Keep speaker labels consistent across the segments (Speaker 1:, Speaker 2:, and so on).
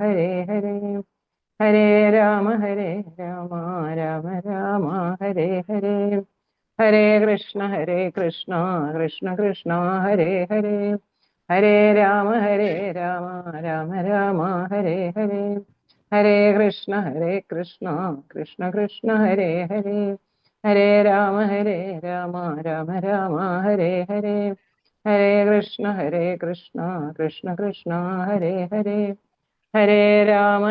Speaker 1: ഹരേ ഹരേ ഹരേ രാമ രാമ രാമ ഹരേ ഹരേ ഹരേ കൃഷ്ണ കൃഷ്ണ കൃഷ്ണ ഹരേ ഹരേ ഹരേ രാമ രാമ രാമ ഹരേ ഹരേ ഹരേ കൃഷ്ണ കൃഷ്ണ കൃഷ്ണ ഹരേ ഹരേ ഹരേ രാമ രാമ രാമ ഹരേ ഹരേ ഹരേ കൃഷ്ണ കൃഷ്ണ കൃഷ്ണ ഹരേ ഹരേ ഹരേ രാമ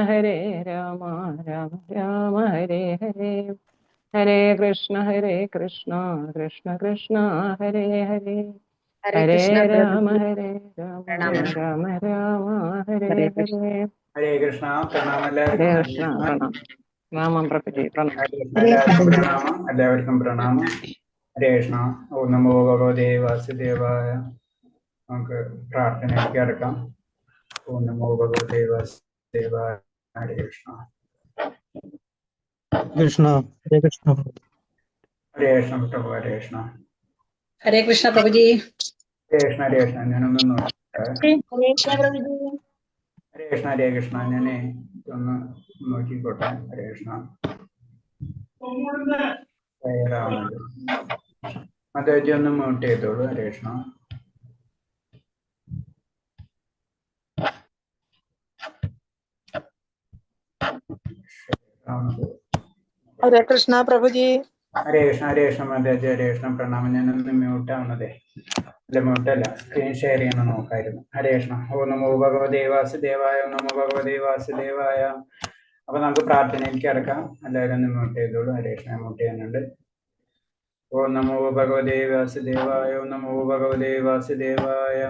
Speaker 1: രാമ രാമ ഹരേ ഹരേ ഹരേ കൃഷ്ണ കൃഷ്ണ കൃഷ്ണ ഹരേ ഹരേ ഹരേ രാമ രാമ രാമ ഹരേ ഹരേ
Speaker 2: ഹരേ കൃഷ്ണ. പ്രണാമം
Speaker 1: ഹരേ
Speaker 2: എല്ലാവർക്കും.
Speaker 1: കൃഷ്ണ പ്രണാമം. രാമം പ്രഭുജി പ്രണാമം.
Speaker 2: എല്ലാവർക്കും പ്രണാമം. എല്ലാവർക്കും പ്രണാമം. ഹരേ കൃഷ്ണ. ഓം നമോ ഭഗവതേ വാസുദേവായ. നമുക്ക് പ്രാർത്ഥനയ്ക്ക് കിടക്കാം. ഓം നമോ ഭഗവതേ വാസുദേവായ. ഹരേ കൃഷ്ണ.
Speaker 3: കൃഷ്ണ ഹരേ കൃഷ്ണ.
Speaker 2: ഹരേ കൃഷ്ണ പ്രഭു. ഹരേ കൃഷ്ണ.
Speaker 4: ഹരേ കൃഷ്ണ പ്രഭുജി.
Speaker 2: ഹരേ കൃഷ്ണ. ഹരേ കൃഷ്ണ. ഞാനൊന്ന് നോക്കട്ടെ. ഹരേ കൃഷ്ണ. ഹരേ കൃഷ്ണ. ഞാനേ ഒന്ന് നോക്കിക്കോട്ടെ. ഹരേ കൃഷ്ണ. അദ്ദേഹത്തെ ഒന്ന് മ്യൂട്ട് ചെയ്തോളൂ. ഹരേ കൃഷ്ണ.
Speaker 5: ഹരേ കൃഷ്ണ പ്രഭുജി.
Speaker 2: ഹരേ കൃഷ്ണ. ഹരേ കൃഷ്ണ മാതാജി. ഹരേ കൃഷ്ണ പ്രണാമം. ഞാനൊന്ന് മ്യൂട്ട് ആവണതേ. അല്ല മ്യൂട്ടല്ല, സ്ക്രീൻ ഷെയർ ചെയ്യണം നോക്കായിരുന്നു. ഹരേ കൃഷ്ണ. ഓ നമോ ഭഗവതേ വാസുദേവായ. നമോ ഭഗവതേ വാസുദേവായ. അപ്പൊ നമുക്ക് പ്രാർത്ഥനയിലേക്ക് കിടക്കാം. എല്ലാവരും ഒന്ന് മ്യൂട്ട് ചെയ്തോളൂ. ഹരേ കൃഷ്ണ മ്യൂട്ട് ചെയ്യുന്നുണ്ട്. ഓ നമോ ഭഗവതേ വാസുദേവായ. ഓ നമോ ഭഗവതേ വാസുദേവായ.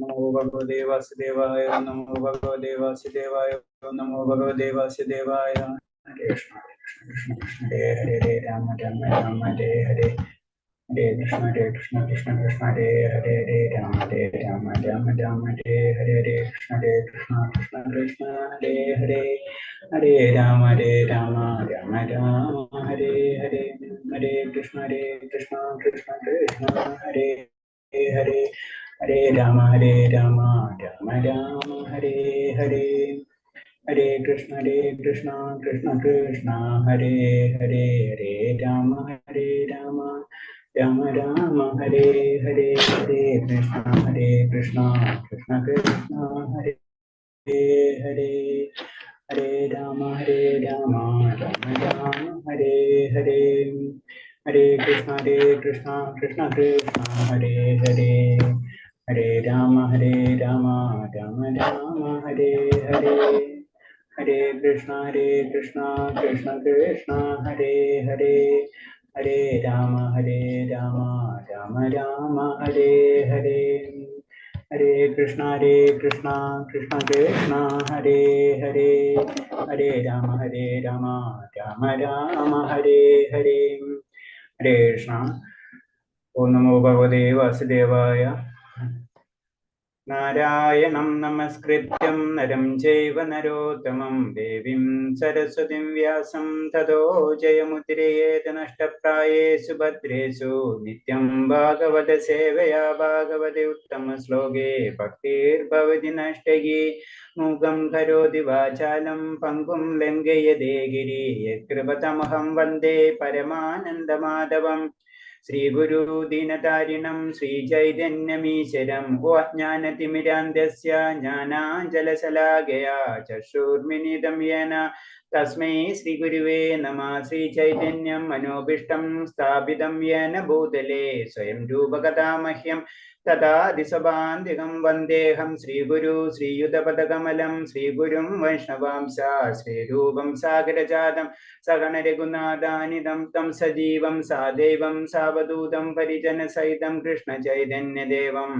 Speaker 2: നമോ ഭഗവതേ വാസുദേവായ. നമോ ഭഗവതേ വാസുദേവായ. നമോ ഭഗവതേ വാസുദേവായ. ഹരേ കൃഷ്ണ. കൃഷ്ണ കൃഷ്ണ ഹരേ ഹരേ. ഹരേ രാമ രാമ രാമ ഹരേ ഹരേ. ഹരേ കൃഷ്ണ കൃഷ്ണ കൃഷ്ണ ഹരേ ഹരേ. ഹരേ രാമ രാമ രാമ ഹരേ ഹരേ. ഹരേ കൃഷ്ണ കൃഷ്ണ കൃഷ്ണ ഹരേ ഹരേ. ഹരേ രാമ രാമ രാമ ഹരേ ഹരേ. ഹരേ കൃഷ്ണ കൃഷ്ണ കൃഷ്ണ ഹരേ ഹരേ. ഹരേ രാമ രാമ ഹരേ ഹരേ. ഹരേ കൃഷ്ണ കൃഷ്ണ കൃഷ്ണ ഹരേ ഹരേ. ഹരേ രാമ രാമ രാമ ഹരേ ഹരേ. ഹരേ കൃഷ്ണ കൃഷ്ണ കൃഷ്ണ ഹരേ ഹരേ. ഹരേ രാമ രാമ ഹരേ ഹരേ. ഹരേ കൃഷ്ണ കൃഷ്ണ കൃഷ്ണ ഹരേ ഹരേ. ഹരേ രാമ രാമ ഹരേ ഹരേ. ഹരേ കൃഷ്ണ കൃഷ്ണ കൃഷ്ണ ഹരേ ഹരേ. ഹരേ രാമ രാമ ഹരേ ഹരേ. ഹരേ കൃഷ്ണ കൃഷ്ണ കൃഷ്ണ ഹരേ ഹരേ. ഹരേ രാമ രാമ ഹരേ ഹരേ. ഹരേ കൃഷ്ണ. ഓം നമോ ഭഗവതേ വാസുദേവായ. നാരായണം നമസ്കൃത്യം നരം ചൈവ നരോത്തമം ദേവീം സരസ്വതിം വ്യാസം തതോ ജയമുദ്രയേത് നഷ്ടപ്രായേഷു ഭദ്രേഷു നിത്യം ഭാഗവത സേവയാ ഭാഗവതേ ഉത്തമ ശ്ലോകേ ഭക്തിർഭവതി നഷ്ടകി മൂകം കരോതി വാചാലം പങ്കും ലംഘയതേ ഗിരി യത്കൃപതമഹം വന്ദേ പരമാനന്ദമാധവം. ശ്രീ ഗുരു ദീനതാരിണം ശ്രീചൈതന്യമീശ്വരം ഓ അജ്ഞാനതിമിരാന്ധ്യസ്യ ജ്ഞാനാഞ്ജലശലാകയാ ചക്ഷുർമിലിതം യേന തസ്മൈ ശ്രീ ഗുരുവേ നമഃ. ശ്രീചൈതന്യം മനോഭീഷ്ടം സ്ഥാപിതം യേന ഭൂതലേ സ്വയം രൂപകഥാ മഹ്യം തഥാദിസഭാന്തികം വന്ദേഹം ശ്രീഗുരു ശ്രീയുതപദകമലം ശ്രീഗുരും വൈഷ്ണവാംശ ശ്രീരൂപം സാഗരജാതം സഗണ രഘുനാഥാനിധം തം സജീവം സാദൈവം സാവധൂതം പരിജനസഹിതം കൃഷ്ണ ചൈതന്യദേവം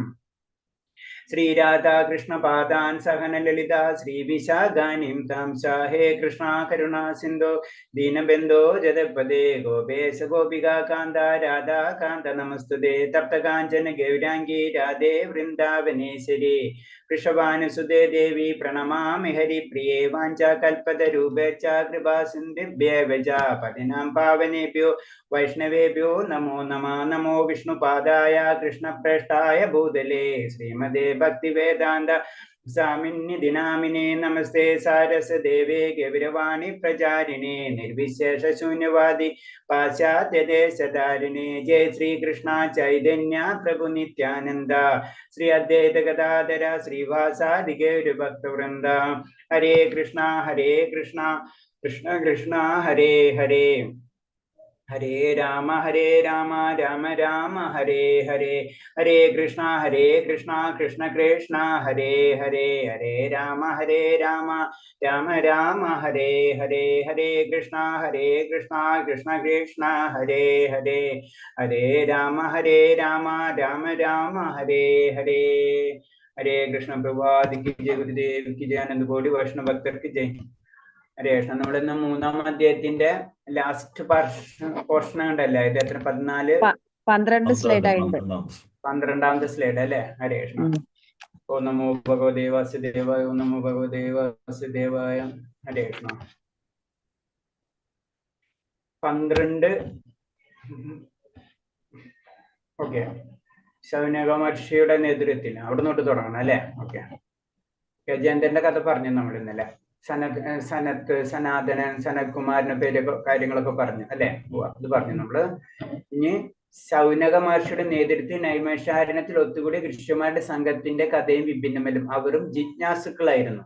Speaker 2: ശ്രീരാധാകൃഷ്ണപാദാൻ സഹനലളിത ശ്രീവിശാഖാനിം താം ഹേ കൃഷ്ണ കരുണാ സിന്ധോ ദീനബന്ധോ ജഗത്പദേ ഗോപേശ ഗോപികാ കാന്ത രാധാ കാന്ത നമസ്തുതേ തപ്തകാഞ്ചന ഗൗരാംഗീ രാധേ വൃന്ദാവനേശ്വരി വൃഷഭാനുസുതേ ദേവി പ്രണമാമി ഹരിപ്രിയേ വാഞ്ചാകൽപതരൂപേച്ഛ കൃപാ സിന്ധിഭ്യേവ ച പതിനാം പാവനേഭ്യോ വൈഷ്ണവേഭ്യോ നമോ നമഃ. നമോ വിഷ്ണുപാദായ കൃഷ്ണപ്രേഷ്ഠായ ഭൂതലേ ശ്രീമദേ ഭക്തിവേദാന്ത സ്വാമിന്യതി നാമിനേ. നമസ്തേ സാരസദേവേ ഗൗരവാണി പ്രചാരിണേ നിർവിശേഷ ശൂന്യവാദി പാശ്ചാത്യദേശധാരിണേ. ജയ ശ്രീകൃഷ്ണ ചൈതന്യ പ്രഭു നിത്യാനന്ദ ശ്രീ അദ്വൈത ഗദാധര ശ്രീവാസാദി ഗൗരഭക്തവൃന്ദ. ഹരേ കൃഷ്ണ കൃഷ്ണ കൃഷ്ണ ഹരേ ഹരേ. ഹരേ രാമ രാമ രാമ ഹരേ ഹരേ. ഹരേ കൃഷ്ണ കൃഷ്ണ കൃഷ്ണ ഹരേ ഹരേ. ഹരേ രാമ രാമ രാമ ഹരേ ഹരേ. ഹരേ കൃഷ്ണ കൃഷ്ണ കൃഷ്ണ ഹരേ ഹരേ. ഹരേ രാമ രാമ രാമ ഹരേ ഹരേ. ഹരേ കൃഷ്ണ. പ്രഭാതിക്ക് ജയ, ഗുരുദേവിക്ക് ജയ, ആനന്ദ കോടി വൈഷ്ണവ ഭക്തർക്ക് ജയ്. ഹരേ കൃഷ്ണ. നമ്മളിന്ന് 3-ാം അധ്യായത്തിന്റെ ലാസ്റ്റ് പോർഷൻ ഉണ്ടല്ലേ, ഇത് എത്ര
Speaker 3: 12 സ്ലൈഡ് ആയിട്ടുണ്ട്.
Speaker 2: 12ാമത്തെ സ്ലൈഡ് അല്ലേ. ഹരേ കൃഷ്ണ. ഓം നമോ ഭഗവതേ വാസുദേവായ. ഓം നമോ ഭഗവതേ വാസുദേവായ. ഹരേ കൃഷ്ണ. 12 ഓക്കെ. ശൗനക മഹർഷിയുടെ നേതൃത്വത്തിൽ അവിടെ നിന്നോട്ട് തുടങ്ങണം അല്ലേ. ഓക്കെ. ഗജേന്ദ്രന്റെ കഥ പറഞ്ഞു നമ്മൾ ഇന്നലെ. സനാതനൻ സനത്കുമാരന്റെ പേര് കാര്യങ്ങളൊക്കെ പറഞ്ഞു അല്ലെ. അത് പറഞ്ഞു നമ്മള്. ഇനി ശൗനക മഹർഷിയുടെ നേതൃത്വത്തിൽ നൈമിഷാരണ്യത്തിൽ ഒത്തുകൂടി ഋഷിമാരുടെ സംഘത്തിന്റെ കഥയും വിഭിന്നമല്ലും. അവരും ജിജ്ഞാസുക്കളായിരുന്നു.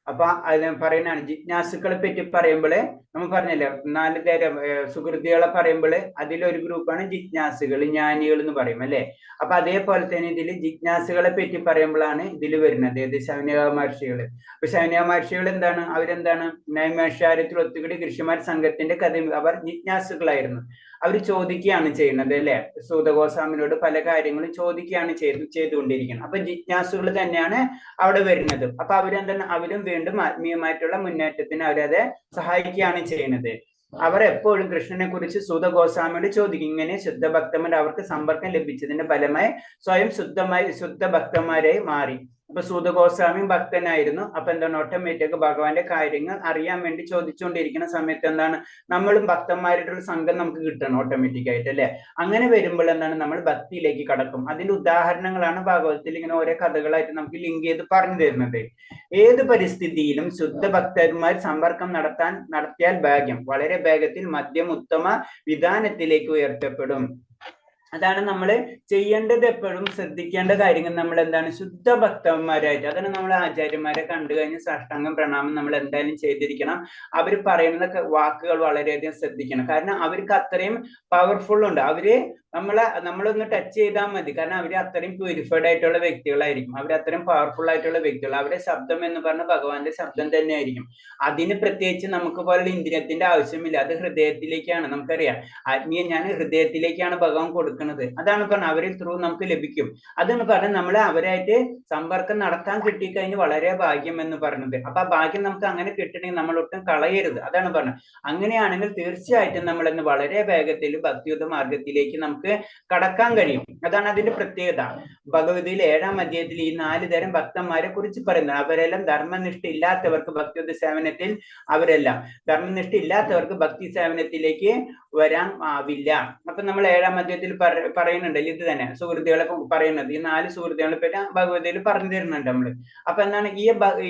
Speaker 2: അപ്പൊ അത് പറയുന്നതാണ്. ജിജ്ഞാസുക്കളെ പറ്റി പറയുമ്പോള് നമ്മൾ പറഞ്ഞല്ലേ 4 തരം സുഹൃത്തുക്കളെ പറയുമ്പോൾ അതിലൊരു ഗ്രൂപ്പാണ് ജിജ്ഞാസുകൾ, ജ്ഞാനികൾ എന്ന് പറയും അല്ലെ. അപ്പൊ അതേപോലെ തന്നെ ഇതിൽ ജിജ്ഞാസുകളെ പറ്റി പറയുമ്പോഴാണ് ഇതിൽ വരുന്നത് ഇത് ശൗനക മഹർഷികൾ. അപ്പൊ ശൗനക മഹർഷികൾ എന്താണ്, അവരെന്താണ് നൈമിഷാരണ്യത്തിൽ ഒത്തുകൂടി ഋഷിമാർ സംഘത്തിന്റെ കഥ. അവർ ജിജ്ഞാസുക്കളായിരുന്നു. അവർ ചോദിക്കുകയാണ് ചെയ്യുന്നത് അല്ലെ. സൂതഗോസ്വാമിനോട് പല കാര്യങ്ങളും ചോദിക്കുകയാണ് ചെയ്തുകൊണ്ടിരിക്കുന്നത്. അപ്പൊ ജിജ്ഞാസുകൾ തന്നെയാണ് അവിടെ വരുന്നത്. അപ്പൊ അവരെന്താണ്, അവരും വീണ്ടും ആത്മീയമായിട്ടുള്ള മുന്നേറ്റത്തിന് അവരത് സഹായിക്കുകയാണ് ചെയ്യുന്നത്. അവർ എപ്പോഴും കൃഷ്ണനെ കുറിച്ച് സൂതഗോസ്വാമിയോട് ചോദിക്കും. ഇങ്ങനെ ശുദ്ധഭക്തന്മാർ അവർക്ക് സമ്പർക്കം ലഭിച്ചതിന്റെ ഫലമായി സ്വയം ശുദ്ധ ഭക്തന്മാരായി മാറി. അപ്പൊ സൂതഗോസ്വാമി ഭക്തനായിരുന്നു. അപ്പൊ എന്താണ്, ഓട്ടോമാറ്റിക് ഭഗവാന്റെ കാര്യങ്ങൾ അറിയാൻ വേണ്ടി ചോദിച്ചുകൊണ്ടിരിക്കുന്ന സമയത്ത് എന്താണ്, നമ്മളും ഭക്തന്മാരായിട്ടുള്ള സംഘം നമുക്ക് കിട്ടണം ഓട്ടോമാറ്റിക് ആയിട്ട് അല്ലെ. അങ്ങനെ വരുമ്പോൾ എന്താണ്, നമ്മൾ ഭക്തിയിലേക്ക് കടക്കും. അതിന്റെ ഉദാഹരണങ്ങളാണ് ഭാഗവതത്തിൽ ഇങ്ങനെ ഓരോ കഥകളായിട്ട് നമുക്ക് ലിങ്ക് ചെയ്ത് പറഞ്ഞു തരുന്നത്. ഏത് പരിസ്ഥിതിയിലും ശുദ്ധ ഭക്തന്മാർ സമ്പർക്കം നടത്തിയാൽ ഭാഗ്യം വളരെ വേഗത്തിൽ മധ്യം ഉത്തമ വിധാനത്തിലേക്ക് ഉയർത്തപ്പെടും. അതാണ് നമ്മൾ ചെയ്യേണ്ടത്. എപ്പോഴും ശ്രദ്ധിക്കേണ്ട കാര്യങ്ങൾ നമ്മൾ എന്താണ്, ശുദ്ധ ഭക്തന്മാരായിട്ട്. അതാണ് നമ്മൾ ആചാര്യന്മാരെ കണ്ടു കഴിഞ്ഞ് സാഷ്ടാംഗം പ്രണാമം നമ്മൾ എന്തായാലും ചെയ്തിരിക്കണം. അവർ പറയുന്ന വാക്കുകൾ വളരെയധികം ശ്രദ്ധിക്കണം. കാരണം അവർക്ക് അത്രയും പവർഫുൾ ഉണ്ട്. നമ്മളൊന്ന് ടച്ച് ചെയ്താൽ മതി. കാരണം അവർ അത്രയും പ്യൂരിഫൈഡ് ആയിട്ടുള്ള വ്യക്തികളായിരിക്കും. അവർ അത്രയും പവർഫുൾ ആയിട്ടുള്ള വ്യക്തികൾ. അവരുടെ ശബ്ദം എന്ന് പറഞ്ഞ ഭഗവാന്റെ ശബ്ദം തന്നെയായിരിക്കും. അതിന് പ്രത്യേകിച്ച് നമുക്ക് പോലുള്ള ഇന്ദ്രിയത്തിന്റെ ആവശ്യമില്ല. അത് ഹൃദയത്തിലേക്കാണ്. നമുക്കറിയാം ആത്മീയ ഞാൻ ഹൃദയത്തിലേക്കാണ് ഭഗവാൻ കൊടുക്കുന്നത്. അതാണ് പറഞ്ഞത് അവരിൽ ത്രൂ നമുക്ക് ലഭിക്കും. അതെന്ന് പറഞ്ഞാൽ നമ്മൾ അവരായിട്ട് സമ്പർക്കം നടത്താൻ കിട്ടിക്കഴിഞ്ഞ് വളരെ ഭാഗ്യം എന്ന് പറഞ്ഞത്. അപ്പൊ ആ ഭാഗ്യം നമുക്ക് അങ്ങനെ കിട്ടണമെങ്കിൽ നമ്മൾ ഒട്ടും കളയരുത്. അതാണ് പറഞ്ഞത്. അങ്ങനെയാണെങ്കിൽ തീർച്ചയായിട്ടും നമ്മൾ ഇന്ന് വളരെ വേഗത്തിൽ ഭക്തിയുദ്ധ മാർഗത്തിലേക്ക് നമുക്ക് കടക്കാൻ കഴിയും. അതാണ് അതിന്റെ പ്രത്യേകത. ഭഗവതിയിൽ 7-ാം അധ്യായത്തിൽ ഈ 4 തരം ഭക്തന്മാരെ കുറിച്ച് പറയുന്നത്. അവരെല്ലാം ധർമ്മനിഷ്ഠ ഇല്ലാത്തവർക്ക് ഭക്തിയുദ്ധ സേവനത്തിൽ അവരെല്ലാം ധർമ്മനിഷ്ഠ ഇല്ലാത്തവർക്ക് ഭക്തി സേവനത്തിലേക്ക് വരാൻ ആവില്ല. അപ്പൊ നമ്മൾ 7-ാം അധ്യായത്തിൽ പറയുന്നുണ്ടല്ലോ ഇത് തന്നെ സുഹൃത്തുക്കളെ പറയുന്നത്. ഈ 4 സുഹൃത്തുക്കളെ പറ്റി ഭഗവതിയിൽ പറഞ്ഞു തരുന്നുണ്ട് നമ്മള്. അപ്പൊ എന്താണ്,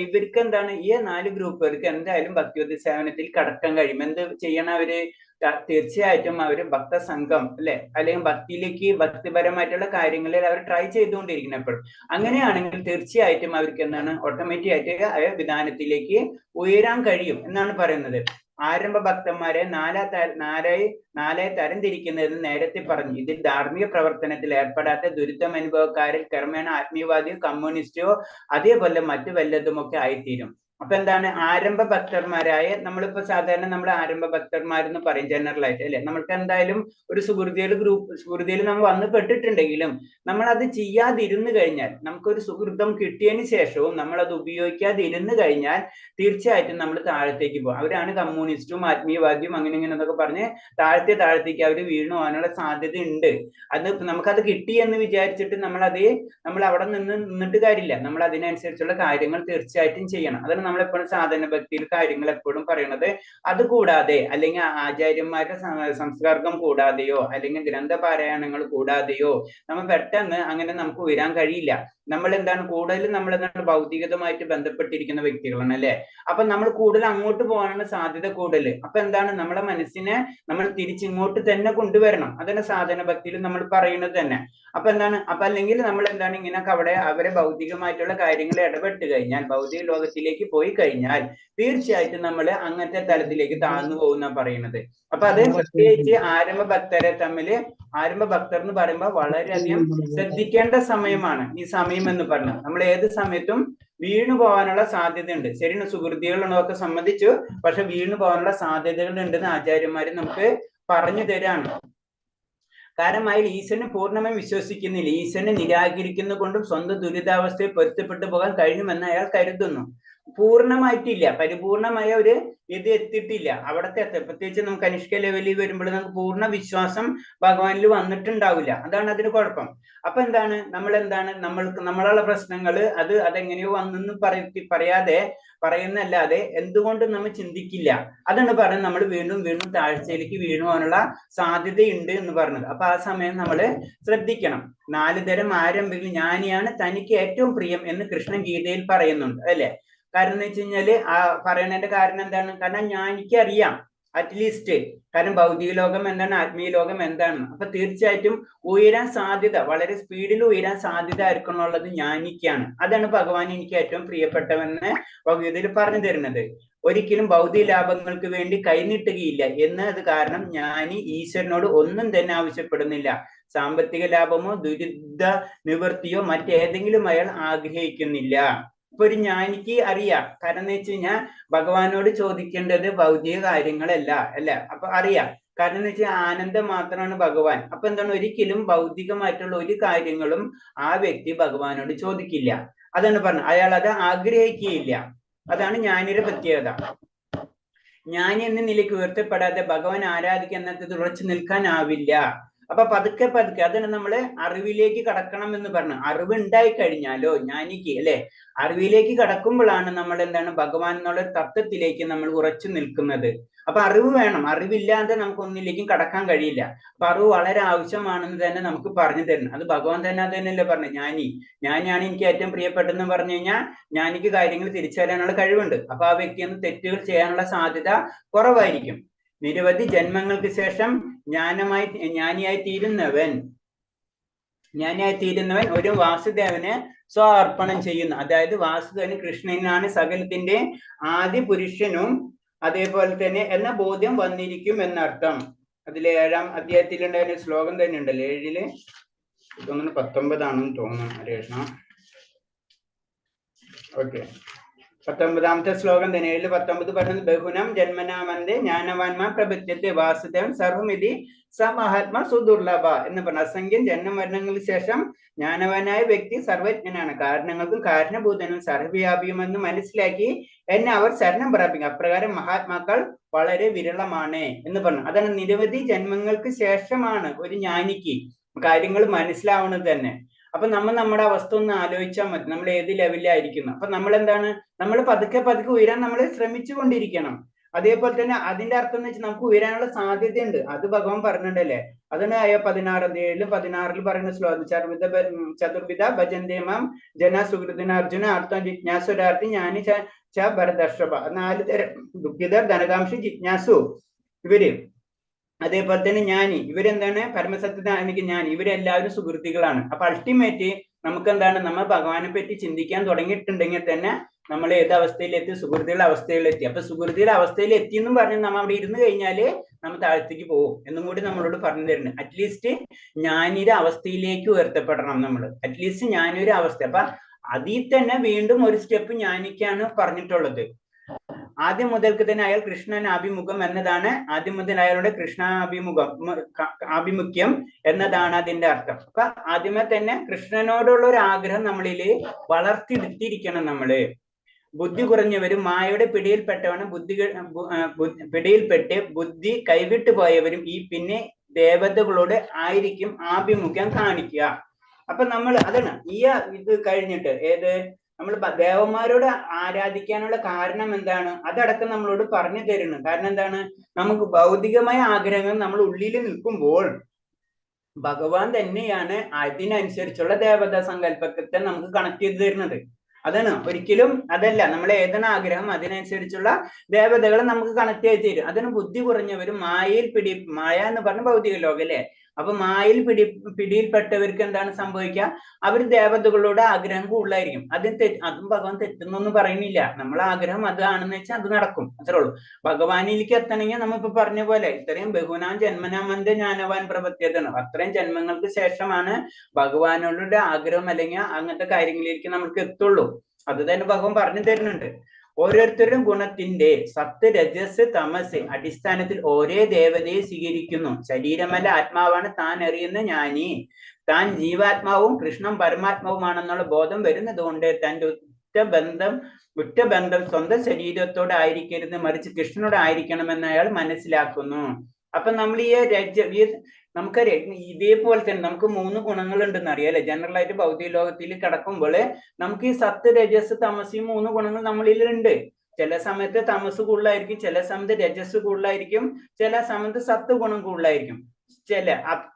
Speaker 2: ഇവർക്ക് എന്താണ്, ഈ 4 ഗ്രൂപ്പുകൾക്ക് എന്തായാലും ഭക്തിയുദ്ധ സേവനത്തിൽ കടക്കാൻ കഴിയും. എന്ത് ചെയ്യണം അവര്? തീർച്ചയായിട്ടും അവര് ഭക്തസംഘം അല്ലെ, അല്ലെങ്കിൽ ഭക്തിയിലേക്ക് ഭക്തിപരമായിട്ടുള്ള കാര്യങ്ങളിൽ അവർ ട്രൈ ചെയ്തുകൊണ്ടിരിക്കണം എപ്പോഴും. അങ്ങനെയാണെങ്കിൽ തീർച്ചയായിട്ടും അവർക്ക് എന്താണ്, ഓട്ടോമാറ്റിക് ആയിട്ട് വിധാനത്തിലേക്ക് ഉയരാൻ കഴിയും എന്നാണ് പറയുന്നത്. ആരംഭ ഭക്തന്മാരെ നാലായി തരംതിരിക്കുന്നതെന്ന് നേരത്തെ പറഞ്ഞു. ഇതിൽ ധാർമ്മിക പ്രവർത്തനത്തിൽ ഏർപ്പെടാത്ത ദുരിതം അനുഭവക്കാരിൽ ക്രമേണ ആത്മീയവാദിയോ കമ്മ്യൂണിസ്റ്റോ അതേപോലെ മറ്റു വല്ലതുമൊക്കെ ആയിത്തീരും. അപ്പൊ എന്താണ് ആരംഭ ഭക്തന്മാരായ നമ്മളിപ്പോ സാധാരണ നമ്മൾ ആരംഭ ഭക്തന്മാരെന്ന് പറയും ജനറൽ ആയിട്ട് അല്ലെ. നമ്മൾക്ക് എന്തായാലും ഒരു സുഹൃതിയിൽ നമ്മൾ വന്ന് പെട്ടിട്ടുണ്ടെങ്കിലും നമ്മൾ അത് ചെയ്യാതിരുന്നു കഴിഞ്ഞാൽ, നമുക്കൊരു സുഹൃത്തം കിട്ടിയതിന് ശേഷവും നമ്മൾ അത് ഉപയോഗിക്കാതിരുന്നു കഴിഞ്ഞാൽ തീർച്ചയായിട്ടും നമ്മൾ താഴത്തേക്ക് പോകും. അവരാണ് കമ്മ്യൂണിസ്റ്റും ആത്മീയവാദിയും അങ്ങനെ ഇങ്ങനെ എന്നൊക്കെ പറഞ്ഞ് താഴത്തേക്ക് അവർ വീണു പോകാനുള്ള സാധ്യത ഉണ്ട്. അത് നമുക്കത് കിട്ടി എന്ന് വിചാരിച്ചിട്ട് നമ്മൾ അവിടെ നിന്നിട്ട് കാര്യമില്ല. നമ്മൾ അതിനനുസരിച്ചുള്ള കാര്യങ്ങൾ തീർച്ചയായിട്ടും ചെയ്യണം. അതാണ് നമ്മളെപ്പോഴും സാധന ഭക്തിയിൽ കാര്യങ്ങൾ എപ്പോഴും പറയുന്നത്. അത് കൂടാതെ അല്ലെങ്കിൽ ആചാര്യന്മാരുടെ സംസ്കാരം കൂടാതെയോ അല്ലെങ്കിൽ ഗ്രന്ഥപാരായണങ്ങൾ കൂടാതെയോ നമ്മൾ പെട്ടെന്ന് അങ്ങനെ നമുക്ക് ഉയരാൻ കഴിയില്ല. നമ്മൾ എന്താണ് ഭൗതികതമായിട്ട് ബന്ധപ്പെട്ടിരിക്കുന്ന വ്യക്തികളാണ് അല്ലെ. അപ്പൊ നമ്മൾ കൂടുതൽ അങ്ങോട്ട് പോകാനുള്ള സാധ്യത കൂടുതൽ. അപ്പൊ എന്താണ് നമ്മളെ മനസ്സിനെ നമ്മൾ തിരിച്ചിങ്ങോട്ട് തന്നെ കൊണ്ടുവരണം. അതാണ് സാധന ഭക്തിയിൽ നമ്മൾ പറയുന്നത് തന്നെ. അപ്പൊ അല്ലെങ്കിൽ നമ്മൾ എന്താണ് ഇങ്ങനെയൊക്കെ അവരെ ഭൗതികമായിട്ടുള്ള കാര്യങ്ങൾ ഇടപെട്ട് കഴിഞ്ഞാൽ, ഭൗതിക ലോകത്തിലേക്ക് പോയി കഴിഞ്ഞാൽ തീർച്ചയായിട്ടും നമ്മൾ അങ്ങനത്തെ തലത്തിലേക്ക് താഴ്ന്നു പോകുന്ന പറയുന്നത്. അപ്പൊ അത് പ്രത്യേകിച്ച് ആരംഭ ഭക്തർ എന്ന് പറയുമ്പോൾ വളരെയധികം ശ്രദ്ധിക്കേണ്ട സമയമാണ് ഈ സമയം എന്ന് പറഞ്ഞാൽ. നമ്മൾ ഏത് സമയത്തും വീണു പോകാനുള്ള സാധ്യതയുണ്ട്. ശരിയാണ്, സുഹൃത്തുക്കളൊക്കെ സംബന്ധിച്ചു, പക്ഷെ വീണു പോകാനുള്ള സാധ്യതകൾ ഉണ്ടെന്ന് ആചാര്യന്മാര് നമുക്ക് പറഞ്ഞു തരാണ്. കാരണം അയാൾ ഈശ്വരനെ പൂർണ്ണമായും വിശ്വസിക്കുന്നില്ല. ഈശ്വരനെ നിരാകരിക്കുന്ന കൊണ്ടും സ്വന്തം ദുരിതാവസ്ഥയെ പൊരുത്തപ്പെട്ടു പോകാൻ കഴിയുമെന്ന് അയാൾ കരുതുന്നു. പൂർണ്ണമായിട്ടില്ല, പരിപൂർണമായ ഒരു ഇത് എത്തിയിട്ടില്ല. അവിടത്തെ പ്രത്യേകിച്ച് നമുക്ക് കനിഷ്ക ലെവലിൽ വരുമ്പോൾ നമുക്ക് പൂർണ്ണ വിശ്വാസം ഭഗവാനിൽ വന്നിട്ടുണ്ടാവില്ല. അതാണ് അതിന് കുഴപ്പം. അപ്പൊ നമ്മളുള്ള പ്രശ്നങ്ങൾ അതെങ്ങനെയോ വന്നെന്ന് പറയുന്നല്ലാതെ എന്തുകൊണ്ട് നമ്മൾ ചിന്തിക്കില്ല. അതാണ് പറയുന്നത് നമ്മൾ വീണ്ടും താഴ്ചയിലേക്ക് വീണു പോകാനുള്ള സാധ്യതയുണ്ട് എന്ന് പറഞ്ഞത്. അപ്പൊ ആ സമയം നമ്മൾ ശ്രദ്ധിക്കണം. 4 തരം ആരംഭികൾ ജ്ഞാനിയാണ് തനിക്ക് ഏറ്റവും പ്രിയം എന്ന് കൃഷ്ണൻ ഗീതയിൽ പറയുന്നുണ്ട് അല്ലെ. കാരണം എന്ന് വെച്ച് കഴിഞ്ഞാല് പറയണതിന്റെ കാരണം എന്താണ്? കാരണം എനിക്കറിയാം അറ്റ്ലീസ്റ്റ്, കാരണം ഭൗതിക ലോകം എന്താണ്, ആത്മീയ ലോകം എന്താണ്. അപ്പൊ തീർച്ചയായിട്ടും ഉയരാൻ സാധ്യത, വളരെ സ്പീഡിൽ ഉയരാൻ സാധ്യത ആയിരിക്കണുള്ളത് ജ്ഞാനിക്കാണ്. അതാണ് ഭഗവാൻ എനിക്ക് ഏറ്റവും പ്രിയപ്പെട്ടവെന്ന് ഭഗവത്ഗീതയിൽ പറഞ്ഞു തരുന്നത്. ഒരിക്കലും ഭൗതിക ലാഭങ്ങൾക്ക് വേണ്ടി കൈനീട്ടുകയില്ല എന്നത് കാരണം ജ്ഞാനി ഈശ്വരനോട് ഒന്നും തന്നെ ആവശ്യപ്പെടുന്നില്ല. സാമ്പത്തിക ലാഭമോ ദുരിത നിവൃത്തിയോ മറ്റേതെങ്കിലും അയാൾ ആഗ്രഹിക്കുന്നില്ല. ഇപ്പൊ ഒരു ജ്ഞാനിക്ക് അറിയാം. കാരണം എന്ന് വെച്ച് കഴിഞ്ഞാൽ ഭഗവാനോട് ചോദിക്കേണ്ടത് ഭൗതിക കാര്യങ്ങളല്ല അല്ലെ. അപ്പൊ അറിയാം. കാരണം എന്ന് വെച്ചാൽ ആനന്ദം മാത്രമാണ് ഭഗവാൻ. അപ്പൊ എന്താണ്, ഒരിക്കലും ഭൗതികമായിട്ടുള്ള ഒരു കാര്യങ്ങളും ആ വ്യക്തി ഭഗവാനോട് ചോദിക്കില്ല. അതാണ് പറഞ്ഞത്, അയാൾ അത് ആഗ്രഹിക്കുകയില്ല. അതാണ് ജ്ഞാനിയുടെ പ്രത്യേകത. ജ്ഞാനി എന്ന നിലയ്ക്ക് ഉയർത്തപ്പെടാതെ ഭഗവാൻ ആരാധിക്കുന്നത് ഉറച്ചു നിൽക്കാനാവില്ല. അപ്പൊ പതുക്കെ അതാണ് നമ്മള് അറിവിലേക്ക് കടക്കണം എന്ന് പറഞ്ഞു. അറിവ് ഉണ്ടായി കഴിഞ്ഞാലോ ജ്ഞാനിക്ക് അല്ലെ, അറിവിലേക്ക് കടക്കുമ്പോഴാണ് നമ്മൾ ഭഗവാൻ എന്നുള്ള തത്വത്തിലേക്ക് നമ്മൾ ഉറച്ചു നിൽക്കുന്നത്. അപ്പൊ അറിവ് വേണം. അറിവില്ലാതെ നമുക്ക് ഒന്നിലേക്കും കടക്കാൻ കഴിയില്ല. അപ്പൊ അറിവ് വളരെ ആവശ്യമാണെന്ന് തന്നെ നമുക്ക് പറഞ്ഞു തരണം. അത് ഭഗവാൻ തന്നെ അത് തന്നെയല്ലേ പറഞ്ഞു. ജ്ഞാനിയാണ് എനിക്ക് ഏറ്റവും പ്രിയപ്പെട്ടെന്ന് പറഞ്ഞു കഴിഞ്ഞാൽ ജ്ഞാനിക്ക് കാര്യങ്ങൾ തിരിച്ചറിയാനുള്ള കഴിവുണ്ട്. അപ്പൊ ആ വ്യക്തിയൊന്നും തെറ്റുകൾ ചെയ്യാനുള്ള സാധ്യത കുറവായിരിക്കും. നിരവധി ജന്മങ്ങൾക്ക് ശേഷം ജ്ഞാനിയായി തീരുന്നവൻ ഒരു വാസുദേവന് സ്വാർപ്പണം ചെയ്യുന്നു. അതായത് വാസുദേവന് കൃഷ്ണനാണ് സകലത്തിന്റെ ആദ്യ പുരുഷനും അതേപോലെ തന്നെ എന്ന ബോധ്യം വന്നിരിക്കും എന്നർത്ഥം. അതിൽ 7-ാം അധ്യായത്തിലുണ്ടായ ശ്ലോകം തന്നെ ഉണ്ടല്ലോ, 7-ല് തോന്നുന്നു 19 തോന്നുന്നു ഹരേഷ്ണ. ഓക്കെ, 19-ാമത്തെ ശ്ലോകം തന്നെ 7-19 പറയുന്നത് ബഹുനം ജന്മനാമന്റെ ജ്ഞാനവാന്മാ പ്രപദ്യത്തെ വാസുദേവൻ സർവമിതി സ മഹാത്മാ സുദുർലഭ എന്ന് പറഞ്ഞു. അസംഖ്യം ജന്മമരണങ്ങൾക്ക് ശേഷം ജ്ഞാനവാനായ വ്യക്തി സർവജ്ഞനാണ്, കാരണങ്ങൾക്കും കാരണഭൂതനും സർവ്വവ്യാപിയുമെന്ന് മനസ്സിലാക്കി എന്നെ അവർ ശരണം പ്രാപിക്കും. അപ്രകാരം മഹാത്മാക്കൾ വളരെ വിരളമാണ് എന്ന് പറഞ്ഞു. അതാണ് നിരവധി ജന്മങ്ങൾക്ക് ശേഷമാണ് ഒരു ജ്ഞാനിക്ക് കാര്യങ്ങൾ മനസ്സിലാവുന്നത് തന്നെ. അപ്പൊ നമ്മുടെ അവസ്ഥ ഒന്ന് ആലോചിച്ചാൽ മതി, നമ്മൾ ഏത് ലെവലിലായിരിക്കുന്നു. അപ്പൊ നമ്മൾ പതുക്കെ ഉയരാൻ നമ്മൾ ശ്രമിച്ചു കൊണ്ടിരിക്കണം. അതേപോലെ തന്നെ അതിന്റെ അർത്ഥം എന്ന് വെച്ചാൽ നമുക്ക് ഉയരാനുള്ള സാധ്യതയുണ്ട്. അത് ഭഗവാൻ പറഞ്ഞിട്ടല്ലേ. അതാണ് 16 പറയുന്ന ശ്ലോകം, ചതുർവിധ ഭജന്തേമാം ജന സുഹൃത്തിനർജുന അർത്ഥം ജിജ്ഞാസുരാർത്ഥി ജ്ഞാനി ഭരതർഷഭ. 4 തരം ദുഃഖിതർ, ധനകാംക്ഷി, ജിജ്ഞാസു ഇവര്. അതേപോലെ തന്നെ ജ്ഞാനി, ഇവരെന്താണ്, പരമസത്യജ്ഞാനിക്ക് ജ്ഞാനി, ഇവരെല്ലാവരും സുഹൃത്തുക്കളാണ്. അപ്പൊ അൾട്ടിമേറ്റ് നമുക്ക് നമ്മൾ ഭഗവാനെ പറ്റി ചിന്തിക്കാൻ തുടങ്ങിയിട്ടുണ്ടെങ്കിൽ തന്നെ നമ്മൾ ഏത് അവസ്ഥയിലെത്തി? സുഹൃത്തുക്കളുടെ അവസ്ഥയിലെത്തി. അപ്പൊ സുഹൃത്തുക്കളുടെ അവസ്ഥയിൽ എത്തി എന്നും പറഞ്ഞ് നമ്മൾ അവിടെ ഇരുന്ന് കഴിഞ്ഞാല് നമ്മൾ താഴത്തേക്ക് പോകും എന്നും കൂടി നമ്മളോട് പറഞ്ഞു തരുന്നത്. അറ്റ്ലീസ്റ്റ് ജ്ഞാനിയുടെ അവസ്ഥയിലേക്ക് ഉയർത്തപ്പെടണം നമ്മൾ. അറ്റ്ലീസ്റ്റ് ജ്ഞാനിയുടെ അവസ്ഥ. അപ്പൊ അതിൽ തന്നെ വീണ്ടും ഒരു സ്റ്റെപ്പ് ജ്ഞാനിക്കാണ് പറഞ്ഞിട്ടുള്ളത്. ആദ്യം മുതൽക്ക് തന്നെ അയാൾ കൃഷ്ണൻ അഭിമുഖം എന്നതാണ്, ആദ്യം മുതൽ അയാളുടെ ആഭിമുഖ്യം എന്നതാണ് അതിന്റെ അർത്ഥം. അപ്പൊ ആദ്യമേ തന്നെ കൃഷ്ണനോടുള്ള ഒരു ആഗ്രഹം നമ്മളില് വളർത്തിയെടുത്തിരിക്കണം. നമ്മള് ബുദ്ധി കുറഞ്ഞവരും മായയുടെ പിടിയിൽപ്പെട്ടവനും പിടിയിൽപ്പെട്ട് ബുദ്ധി കൈവിട്ടു പോയവരും ഈ പിന്നെ ദേവതകളോട് ആയിരിക്കും ആഭിമുഖ്യം കാണിക്കുക. അപ്പൊ നമ്മൾ അതാണ് ഇത് കഴിഞ്ഞിട്ട് നമ്മൾ ദേവന്മാരോട് ആരാധിക്കാനുള്ള കാരണം എന്താണ്, അതടക്കം നമ്മളോട് പറഞ്ഞു തരുന്നു. കാരണം എന്താണ്, നമുക്ക് ഭൗതികമായ ആഗ്രഹങ്ങൾ നമ്മൾ ഉള്ളിൽ നിൽക്കുമ്പോൾ ഭഗവാൻ തന്നെയാണ് അതിനനുസരിച്ചുള്ള ദേവതാ സങ്കല്പത്തെ നമുക്ക് കണക്ട് ചെയ്ത് തരുന്നത്. അതാണ്, ഒരിക്കലും അതല്ല. നമ്മൾ ഏതാണ് ആഗ്രഹം അതിനനുസരിച്ചുള്ള ദേവതകളെ നമുക്ക് കണക്ട് ചെയ്ത് തരും. അതിന് ബുദ്ധി കുറഞ്ഞവരും മായ എന്ന് പറഞ്ഞ ഭൗതിക ലോകം അല്ലെ, അപ്പൊ മായയിൽ പിടിയിൽപ്പെട്ടവർക്ക് എന്താണ് സംഭവിക്കുക, അവർ ദേവതകളോട് ആഗ്രഹം കൂടുതലായിരിക്കും. അതും ഭഗവാൻ തെറ്റുന്നൊന്നും പറയുന്നില്ല. നമ്മൾ ആഗ്രഹം അതാണെന്ന് വെച്ചാൽ അത് നടക്കും, അത്രേ ഉള്ളൂ. ഭഗവാനിലേക്ക് എത്തണമെങ്കിൽ നമ്മിപ്പോ പറഞ്ഞ പോലെ ഇത്രയും ബഹുനാം ജന്മനാമന്റെ ജ്ഞാനവാൻ പ്രപത്യതാണ്, അത്രയും ജന്മങ്ങൾക്ക് ശേഷമാണ് ഭഗവാനോടുള്ള ആഗ്രഹം അല്ലെങ്കിൽ അങ്ങനത്തെ കാര്യങ്ങളിലേക്ക് നമുക്ക് എത്തുള്ളൂ. അത് തന്നെ ഭഗവാൻ പറഞ്ഞു തരുന്നുണ്ട്. ഓരോരുത്തരും ഗുണത്തിന്റെ സത്ത് രജസ് തമസ് അടിസ്ഥാനത്തിൽ ഒരേ ദേവതയെ സ്വീകരിക്കുന്നു. ശരീരമല്ല ആത്മാവാണ് താൻ അറിയുന്ന ജ്ഞാനി. താൻ ജീവാത്മാവും കൃഷ്ണൻ പരമാത്മാവുമാണെന്നുള്ള ബോധം വരുന്നത് കൊണ്ട് തന്റെ ഉറ്റബന്ധം സ്വന്തം ശരീരത്തോട് ആയിരിക്കരുത്, മറിച്ച് കൃഷ്ണനോട് ആയിരിക്കണമെന്ന് അയാൾ മനസ്സിലാക്കുന്നു. അപ്പൊ നമ്മൾ നമുക്കറിയാം ഇതേപോലെ തന്നെ നമുക്ക് 3 ഗുണങ്ങൾ ഉണ്ടെന്ന് അറിയാം അല്ലെ. ജനറൽ ആയിട്ട് ഭൗതിക ലോകത്തിൽ കിടക്കുമ്പോൾ നമുക്ക് ഈ സത്ത് രജസ് തമസ് 3 ഗുണങ്ങൾ നമ്മളിൽ ഉണ്ട്. ചില സമയത്ത് തമസ് കൂടുതലായിരിക്കും, ചില സമയത്ത് രജസ് കൂടുതലായിരിക്കും, ചില സമയത്ത് സത്ത് ഗുണം കൂടുതലായിരിക്കും.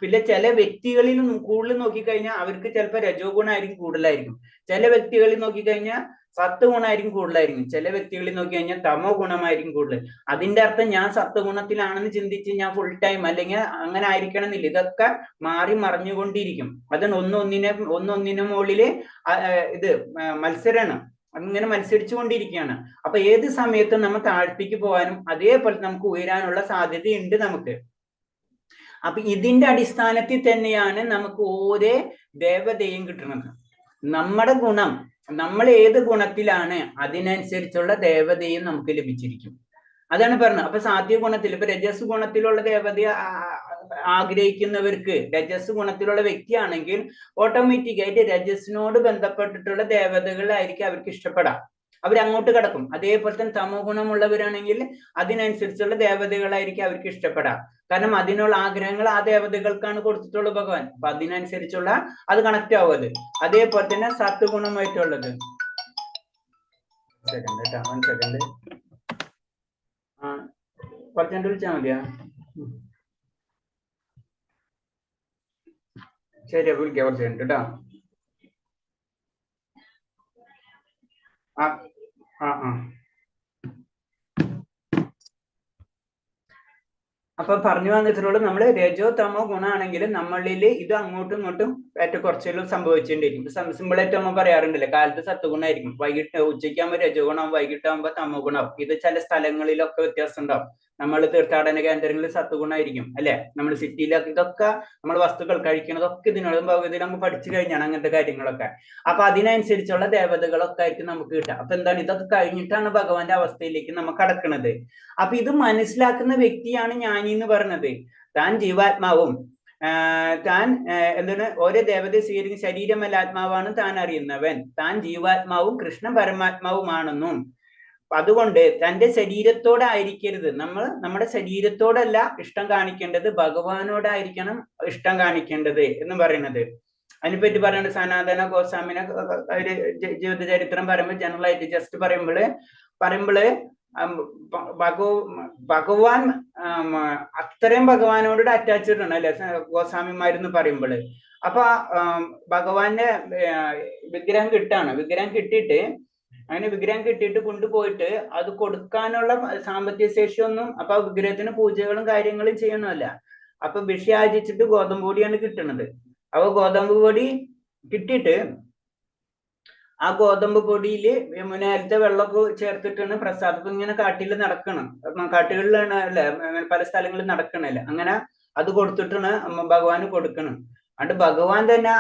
Speaker 2: പിന്നെ ചില വ്യക്തികളിൽ കൂടുതൽ നോക്കിക്കഴിഞ്ഞാൽ അവർക്ക് ചിലപ്പോൾ രജോ ഗുണമായിരിക്കും കൂടുതലായിരിക്കും, ചില വ്യക്തികളിൽ നോക്കിക്കഴിഞ്ഞാൽ സത്ത് ഗുണമായിരിക്കും കൂടുതലായിരിക്കും, ചില വ്യക്തികളിൽ നോക്കി കഴിഞ്ഞാൽ തമോ ഗുണമായിരിക്കും കൂടുതൽ. അതിന്റെ അർത്ഥം ഞാൻ സത്ത് ഗുണത്തിലാണെന്ന് ചിന്തിച്ച് ഞാൻ ഫുൾ ടൈം അല്ലെങ്കിൽ അങ്ങനെ ആയിരിക്കണം എന്നില്ല. ഇതൊക്കെ മാറി മറിഞ്ഞുകൊണ്ടിരിക്കും. അതാണ് ഒന്നൊന്നിനു മുകളില് മത്സരമാണ്, അങ്ങനെ മത്സരിച്ചു കൊണ്ടിരിക്കുകയാണ്. അപ്പൊ ഏത് സമയത്തും നമ്മൾ താഴ്ത്തിക്ക് പോകാനും അതേപോലെ നമുക്ക് ഉയരാനുള്ള സാധ്യതയുണ്ട് നമുക്ക്. അപ്പൊ ഇതിന്റെ അടിസ്ഥാനത്തിൽ തന്നെയാണ് നമുക്ക് ഓരോ ദേവതയും കിട്ടുന്നത്. നമ്മുടെ ഗുണം, നമ്മൾ ഏത് ഗുണത്തിലാണ് അതിനനുസരിച്ചുള്ള ദേവതയും നമുക്ക് ലഭിച്ചിരിക്കും. അതാണ് പറഞ്ഞത്. അപ്പൊ സാത്വിക ഗുണത്തിൽ ഇപ്പൊ രജസ് ഗുണത്തിലുള്ള ദേവതയെ ആഗ്രഹിക്കുന്നവർക്ക്, രജസ് ഗുണത്തിലുള്ള വ്യക്തിയാണെങ്കിൽ ഓട്ടോമാറ്റിക്കായിട്ട് രജസിനോട് ബന്ധപ്പെട്ടിട്ടുള്ള ദേവതകളായിരിക്കും അവർക്ക് ഇഷ്ടപ്പെടാം, അവരങ്ങോട്ട് കിടക്കും. അതേപോലെ തന്നെ തമോ ഗുണമുള്ളവരാണെങ്കിൽ അതിനനുസരിച്ചുള്ള ദേവതകളായിരിക്കും അവർക്ക് ഇഷ്ടപ്പെടാം. കാരണം അതിനുള്ള ആഗ്രഹങ്ങൾ ആ ദേവതകൾക്കാണ് കൊടുത്തിട്ടുള്ളത് ഭഗവാൻ. അപ്പൊ അതിനനുസരിച്ചുള്ള അത് കണക്ട് ആവും അത്. അതേപോലെ തന്നെ സത്ത് ഗുണമായിട്ടുള്ളത് കുറച്ചുകൊണ്ട് വിളിച്ചാൽ മതിയാ. ശരി, വിളിക്കാം കുറച്ച് കഴിഞ്ഞിട്ട് കേട്ടോ. അപ്പൊ പറഞ്ഞു വന്നിട്ടുള്ളത് നമ്മള് രജോ തമോ ഗുണമാണെങ്കിലും നമ്മളിൽ ഇത് അങ്ങോട്ടും ഇങ്ങോട്ടും ഏറ്റക്കുറച്ചിലും സംഭവിച്ചുകൊണ്ടിരിക്കും. സിമ്പിൾ ആയിട്ട് നമ്മൾ പറയാറുണ്ടല്ലേ, കാലത്ത് സത്വഗുണമായിരിക്കും, ഉച്ചയ്ക്കാകുമ്പോൾ രജോ ഗുണം, വൈകിട്ടാകുമ്പോൾ തമോ ഗുണം. ഇത് ചില സ്ഥലങ്ങളിലൊക്കെ വ്യത്യാസം ഉണ്ടാവും. നമ്മൾ തീർത്ഥാടന കേന്ദ്രങ്ങളിൽ സത്വഗുണമായിരിക്കും അല്ലെ, നമ്മൾ സിറ്റിയിലൊക്കെ ഇതൊക്കെ നമ്മൾ വസ്തുക്കൾ കഴിക്കുന്നതൊക്കെ ഇതിനോട് ഭൗതികത്തിൽ നമുക്ക് പഠിച്ചു കഴിഞ്ഞാണ് അങ്ങനത്തെ കാര്യങ്ങളൊക്കെ. അപ്പൊ അതിനനുസരിച്ചുള്ള ദേവതകളൊക്കെ ആയിരിക്കും നമുക്ക് കിട്ടുക. അപ്പൊ എന്താണ്, ഇതൊക്കെ കഴിഞ്ഞിട്ടാണ് ഭഗവാന്റെ അവസ്ഥയിലേക്ക് നമ്മൾ കടക്കുന്നത്. അപ്പൊ ഇത് മനസ്സിലാക്കുന്ന വ്യക്തിയാണ് ജ്ഞാനി എന്ന് പറഞ്ഞത്. താൻ ജീവാത്മാവും താൻ എന്താണ് ഓരോ ദേവതയെ സ്വീകരിക്കുന്ന ശരീരമല്ല ആത്മാവാണ് താൻ അറിയുന്നവൻ, താൻ ജീവാത്മാവും കൃഷ്ണ പരമാത്മാവുമാണെന്നും അതുകൊണ്ട് തന്റെ ശരീരത്തോടായിരിക്കരുത്, നമ്മൾ നമ്മുടെ ശരീരത്തോടല്ല ഇഷ്ടം കാണിക്കേണ്ടത്, ഭഗവാനോടായിരിക്കണം ഇഷ്ടം കാണിക്കേണ്ടത് എന്ന് പറയുന്നത്. അതിനെപ്പറ്റി പറയുന്നത് സനാതന ഗോസ്വാമിനെ ഒരു ജീവിത ചരിത്രം പറയുമ്പോൾ ജനറൽ ആയിട്ട് ജസ്റ്റ് പറയുമ്പോള് ഭഗവാൻ അത്രയും ഭഗവാനോട് അറ്റാച്ച്ഡ് ആണ് അല്ലെ ഗോസ്വാമിമാരെന്ന് പറയുമ്പോള്. അപ്പൊ ഭഗവാന്റെ വിഗ്രഹം കിട്ടിയിട്ട് അങ്ങനെ വിഗ്രഹം കിട്ടിയിട്ട് കൊണ്ടുപോയിട്ട് അത് കൊടുക്കാനുള്ള സാമ്പത്തിക ശേഷിയൊന്നും, അപ്പൊ ആ വിഗ്രഹത്തിന് പൂജകളും കാര്യങ്ങളും ചെയ്യണമല്ല. അപ്പൊ ഭിക്ഷ യാചിച്ചിട്ട് ഗോതമ്പ് പൊടിയാണ് കിട്ടുന്നത്. അപ്പൊ ഗോതമ്പ് പൊടി കിട്ടിയിട്ട് ആ ഗോതമ്പ് പൊടിയില് മുന്നേരത്തെ വെള്ളമൊക്കെ ചേർത്തിട്ടാണ് പ്രസാദം ഇങ്ങനെ കാട്ടുകളിലാണ് അല്ലെ, പല സ്ഥലങ്ങളിൽ നടക്കണല്ലേ, അങ്ങനെ അത് കൊടുത്തിട്ടാണ് ഭഗവാന് കൊടുക്കണം. അതുകൊണ്ട് ഭഗവാൻ തന്നെ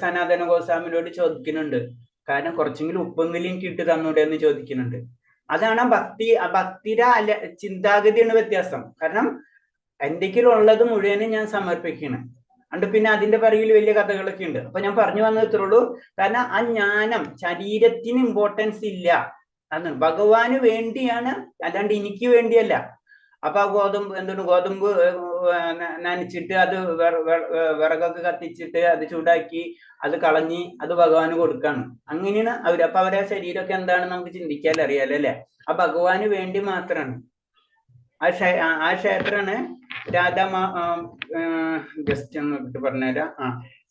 Speaker 2: സനാതന ഗോസ്വാമിനോട് ചോദിക്കുന്നുണ്ട്, കാരണം കുറച്ചെങ്കിലും ഉപ്പെങ്കിലും എനിക്ക് ഇട്ട് തന്നൂടെ എന്ന് ചോദിക്കുന്നുണ്ട്. അതാണ് ഭക്തിയുടെ ചിന്താഗതിയാണ് വ്യത്യാസം. കാരണം എന്തെങ്കിലുള്ളത് മുഴുവനും ഞാൻ സമർപ്പിക്കണം. അണ്ട് പിന്നെ അതിന്റെ പിറകിൽ വലിയ കഥകളൊക്കെ ഉണ്ട്. അപ്പൊ ഞാൻ പറഞ്ഞു വന്നത് ഇത്രേ ഉള്ളൂ. കാരണം ആ ജ്ഞാനം ശരീരത്തിന് ഇമ്പോർട്ടൻസ് ഇല്ല, അതാണ് ഭഗവാന് വേണ്ടിയാണ്, അല്ലാണ്ട് എനിക്ക് വേണ്ടിയല്ല. അപ്പൊ ആ ഗോതമ്പ് നനച്ചിട്ട് അത് വിറകൊക്കെ കത്തിച്ചിട്ട് അത് ചൂടാക്കി അത് കളഞ്ഞ് അത് ഭഗവാന് കൊടുക്കാണ്. അങ്ങനെയാണ് അവര്. അപ്പൊ അവരെ ശരീരമൊക്കെ എന്താണെന്ന് നമുക്ക് ചിന്തിക്കാൻ അറിയാലോ അല്ലെ. ആ ഭഗവാന് വേണ്ടി മാത്രമാണ്. ആ ക്ഷേത്രമാണ് ജസ്റ്റ് ഒന്ന് പറഞ്ഞുതരാം.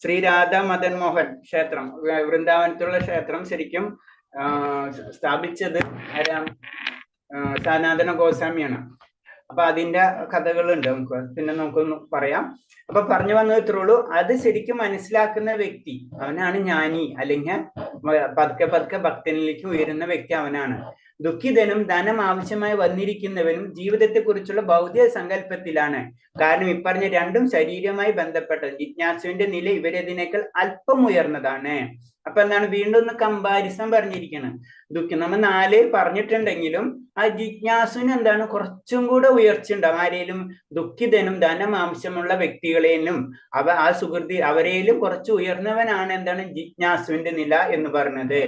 Speaker 2: ശ്രീ രാധാ മദൻ മോഹൻ ക്ഷേത്രം, വൃന്ദാവനത്തിലുള്ള ക്ഷേത്രം ശരിക്കും സ്ഥാപിച്ചത് സനാതന ഗോസ്വാമിയാണ്. അപ്പൊ അതിന്റെ കഥകളുണ്ട്, നമുക്കൊന്ന് പറയാം. അപ്പൊ പറഞ്ഞു വന്നത് ഇത്രേ ഉള്ളൂ. അത് ശരിക്കും മനസ്സിലാക്കുന്ന വ്യക്തി അവനാണ് ജ്ഞാനി, അല്ലെങ്കിൽ പതുക്കെ ഭക്തനിലേക്ക് ഉയരുന്ന വ്യക്തി അവനാണ്. ദുഃഖിതനും ധനം ആവശ്യമായി വന്നിരിക്കുന്നവനും ജീവിതത്തെ കുറിച്ചുള്ള ഭൗതിക സങ്കല്പത്തിലാണ്. കാരണം ഇപ്പറഞ്ഞ രണ്ടും ശരീരവുമായി ബന്ധപ്പെട്ടത്. ജിജ്ഞാസുവിന്റെ നില ഇവരതിനേക്കാൾ അല്പം ഉയർന്നതാണ്. അപ്പൊ എന്താണ്, വീണ്ടും ഒന്ന് കമ്പാരിസൺ പറഞ്ഞിരിക്കണം. നമ്മൾ 4 പറഞ്ഞിട്ടുണ്ടെങ്കിലും ആ ജിജ്ഞാസുവിന് എന്താണ് കുറച്ചും കൂടെ ഉയർച്ച ഉണ്ടാവും. ആരേലും ദുഃഖിതനും ധനം ആവശ്യമുള്ള വ്യക്തികളേലും ആ സുഹൃത്തി അവരേലും കുറച്ച് ഉയർന്നവനാണ് എന്താണ് ജിജ്ഞാസുവിന്റെ നില എന്ന് പറഞ്ഞത്.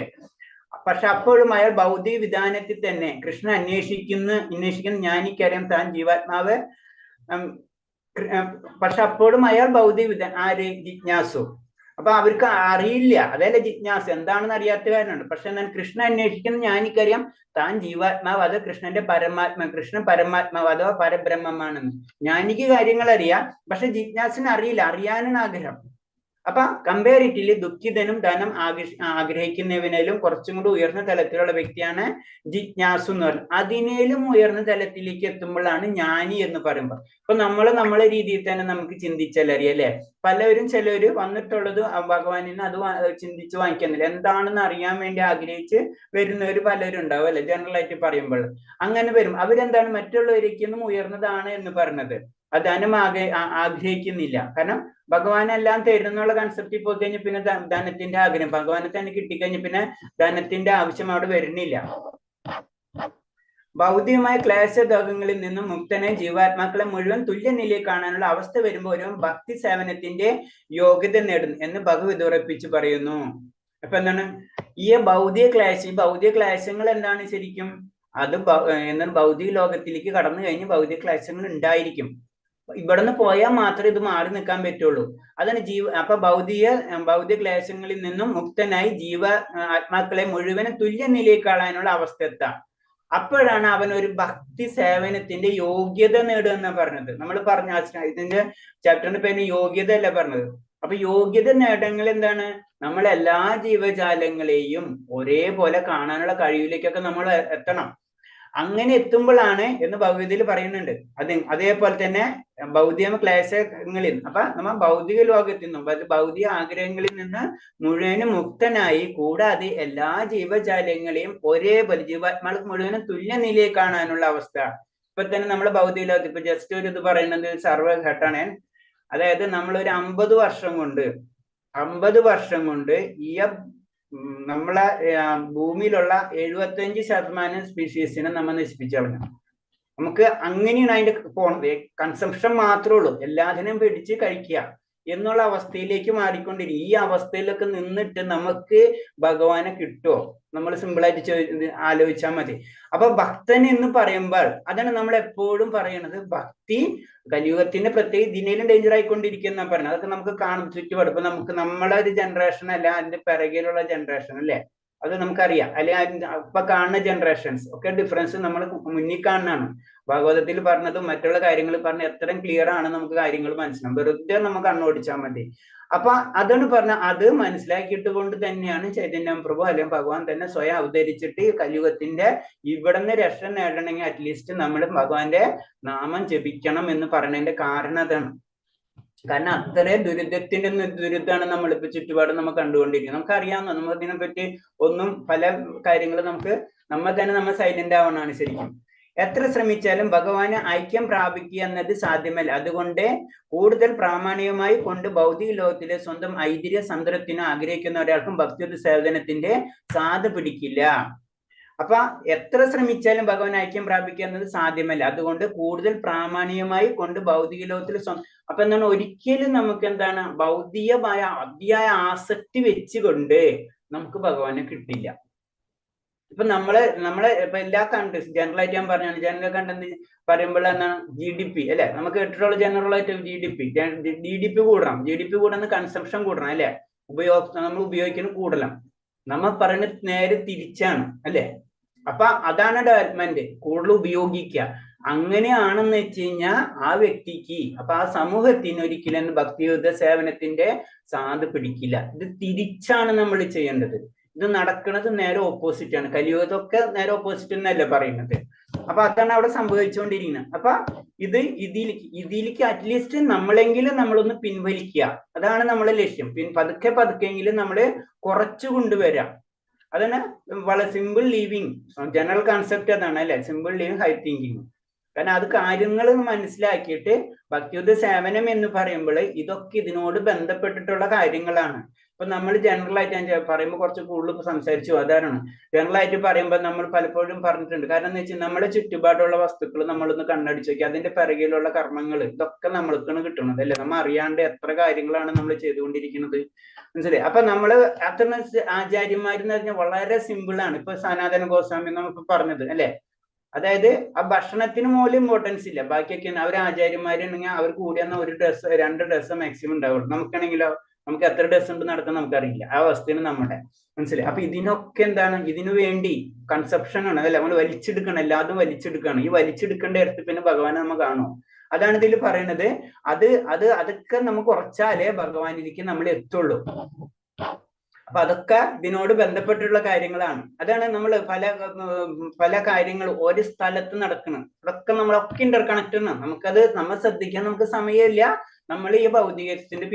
Speaker 2: പക്ഷെ അപ്പോഴും അയാൾ ഭൗതിക വിധാനത്തിൽ തന്നെ കൃഷ്ണൻ അന്വേഷിക്കുന്ന ജ്ഞാനിക്കറിയാം താൻ ജീവാത്മാവ്. പക്ഷെ അപ്പോഴും അയാൾ ഭൗതിക ജിജ്ഞാസു. അപ്പൊ അവർക്ക് അറിയില്ല, അതല്ല ജിജ്ഞാസ എന്താണെന്ന് അറിയാത്ത കാരണമുണ്ട്. പക്ഷെ എന്നാൽ കൃഷ്ണൻ അന്വേഷിക്കുന്ന ജ്ഞാനിക്കറിയാം താൻ ജീവാത്മാവ്, അത് കൃഷ്ണന്റെ കൃഷ്ണൻ പരമാത്മാവ് അഥവാ പരബ്രഹ്മമാണെന്ന്. ജ്ഞാനിക്ക് കാര്യങ്ങൾ അറിയാം, പക്ഷെ ജിജ്ഞാസിന് അറിയില്ല, അറിയാനാണ് ആഗ്രഹം. അപ്പൊ കമ്പാരിറ്റീവ്ലി ദുഃഖിതനും ധനം ആഗ്രഹിക്കുന്നവനേലും കുറച്ചും കൂടി ഉയർന്ന തലത്തിലുള്ള വ്യക്തിയാണ് ജിജ്ഞാസു എന്ന് പറയുന്നത്. അതിനേലും ഉയർന്ന തലത്തിലേക്ക് എത്തുമ്പോഴാണ് ജ്ഞാനി എന്ന് പറയുമ്പോൾ. അപ്പൊ നമ്മളെ രീതിയിൽ തന്നെ നമുക്ക് ചിന്തിച്ചാലറിയാം അല്ലെ. ചിലര് വന്നിട്ടുള്ളത് ഭഗവാനിന് അത് ചിന്തിച്ച് വാങ്ങിക്കുന്നില്ല, എന്താണെന്ന് അറിയാൻ വേണ്ടി ആഗ്രഹിച്ച് വരുന്നവർ പലരും ഉണ്ടാവും അല്ലെ, ജനറൽ ആയിട്ട് പറയുമ്പോൾ. അങ്ങനെ വരും. അവരെന്താണ് മറ്റുള്ളവരേക്കൊന്നും ഉയർന്നതാണ് എന്ന് പറഞ്ഞത്. ധനം ആഗ്രഹിക്കുന്നില്ല. കാരണം ഭഗവാനെല്ലാം തരുന്നുള്ള കൺസെപ്റ്റിൽ പോയി കഴിഞ്ഞാൽ പിന്നെ ധനത്തിന്റെ ആഗ്രഹം, ഭഗവാനെ തന്നെ കിട്ടിക്കഴിഞ്ഞ പിന്നെ ധനത്തിന്റെ ആവശ്യം അവിടെ വരുന്നില്ല. ഭൗതികമായ ക്ലേശരോഗങ്ങളിൽ നിന്നും മുക്തനായി ജീവാത്മാക്കളെ മുഴുവൻ തുല്യനിലയിൽ കാണാനുള്ള അവസ്ഥ വരുമ്പോൾ ഒരു ഭക്തി സേവനത്തിന്റെ യോഗ്യത നേടുന്നു എന്ന് ഭഗവത് ഉറപ്പിച്ചു പറയുന്നു. അപ്പൊ എന്താണ് ഈ ഭൗതിക ക്ലേശങ്ങൾ എന്താണ് ശരിക്കും? അത് എന്താണ് ഭൗതിക ലോകത്തിലേക്ക് കടന്നു കഴിഞ്ഞ് ഭൗതിക ക്ലേശങ്ങൾ ഉണ്ടായിരിക്കും. ഇവിടുന്ന് പോയാൽ മാത്രമേ ഇത് മാറി നിൽക്കാൻ പറ്റുള്ളൂ. അതാണ് അപ്പൊ ഭൗതിക ക്ലേശങ്ങളിൽ നിന്നും മുക്തനായി ആത്മാക്കളെ മുഴുവനും തുല്യ നിലയിൽ കാണാനുള്ള അവസ്ഥ എത്താം. അപ്പോഴാണ് അവൻ ഒരു ഭക്തി സേവനത്തിന്റെ യോഗ്യത നേടുക എന്നാ പറഞ്ഞത്. നമ്മൾ പറഞ്ഞ ഇതിന്റെ ചാപ്റ്ററിന്റെ പേര് യോഗ്യത അല്ല പറഞ്ഞത്. അപ്പൊ യോഗ്യത നേടങ്ങൾ എന്താണ്? നമ്മൾ എല്ലാ ജീവജാലങ്ങളെയും ഒരേപോലെ കാണാനുള്ള കഴിവിലേക്കൊക്കെ നമ്മൾ എത്തണം. അങ്ങനെ എത്തുമ്പോഴാണ് എന്ന് ഭഗവതിയിൽ പറയുന്നുണ്ട്. അതേപോലെ തന്നെ ഭൗതിക ക്ലേശങ്ങളിൽ നമ്മ ഭൗതിക ലോകത്തിൽ നിന്നും ഭൗതിക ആഗ്രഹങ്ങളിൽ നിന്ന് മുഴുവനും മുക്തനായി, കൂടാതെ എല്ലാ ജീവജാലങ്ങളെയും ഒരേപോലെ ജീവാത്മാക്കൾക്ക് മുഴുവനും തുല്യ നിലയിൽ കാണാനുള്ള അവസ്ഥ. ഇപ്പൊ തന്നെ നമ്മളെ ഭൗതിക ലോകത്തിൽ ഇപ്പൊ ജസ്റ്റ് ഒരു ഇത് പറയുന്നത് സർവഘട്ടാണ്. അതായത് നമ്മളൊരു 50 വർഷം കൊണ്ട് ഈ നമ്മളെ ഭൂമിയിലുള്ള 75% സ്പീഷീസിനെ നമ്മൾ നശിപ്പിച്ചു കളഞ്ഞു. നമുക്ക് അങ്ങനെയാണ് അതിന്റെ പോണത്. കൺസംഷൻ മാത്രമേ ഉള്ളൂ, എല്ലാത്തിനും പിടിച്ച് കഴിക്കുക എന്നുള്ള അവസ്ഥയിലേക്ക് മാറിക്കൊണ്ടിരിക്കും. ഈ അവസ്ഥയിലൊക്കെ നിന്നിട്ട് നമുക്ക് ഭഗവാനെ കിട്ടുമോ? നമ്മൾ സിമ്പിളായിട്ട് ആലോചിച്ചാൽ മതി. അപ്പൊ ഭക്തൻ എന്ന് പറയുമ്പോൾ അതാണ് നമ്മൾ എപ്പോഴും പറയണത്. ഭക്തി കലിയുഗത്തിന്റെ പ്രത്യേക ഇതിനേലും ഡേഞ്ചർ ആയിക്കൊണ്ടിരിക്കുന്ന പറയുന്നത്. അതൊക്കെ നമുക്ക് കാണും ചുറ്റുപാട്. ഇപ്പൊ നമ്മളെ ഒരു ജനറേഷൻ അല്ല, അതിന്റെ പിറകിലുള്ള ജനറേഷൻ അല്ലെ, അത് നമുക്കറിയാം. അല്ലെങ്കിൽ ഇപ്പൊ കാണുന്ന ജനറേഷൻസ് ഒക്കെ ഡിഫറൻസ് നമ്മൾ മുന്നിൽ കാണുന്നതാണ്. ഭാഗവതത്തിൽ പറഞ്ഞതും മറ്റുള്ള കാര്യങ്ങൾ പറഞ്ഞ എത്രയും ക്ലിയർ ആണ് നമുക്ക് കാര്യങ്ങൾ മനസ്സിലാവും. വെറുതെ നമുക്ക് കണ്ണോടിച്ചാൽ മതി. അപ്പൊ അതാണ് പറഞ്ഞ അത് മനസ്സിലാക്കിയിട്ട് കൊണ്ട് തന്നെയാണ് ചൈതന്യ പ്രഭു അല്ലെങ്കിൽ ഭഗവാൻ തന്നെ സ്വയം അവതരിച്ചിട്ട് കലിയുഗത്തിന്റെ ഇവിടുന്ന് രക്ഷ നേടണമെങ്കിൽ അറ്റ്ലീസ്റ്റ് നമ്മൾ ഭഗവാന്റെ നാമം ജപിക്കണം എന്ന് പറയുന്നതിന്റെ കാരണം അതാണ്. കാരണം അത്രയും ദുരിതമാണ് നമ്മളിപ്പോ ചുറ്റുപാട് നമ്മൾ കണ്ടുകൊണ്ടിരിക്കുന്നത്. നമുക്കറിയാവുന്ന നമ്മൾ ഇതിനെപ്പറ്റി ഒന്നും പല കാര്യങ്ങളും നമ്മൾ തന്നെ സൈലന്റ് ആവണാണ് ശരിക്കും. എത്ര ശ്രമിച്ചാലും ഭഗവാന് ഐക്യം പ്രാപിക്കുക എന്നത് സാധ്യമല്ല. അതുകൊണ്ട് കൂടുതൽ പ്രാമാണികമായി കൊണ്ട് ഭൗതിക ലോകത്തിലെ സ്വന്തം ഐതിഹ്യ സംതൃപ്തിനോ ആഗ്രഹിക്കുന്ന ഒരാൾക്കും ഭക്തിയുടെ സേവനത്തിന്റെ സാധ പിടിക്കില്ല. അപ്പൊ എത്ര ശ്രമിച്ചാലും ഭഗവാൻ ഐക്യം പ്രാപിക്കുക എന്നത് സാധ്യമല്ല. അതുകൊണ്ട് കൂടുതൽ പ്രാമാണികമായി കൊണ്ട് ഭൗതിക ലോകത്തിൽ അപ്പൊ എന്താണ്, ഒരിക്കലും നമുക്ക് എന്താണ് ഭൗതികമായ അതിയായ ആസക്തി വെച്ചുകൊണ്ട് നമുക്ക് ഭഗവാനെ കിട്ടില്ല. ഇപ്പൊ നമ്മളെ ഇപ്പൊ എല്ലാ കൺട്രീസ് ജനറലായിട്ട് ഞാൻ പറഞ്ഞാണ്, ജനറൽ കണ്ടെന്ന് പറയുമ്പോൾ എന്താണ് GDP അല്ലെ, നമുക്ക് കേട്ടിട്ടുള്ള ജനറൽ ആയിട്ട് GDP കൂടണം. GDP കൂടണം, കൺസംഷൻ കൂടണം അല്ലെ, നമ്മൾ ഉപയോഗിക്കുന്നത് കൂടണം. നമ്മൾ പറയുന്നത് നേരെ തിരിച്ചാണ് അല്ലെ. അപ്പൊ അതാണ് ഡെവലപ്മെന്റ്, കൂടുതൽ ഉപയോഗിക്കുക. അങ്ങനെയാണെന്ന് വെച്ച് കഴിഞ്ഞാൽ ആ വ്യക്തിക്ക്, അപ്പൊ ആ സമൂഹത്തിന് ഒരിക്കലും ഭക്തിയുദ്ധ സേവനത്തിന്റെ സാധ പിടിക്കില്ല. ഇത് തിരിച്ചാണ് നമ്മൾ ചെയ്യേണ്ടത്. ഇത് നടക്കുന്നത് നേരെ ഓപ്പോസിറ്റ് ആണ്. കലിയുഗത്തൊക്കെ നേരെ ഓപ്പോസിറ്റ് എന്നല്ലേ പറയുന്നത്. അപ്പൊ അതാണ് അവിടെ സംഭവിച്ചുകൊണ്ടിരിക്കുന്നത്. അപ്പൊ ഇതിലേക്ക് അറ്റ്ലീസ്റ്റ് നമ്മളെങ്കിലും നമ്മളൊന്ന് പിൻവലിക്കുക. അതാണ് നമ്മളെ ലക്ഷ്യം. പതുക്കെങ്കിലും നമ്മള് കുറച്ചു കൊണ്ടുവരാം. അതാണ് വളരെ സിമ്പിൾ ലിവിങ്. ജനറൽ കൺസെപ്റ്റ് അതാണ് അല്ലെ, സിമ്പിൾ ലിവിങ് ഹൈ തിങ്കിങ്. കാരണം അത് കാര്യങ്ങൾ മനസ്സിലാക്കിയിട്ട് ഭക്തിയുദ്ധ സേവനം എന്ന് പറയുമ്പോൾ ഇതൊക്കെ ഇതിനോട് ബന്ധപ്പെട്ടിട്ടുള്ള കാര്യങ്ങളാണ്. ഇപ്പൊ നമ്മൾ ജനറൽ ആയിട്ട് പറയുമ്പോൾ കുറച്ച് കൂടുതൽ സംസാരിച്ചു. അതാണ് ജനറൽ ആയിട്ട് പറയുമ്പോൾ നമ്മൾ പലപ്പോഴും പറഞ്ഞിട്ടുണ്ട്. കാരണം എന്ന് വെച്ചാൽ നമ്മുടെ ചുറ്റുപാടുള്ള വസ്തുക്കൾ നമ്മളൊന്ന് കണ്ണടിച്ചു നോക്കി, അതിന്റെ പിറകിലുള്ള കർമ്മങ്ങൾ ഇതൊക്കെ നമ്മൾക്കാണ് കിട്ടുന്നത് അല്ലെ. നമ്മൾ അറിയാണ്ട് എത്ര കാര്യങ്ങളാണ് നമ്മൾ ചെയ്തുകൊണ്ടിരിക്കുന്നത്, മനസ്സിലായി. അപ്പൊ നമ്മള് അത്ര ആചാര്യന്മാരെന്ന് പറഞ്ഞാൽ വളരെ സിമ്പിൾ ആണ്. ഇപ്പൊ സനാതന ഗോസ്വാമി നമുക്ക് പറഞ്ഞത് അല്ലെ, അതായത് ആ ഭക്ഷണത്തിന് പോലും ഇമ്പോർട്ടൻസ് ഇല്ല. ബാക്കിയൊക്കെ അവർ ആചാര്യന്മാരുണ്ടെങ്കിൽ അവർക്ക് കൂടിയെന്ന 1 ഡ്രസ് 2 ഡ്രസ് മാക്സിമം ഉണ്ടാവുള്ളൂ. നമുക്കാണെങ്കിലോ നമുക്ക് എത്ര ഡ്രസ് ഉണ്ട് നടക്കാൻ നമുക്കറിയില്ല. ആ അവസ്ഥയാണ് നമ്മുടെ, മനസ്സിലായി. അപ്പൊ ഇതിനൊക്കെ എന്താണ്, ഇതിനു വേണ്ടി കൺസെപ്ഷൻ ആണ് അല്ലെ, നമ്മൾ വലിച്ചെടുക്കണം, എല്ലാതും വലിച്ചെടുക്കണം. ഈ വലിച്ചെടുക്കേണ്ട ഇടത്ത് പിന്നെ ഭഗവാനെ നമ്മൾ കാണും. അതാണ് ഇതിൽ പറയുന്നത്. അതൊക്കെ നമുക്ക് കുറച്ചാലേ ഭഗവാനിലേക്ക് നമ്മൾ എത്തുള്ളൂ. അപ്പൊ അതൊക്കെ ഇതിനോട് ബന്ധപ്പെട്ടുള്ള കാര്യങ്ങളാണ്. അതാണ് നമ്മൾ പല കാര്യങ്ങളും ഒരു സ്ഥലത്ത് നടക്കണം. അതൊക്കെ നമ്മളൊക്കെ ഇന്റർ കണക്റ്റഡ് ആണ്. നമുക്കത് നമ്മൾ ശ്രദ്ധിക്കാൻ നമുക്ക് സമയമില്ല. നമ്മൾ ഈ ഭൗതികത്തിന്റെ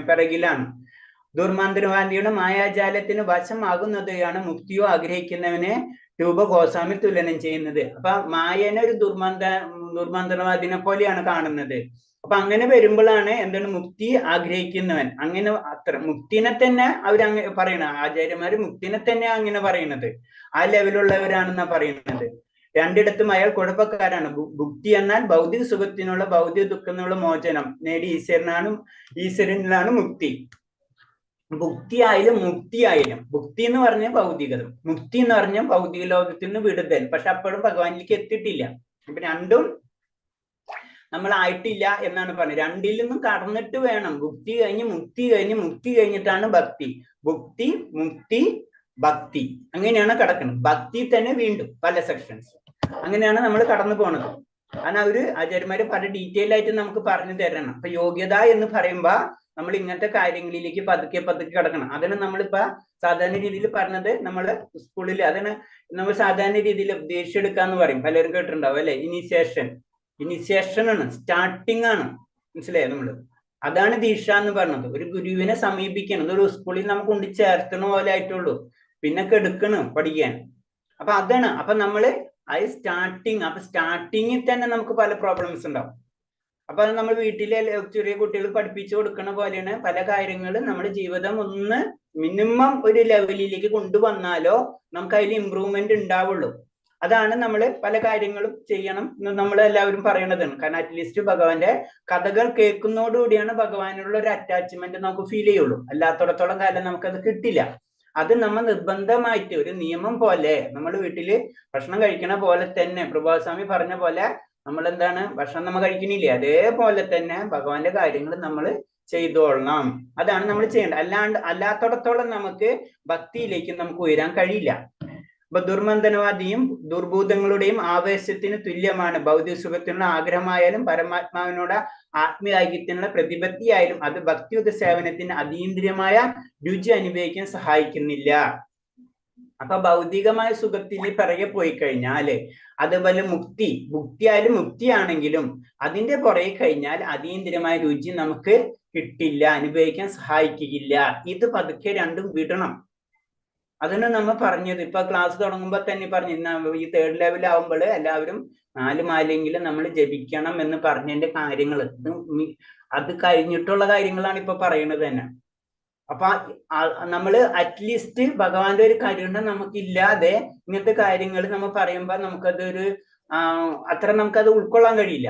Speaker 2: പിറകിലാണ്. ദുർമാന്തരവാദിയുടെ മായാജാലത്തിന് വശമാകുന്നതാണ് മുക്തിയോ ആഗ്രഹിക്കുന്നവനെ രൂപ ഗോസ്വാമി തുലനം ചെയ്യുന്നത്. അപ്പൊ മായനെ ഒരു ദുർമാന്തരവാദിനെ പോലെയാണ് കാണുന്നത്. അപ്പൊ അങ്ങനെ വരുമ്പോഴാണ് എന്താണ് മുക്തി ആഗ്രഹിക്കുന്നവൻ. അങ്ങനെ മുക്തിനെ തന്നെ അവരങ്ങനെ പറയണ ആചാര്യന്മാര് മുക്തിനെ തന്നെ അങ്ങനെ പറയുന്നത്. ആ ലെവലുള്ളവരാണെന്നാ പറയുന്നത്. രണ്ടിടത്തും അയാൾ കുഴപ്പക്കാരാണ്. ഭുക്തി എന്നാൽ ഭൗതിക സുഖത്തിനുള്ള ഭൗതിക ദുഃഖത്തിനുള്ള മോചനം നേടി ഈശ്വരനിലാണ് മുക്തി. ഭുക്തി ആയാലും മുക്തി ആയാലും, ഭുക്തി എന്ന് പറഞ്ഞ ഭൗതികത, മുക്തി എന്ന് പറഞ്ഞ ഭൗതിക ലോകത്തിൽ നിന്ന് വിടുതൽ. പക്ഷെ അപ്പോഴും ഭഗവാനിലേക്ക് എത്തിയിട്ടില്ല. അപ്പൊ രണ്ടും നമ്മളായിട്ടില്ല എന്നാണ് പറഞ്ഞത്. രണ്ടിൽ നിന്നും കടന്നിട്ട് വേണം. ഭുക്തി കഴിഞ്ഞ് മുക്തി കഴിഞ്ഞിട്ടാണ് ഭക്തി. ഭുക്തി, മുക്തി, ഭക്തി, അങ്ങനെയാണ് കിടക്കുന്നത്. ഭക്തി തന്നെ വീണ്ടും പല സെക്ഷൻസ്, അങ്ങനെയാണ് നമ്മൾ കടന്നു പോണത്. കാരണം അവര് ആചാര്യന്മാര് പല ഡീറ്റെയിൽ ആയിട്ട് നമുക്ക് പറഞ്ഞു തരണം. അപ്പൊ യോഗ്യത എന്ന് പറയുമ്പോ നമ്മൾ ഇങ്ങനത്തെ കാര്യങ്ങളിലേക്ക് പതുക്കെ കിടക്കണം. അതിന് നമ്മളിപ്പോ സാധാരണ രീതിയിൽ പറഞ്ഞത് നമ്മള് സ്കൂളിൽ, അതിന് നമ്മൾ സാധാരണ രീതിയിൽ ദേഷ്യെടുക്കാന്ന് പറയും. പലരും കേട്ടിട്ടുണ്ടാവും അല്ലെ. ഇനിഷ്യേഷൻ ആണ്, സ്റ്റാർട്ടിങ് ആണ്, മനസ്സിലായോ നമ്മള്. അതാണ് ദീക്ഷ എന്ന് പറഞ്ഞത്. ഒരു ഗുരുവിനെ സമീപിക്കണം. ഒരു സ്കൂളിൽ നമുക്ക് കൊണ്ട് ചേർത്തണ പോലെ ആയിട്ടുള്ളൂ. പിന്നെ എടുക്കണം പഠിക്കാൻ. അപ്പൊ അതാണ്. അപ്പൊ നമ്മള് അത് സ്റ്റാർട്ടിങ്. അപ്പൊ സ്റ്റാർട്ടിങ്ങിൽ തന്നെ നമുക്ക് പല പ്രോബ്ലംസ് ഉണ്ടാവും. അപ്പൊ അത് നമ്മൾ വീട്ടിലെ ചെറിയ കുട്ടികൾ പഠിപ്പിച്ചു കൊടുക്കണ പോലെയാണ് പല കാര്യങ്ങളും നമ്മുടെ ജീവിതം ഒന്ന് മിനിമം ഒരു ലെവലിലേക്ക് കൊണ്ടുവന്നാലോ നമുക്ക് അതിൽ ഇമ്പ്രൂവ്മെന്റ് ഉണ്ടാവുള്ളൂ. അതാണ് നമ്മൾ പല കാര്യങ്ങളും ചെയ്യണം എന്ന് നമ്മൾ എല്ലാവരും പറയണതാണ്. കാരണം അറ്റ്ലീസ്റ്റ് ഭഗവാന്റെ കഥകൾ കേൾക്കുന്നതോടുകൂടിയാണ് ഭഗവാനുള്ള ഒരു അറ്റാച്ച്മെന്റ് നമുക്ക് ഫീൽ ചെയ്യുള്ളൂ. അല്ലാത്തടത്തോളം കാലം നമുക്കത് കിട്ടില്ല. അത് നമ്മൾ നിർബന്ധമായിട്ട് ഒരു നിയമം പോലെ, നമ്മൾ വീട്ടില് ഭക്ഷണം കഴിക്കണ പോലെ തന്നെ പ്രഭാസ്വാമി പറഞ്ഞ പോലെ നമ്മൾ എന്താണ് ഭക്ഷണം നമ്മൾ കഴിക്കണില്ലേ, അതേപോലെ തന്നെ ഭഗവാന്റെ കാര്യങ്ങൾ നമ്മൾ ചെയ്തോളണം. അതാണ് നമ്മൾ ചെയ്യേണ്ടത്. അല്ലാത്തടത്തോളം നമുക്ക് ഭക്തിയിലേക്ക് നമുക്ക് ഉയരാൻ കഴിയില്ല. അപ്പൊ ദുർമന്ദനവാദിയും ദുർഭൂതങ്ങളുടെയും ആവേശത്തിന് തുല്യമാണ്. ഭൗതിക സുഖത്തിനുള്ള ആഗ്രഹമായാലും പരമാത്മാവിനോട് ആത്മീയൈക്യത്തിനുള്ള പ്രതിപത്തിയായാലും അത് ഭക്തിയുദ്ധ സേവനത്തിന് അതീന്ദ്രിയമായ രുചി അനുഭവിക്കാൻ സഹായിക്കുന്നില്ല. അപ്പൊ ഭൗതികമായ സുഖത്തിൽ പിറകെ പോയി കഴിഞ്ഞാല്, അതുപോലെ മുക്തിയായാലും മുക്തിയാണെങ്കിലും അതിന്റെ പുറകെ കഴിഞ്ഞാൽ അതീന്ദ്രിയമായ രുചി നമുക്ക് കിട്ടില്ല, അനുഭവിക്കാൻ സഹായിക്കില്ല. ഇത് പതുക്കെ രണ്ടും വിടണം. അതാണ് നമ്മൾ പറഞ്ഞത്. ഇപ്പൊ ക്ലാസ് തുടങ്ങുമ്പോൾ തന്നെ പറഞ്ഞു, ഈ 3rd ലെവൽ ആവുമ്പോൾ എല്ലാവരും 4 മാലയെങ്കിലും നമ്മൾ ജപിക്കണം എന്ന് പറഞ്ഞതിന്റെ കാര്യങ്ങൾ, അത് കഴിഞ്ഞിട്ടുള്ള കാര്യങ്ങളാണ് ഇപ്പൊ പറയുന്നത് തന്നെ. അപ്പൊ നമ്മള് അറ്റ്ലീസ്റ്റ് ഭഗവാന്റെ ഒരു കരുണ നമുക്കില്ലാതെ ഇങ്ങനത്തെ കാര്യങ്ങൾ നമ്മൾ പറയുമ്പോൾ നമുക്കതൊരു അത്ര നമുക്കത് ഉൾക്കൊള്ളാൻ കഴിയില്ല.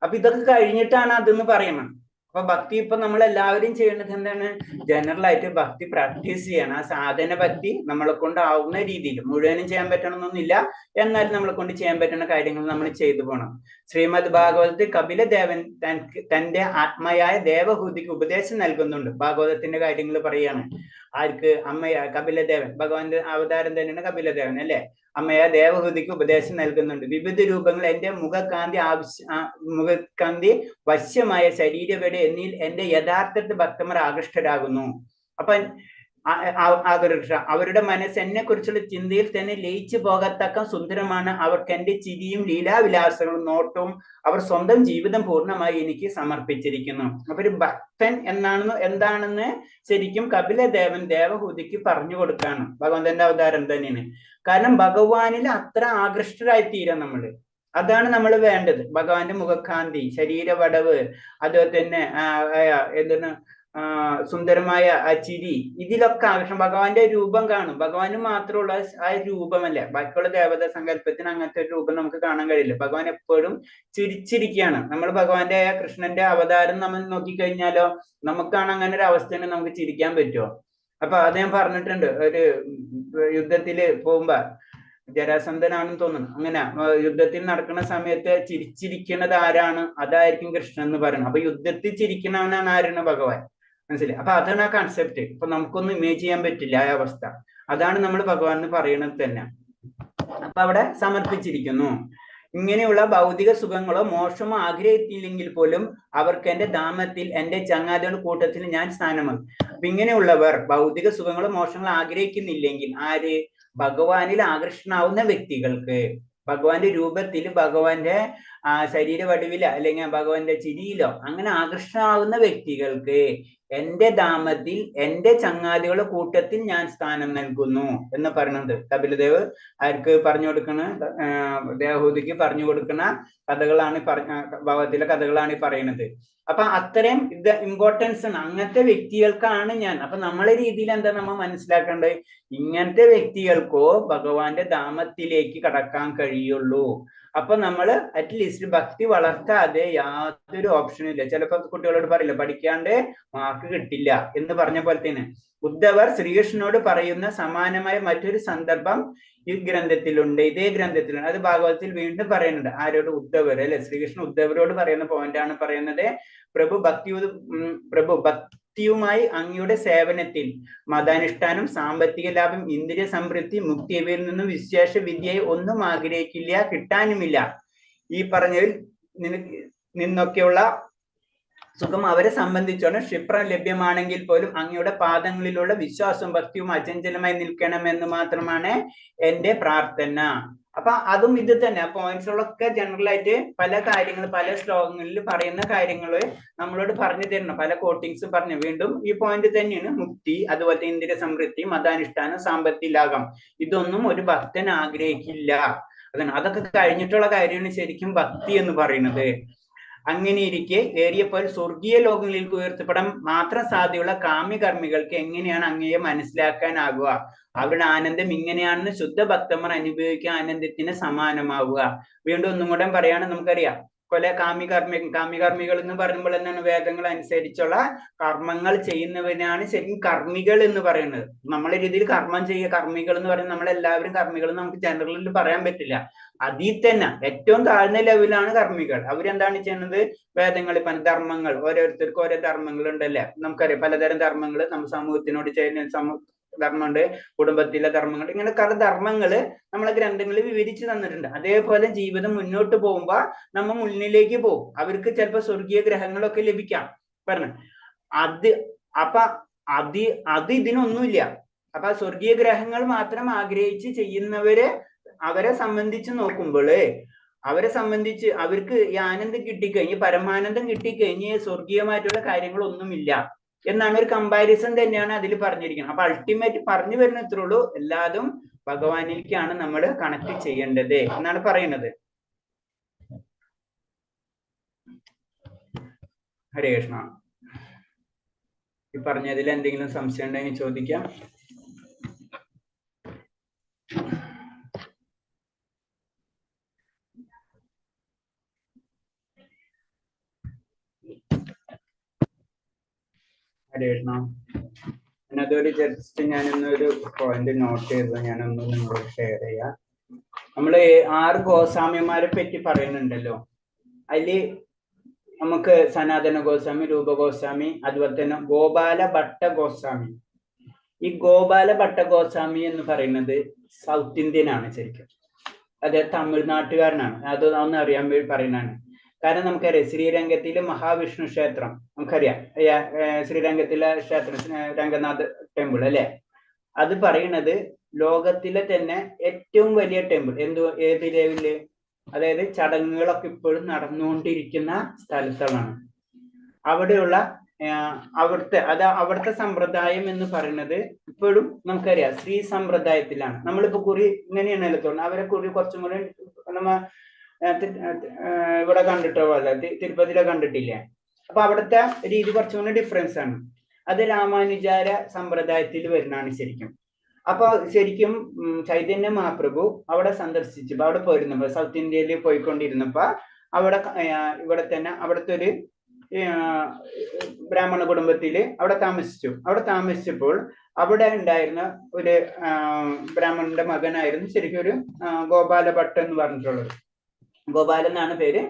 Speaker 2: അപ്പൊ ഇതൊക്കെ കഴിഞ്ഞിട്ടാണ് അതെന്ന് പറയണം. അപ്പൊ ഭക്തി ഇപ്പൊ നമ്മൾ എല്ലാവരും ചെയ്യേണ്ടത് എന്താണ്? ജനറൽ ആയിട്ട് ഭക്തി പ്രാക്ടീസ് ചെയ്യണം. ആ സാധന ഭക്തി നമ്മളെ കൊണ്ടാവുന്ന രീതിയിൽ, മുഴുവനും ചെയ്യാൻ പറ്റണമെന്നൊന്നുമില്ല, എന്നാൽ നമ്മളെ കൊണ്ട് ചെയ്യാൻ പറ്റുന്ന കാര്യങ്ങൾ നമ്മൾ ചെയ്തു പോകണം. ശ്രീമദ് ഭാഗവതത്തിൽ കപിലദേവൻ തന്റെ ആത്മയായ ദേവഹൂതിക്ക് ഉപദേശം നൽകുന്നുണ്ട്. ഭാഗവതത്തിന്റെ കാര്യങ്ങൾ പറയാണ്. ആർക്ക്? കപിലദേവൻ, ഭഗവാന്റെ അവതാരം തന്നെയാണ് കപിലദേവൻ അല്ലെ. അമ്മയ ദേവഹൂതിക്ക് ഉപദേശം നൽകുന്നുണ്ട്. വിവിധ രൂപങ്ങൾ എന്റെ മുഖകാന്തി വശ്യമായ ശരീരവേട് എന്നിൽ എന്റെ യഥാർത്ഥ ഭക്തന്മാർ ആകൃഷ്ടരാകുന്നു. അപ്പൊ അവരുടെ മനസ്സ് എന്നെ കുറിച്ചുള്ള ചിന്തയിൽ തന്നെ ലയിച്ചു പോകത്തക്ക സുന്ദരമാണ്. അവർക്ക് എന്റെ ചിരിയും ലീലാവിലാസങ്ങളും നോട്ടവും അവർ സ്വന്തം ജീവിതം പൂർണ്ണമായി എനിക്ക് സമർപ്പിച്ചിരിക്കുന്നു. അപ്പൊ ഒരു ഭക്തൻ എന്താണെന്ന് ശരിക്കും കപിലദേവൻ ദേവഹൂതിക്ക് പറഞ്ഞു കൊടുക്കാണ്. ഭഗവന്തന്റെ അവതാരം തന്നെയാണ്. കാരണം ഭഗവാനിൽ അത്ര ആകൃഷ്ടരായി തീരാം നമ്മള്. അതാണ് നമ്മൾ വേണ്ടത്. ഭഗവാന്റെ മുഖകാന്തി, ശരീരവടവ്, അതുപോലെ തന്നെ എന്താണ് സുന്ദരമായ ആ ചിരി, ഇതിലൊക്കെ ആകർഷണം. ഭഗവാന്റെ രൂപം കാണും. ഭഗവാന് മാത്രമുള്ള ആ രൂപമല്ല, ബാക്കിയുള്ള ദേവതാ സങ്കല്പത്തിന് അങ്ങനത്തെ ഒരു രൂപം നമുക്ക് കാണാൻ കഴിയില്ല. ഭഗവാൻ എപ്പോഴും ചിരിച്ചിരിക്കുകയാണ്. നമ്മൾ ഭഗവാന്റെ കൃഷ്ണന്റെ അവതാരം നമ്മൾ നോക്കിക്കഴിഞ്ഞാലോ, നമുക്കാണ് അങ്ങനെ ഒരു അവസ്ഥയാണ്, നമുക്ക് ചിരിക്കാൻ പറ്റുമോ? അപ്പൊ അത് ഞാൻ പറഞ്ഞിട്ടുണ്ട്. ഒരു യുദ്ധത്തില് പോകുമ്പോ, ജരാസന്ധനാണെന്ന് തോന്നുന്നു, അങ്ങനെ യുദ്ധത്തിൽ നടക്കുന്ന സമയത്ത് ചിരിച്ചിരിക്കുന്നത് ആരാണ്? അതായിരിക്കും കൃഷ്ണൻ എന്ന് പറയുന്നത്. അപ്പൊ യുദ്ധത്തിൽ ചിരിക്കണവനാണ് ആരാണ്? ഭഗവാൻ. മനസ്സിലായി? അപ്പൊ അതാണ് ആ കൺസെപ്റ്റ്. ഇപ്പൊ നമുക്കൊന്നും ഇമേജ് ചെയ്യാൻ പറ്റില്ല ആ അവസ്ഥ. അതാണ് നമ്മൾ ഭഗവാൻ എന്ന് പറയുന്നത് തന്നെ. അപ്പൊ അവിടെ സമർപ്പിച്ചിരിക്കുന്നു. ഇങ്ങനെയുള്ള ഭൗതിക സുഖങ്ങളോ മോക്ഷമോ ആഗ്രഹിച്ചില്ലെങ്കിൽ പോലും അവർക്ക് എന്റെ ധാമത്തിൽ, എന്റെ ചങ്ങാതികളുടെ കൂട്ടത്തിൽ ഞാൻ സ്ഥാനമാണ്. അപ്പൊ ഇങ്ങനെയുള്ളവർ ഭൗതിക സുഖങ്ങളോ മോക്ഷങ്ങളോ ആഗ്രഹിക്കുന്നില്ലെങ്കിൽ, ആര്? ഭഗവാനിൽ ആകർഷണാവുന്ന വ്യക്തികൾക്ക്, ഭഗവാന്റെ രൂപത്തിൽ, ഭഗവാന്റെ ശരീര വടിവിലോ അല്ലെങ്കിൽ ഭഗവാന്റെ ചിരിയിലോ അങ്ങനെ ആകർഷണമാവുന്ന വ്യക്തികൾക്ക് എന്റെ ധാമത്തിൽ, എന്റെ ചങ്ങാതികളുടെ കൂട്ടത്തിൽ ഞാൻ സ്ഥാനം നൽകുന്നു എന്ന് പറയുന്നത് കപിലദേവ് ആർക്ക് പറഞ്ഞു കൊടുക്കണ? ദേവഹൂതിക്ക് പറഞ്ഞു കൊടുക്കുന്ന കഥകളാണ് ഭാഗവത്തിലെ കഥകളാണ് പറയുന്നത്. അപ്പൊ അത്രയും ഇത് ഇമ്പോർട്ടൻസ് ആണ്. അങ്ങനത്തെ വ്യക്തികൾക്കാണ് ഞാൻ. അപ്പൊ നമ്മളെ രീതിയിൽ എന്താ നമ്മൾ മനസ്സിലാക്കേണ്ടത്? ഇങ്ങനത്തെ വ്യക്തികൾക്കോ ഭഗവാന്റെ ധാമത്തിലേക്ക് കടക്കാൻ കഴിയുള്ളൂ. അപ്പൊ നമ്മള് അറ്റ്ലീസ്റ്റ് ഭക്തി വളർത്താതെ യാതൊരു ഓപ്ഷനും ഇല്ല. ചിലപ്പോ കുട്ടികളോട് പറയില്ല, പഠിക്കാണ്ട് മാർക്ക് കിട്ടില്ല എന്ന് പറഞ്ഞ പോലെ തന്നെ ഉദ്ധവർ ശ്രീകൃഷ്ണനോട് പറയുന്ന സമാനമായ മറ്റൊരു സന്ദർഭം ഈ ഗ്രന്ഥത്തിലുണ്ട്, ഇതേ ഗ്രന്ഥത്തിലുണ്ട്. അത് ഭാഗവതത്തിൽ വീണ്ടും പറയുന്നുണ്ട്. ആരോട്? ഉദ്ധവർ അല്ലെ. ശ്രീകൃഷ്ണൻ ഉദ്ധവരോട് പറയുന്ന പോയിന്റാണ് പറയുന്നത്. പ്രഭു ഭക്തിയുമായി അങ്ങയുടെ സേവനത്തിൽ മതാനുഷ്ഠാനം, സാമ്പത്തിക ലാഭം, ഇന്ദ്രിയ സമൃദ്ധി, മുക്തി ഇവയിൽ നിന്നും വിശേഷ വിദ്യയെ ഒന്നും ആഗ്രഹിക്കില്ല, കിട്ടാനുമില്ല. ഈ പറഞ്ഞതിൽ നിന്നൊക്കെയുള്ള സുഖം അവരെ സംബന്ധിച്ചാണ് ക്ഷിപ്രം ലഭ്യമാണെങ്കിൽ പോലും അങ്ങയുടെ പാദങ്ങളിലുള്ള വിശ്വാസവും ഭക്തിയും അചഞ്ചലമായി നിൽക്കണമെന്ന് മാത്രമാണ് എന്റെ പ്രാർത്ഥന. അപ്പൊ അതും ഇത് തന്നെ പോയിന്റ്സുകളൊക്കെ ജനറൽ ആയിട്ട് പല കാര്യങ്ങൾ, പല ശ്ലോകങ്ങളിൽ പറയുന്ന കാര്യങ്ങൾ നമ്മളോട് പറഞ്ഞു തരണം. പല കോട്ടിങ്സും പറഞ്ഞു. വീണ്ടും ഈ പോയിന്റ് തന്നെയാണ്. മുക്തി, അതുപോലെ ഇന്ദ്രിയ സമൃദ്ധി, മതാനുഷ്ഠാനം, സാമ്പത്തിക ലാഭം, ഇതൊന്നും ഒരു ഭക്തൻ ആഗ്രഹിക്കില്ല. അതൊക്കെ കഴിഞ്ഞിട്ടുള്ള കാര്യമാണ് ശരിക്കും ഭക്തി എന്ന് പറയുന്നത്. അങ്ങനെ ഇരിക്കെ ഏറിയപ്പോൾ സ്വർഗീയ ലോകങ്ങളിലേക്ക് ഉയർത്തപ്പെടാൻ മാത്രം സാധ്യതയുള്ള കാമ്യകർമ്മികൾക്ക് എങ്ങനെയാണ് അങ്ങയെ മനസ്സിലാക്കാനാകുക? അവരുടെ ആനന്ദം ഇങ്ങനെയാണെന്ന് ശുദ്ധ ഭക്തന്മാർ അനുഭവിക്കുക ആനന്ദത്തിന് സമാനമാവുക. വീണ്ടും ഒന്നും കൂടെ പറയാണ്. നമുക്കറിയാം കാമ്യകർമ്മികൾ എന്ന് പറയുമ്പോൾ എന്താണ്? വേദങ്ങൾ അനുസരിച്ചുള്ള കർമ്മങ്ങൾ ചെയ്യുന്നവനാണ് ശരിക്കും കർമ്മികൾ എന്ന് പറയുന്നത്. നമ്മളെ രീതിയിൽ കർമ്മം ചെയ്യുക, കർമ്മികൾ എന്ന് പറയുന്നത് നമ്മളെല്ലാവരും കർമ്മികൾ നമുക്ക് ജനറലിൽ പറയാൻ പറ്റില്ല. അതിൽ തന്നെ ഏറ്റവും താഴ്ന്ന ലെവലാണ് കർമ്മികൾ. അവരെന്താണ് ചെയ്യുന്നത്? വേദങ്ങൾ, ധർമ്മങ്ങൾ, ഓരോരുത്തർക്കും ഓരോ ധർമ്മങ്ങൾ ഉണ്ടല്ലേ. നമുക്കറിയാം പലതരം ധർമ്മങ്ങൾ. നമ്മൾ സമൂഹത്തിനോട് ചെയ്യുന്ന ധർമ്മമുണ്ട്, കുടുംബത്തിലെ ധർമ്മങ്ങൾ, ഇങ്ങനെ പല ധർമ്മങ്ങള് നമ്മളെ ഗ്രന്ഥങ്ങളിൽ വിവരിച്ചു തന്നിട്ടുണ്ട്. അതേപോലെ ജീവിതം മുന്നോട്ട് പോകുമ്പോ നമ്മ മുന്നിലേക്ക് പോകും. അവർക്ക് ചിലപ്പോൾ സ്വർഗീയ ഗ്രഹങ്ങളൊക്കെ ലഭിക്കാം പറഞ്ഞു. അത് ഇതിനൊന്നുമില്ല. അപ്പൊ സ്വർഗീയ ഗ്രഹങ്ങൾ മാത്രം ആഗ്രഹിച്ച് ചെയ്യുന്നവര്, അവരെ സംബന്ധിച്ച് നോക്കുമ്പോള്, അവർക്ക് ഈ ആനന്ദം കിട്ടിക്കഴിഞ്ഞ്, പരമാനന്ദം കിട്ടിക്കഴിഞ്ഞ് സ്വർഗീയമായിട്ടുള്ള കാര്യങ്ങളൊന്നുമില്ല. എന്നാണ് ഒരു കമ്പാരിസൺ തന്നെയാണ് അതിൽ പറഞ്ഞിരിക്കുന്നത്. അപ്പൊ അൾട്ടിമേറ്റ് പറഞ്ഞു വരുന്ന ഇത്രേ ഉള്ളൂ, എല്ലാതും ഭഗവാനിലേക്കാണ് നമ്മൾ കണക്ട് ചെയ്യേണ്ടത് എന്നാണ് പറയുന്നത്. ഹരേ കൃഷ്ണ. ഈ പറഞ്ഞതിൽ എന്തെങ്കിലും സംശയം ഉണ്ടെങ്കിൽ ചോദിക്കാം. ഹരേ കൃഷ്ണ. അതൊരു ജസ്റ്റ് ഞാനൊന്നൊരു പോയിന്റ് നോട്ട് ചെയ്ത് ഞാനൊന്ന് നിങ്ങളോട് ഷെയർ ചെയ്യാം. നമ്മള് 6 ഗോസ്വാമിമാരെ പറ്റി പറയുന്നുണ്ടല്ലോ. അതില് നമുക്ക് സനാതന ഗോസ്വാമി, രൂപ ഗോസ്വാമി, അതുപോലെ തന്നെ ഗോപാല ഭട്ട ഗോസ്വാമി. ഈ ഗോപാല ഭട്ട ഗോസ്വാമി എന്ന് പറയുന്നത് സൗത്ത് ഇന്ത്യൻ ആണ് ശരിക്കും. അദ്ദേഹം തമിഴ്നാട്ടുകാരനാണ്. അതൊന്നും അറിയാൻ വേണ്ടി പറയുന്നതാണ്. കാരണം നമുക്കറിയാം ശ്രീരംഗത്തിലെ മഹാവിഷ്ണു ക്ഷേത്രം നമുക്കറിയാം. ശ്രീരംഗത്തിലെ ക്ഷേത്രം രംഗനാഥ് ടെമ്പിൾ അല്ലെ, അത് പറയുന്നത് ലോകത്തിലെ തന്നെ ഏറ്റവും വലിയ ടെമ്പിൾ. ഏത് ലെവലില്? അതായത് ചടങ്ങുകളൊക്കെ ഇപ്പോഴും നടന്നുകൊണ്ടിരിക്കുന്ന സ്ഥലത്താണ്. അവിടെയുള്ള അവിടുത്തെ സമ്പ്രദായം എന്ന് പറയുന്നത് ഇപ്പോഴും നമുക്കറിയാം ശ്രീ സമ്പ്രദായത്തിലാണ്. നമ്മളിപ്പോ കുറി ഇങ്ങനെയാണല്ലോ തോന്നുന്നത്. അവരെ കുറി കുറച്ചും കൂടി നമ്മ ഇവിടെ കണ്ടിട്ടോ പോലെ തിരുപ്പതിയിലെ കണ്ടിട്ടില്ലേ? അപ്പൊ അവിടുത്തെ രീതി കുറച്ചും കൂടി ഡിഫറൻസ് ആണ്. അത് രാമാനുജാര സമ്പ്രദായത്തിൽ വരുന്നതാണ് ശരിക്കും. അപ്പൊ ശരിക്കും ചൈതന്യ മഹാപ്രഭു അവിടെ സന്ദർശിച്ചപ്പോ, അവിടെ പോയിരുന്നപ്പോ, സൗത്ത് ഇന്ത്യയിൽ പോയിക്കൊണ്ടിരുന്നപ്പോ അവിടെ ഇവിടെ തന്നെ അവിടുത്തെ ഒരു ബ്രാഹ്മണ കുടുംബത്തില് അവിടെ താമസിച്ചപ്പോൾ അവിടെ ഉണ്ടായിരുന്ന ഒരു ബ്രാഹ്മണന്റെ മകനായിരുന്നു ശരിക്കും ഒരു ഗോപാല ഭട്ട് എന്ന് പറഞ്ഞിട്ടുള്ളത്. ഗോപാലൻ എന്നാണ് പേര്.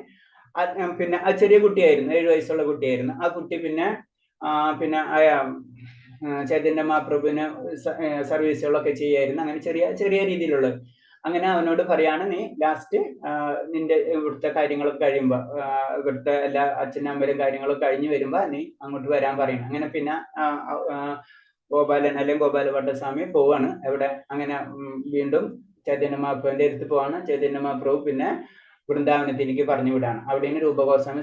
Speaker 2: പിന്നെ ആ ചെറിയ കുട്ടിയായിരുന്നു, 7 വയസ്സുള്ള കുട്ടിയായിരുന്നു. ആ കുട്ടി പിന്നെ ചൈതന്യ മഹാപ്രഭുവിന് സർവീസുകളൊക്കെ ചെയ്യായിരുന്നു. അങ്ങനെ ചെറിയ രീതിയിലുള്ളത്. അങ്ങനെ അവനോട് പറയാണ്, നീ ലാസ്റ്റ് നിന്റെ ഇവിടുത്തെ കാര്യങ്ങളൊക്കെ കഴിയുമ്പോ, ഇവിടുത്തെ എല്ലാ അച്ഛനമ്മരും കാര്യങ്ങളൊക്കെ കഴിഞ്ഞ് വരുമ്പോ നീ അങ്ങോട്ട് വരാൻ പറയണം. അങ്ങനെ പിന്നെ ഗോപാലൻ അല്ലെങ്കിൽ ഗോപാല ഭട്ടസ്വാമി പോവാണ് എവിടെ, അങ്ങനെ വീണ്ടും ചൈതന്യ മഹാപ്രഭുവിന്റെ അടുത്ത് പോവാണ്. ചൈതന്യ മഹാപ്രഭു പിന്നെ വൃന്ദാവനത്തിലേക്ക് പറഞ്ഞു വിടാണ്. അവിടെയാണ് രൂപഗോസ്വാമി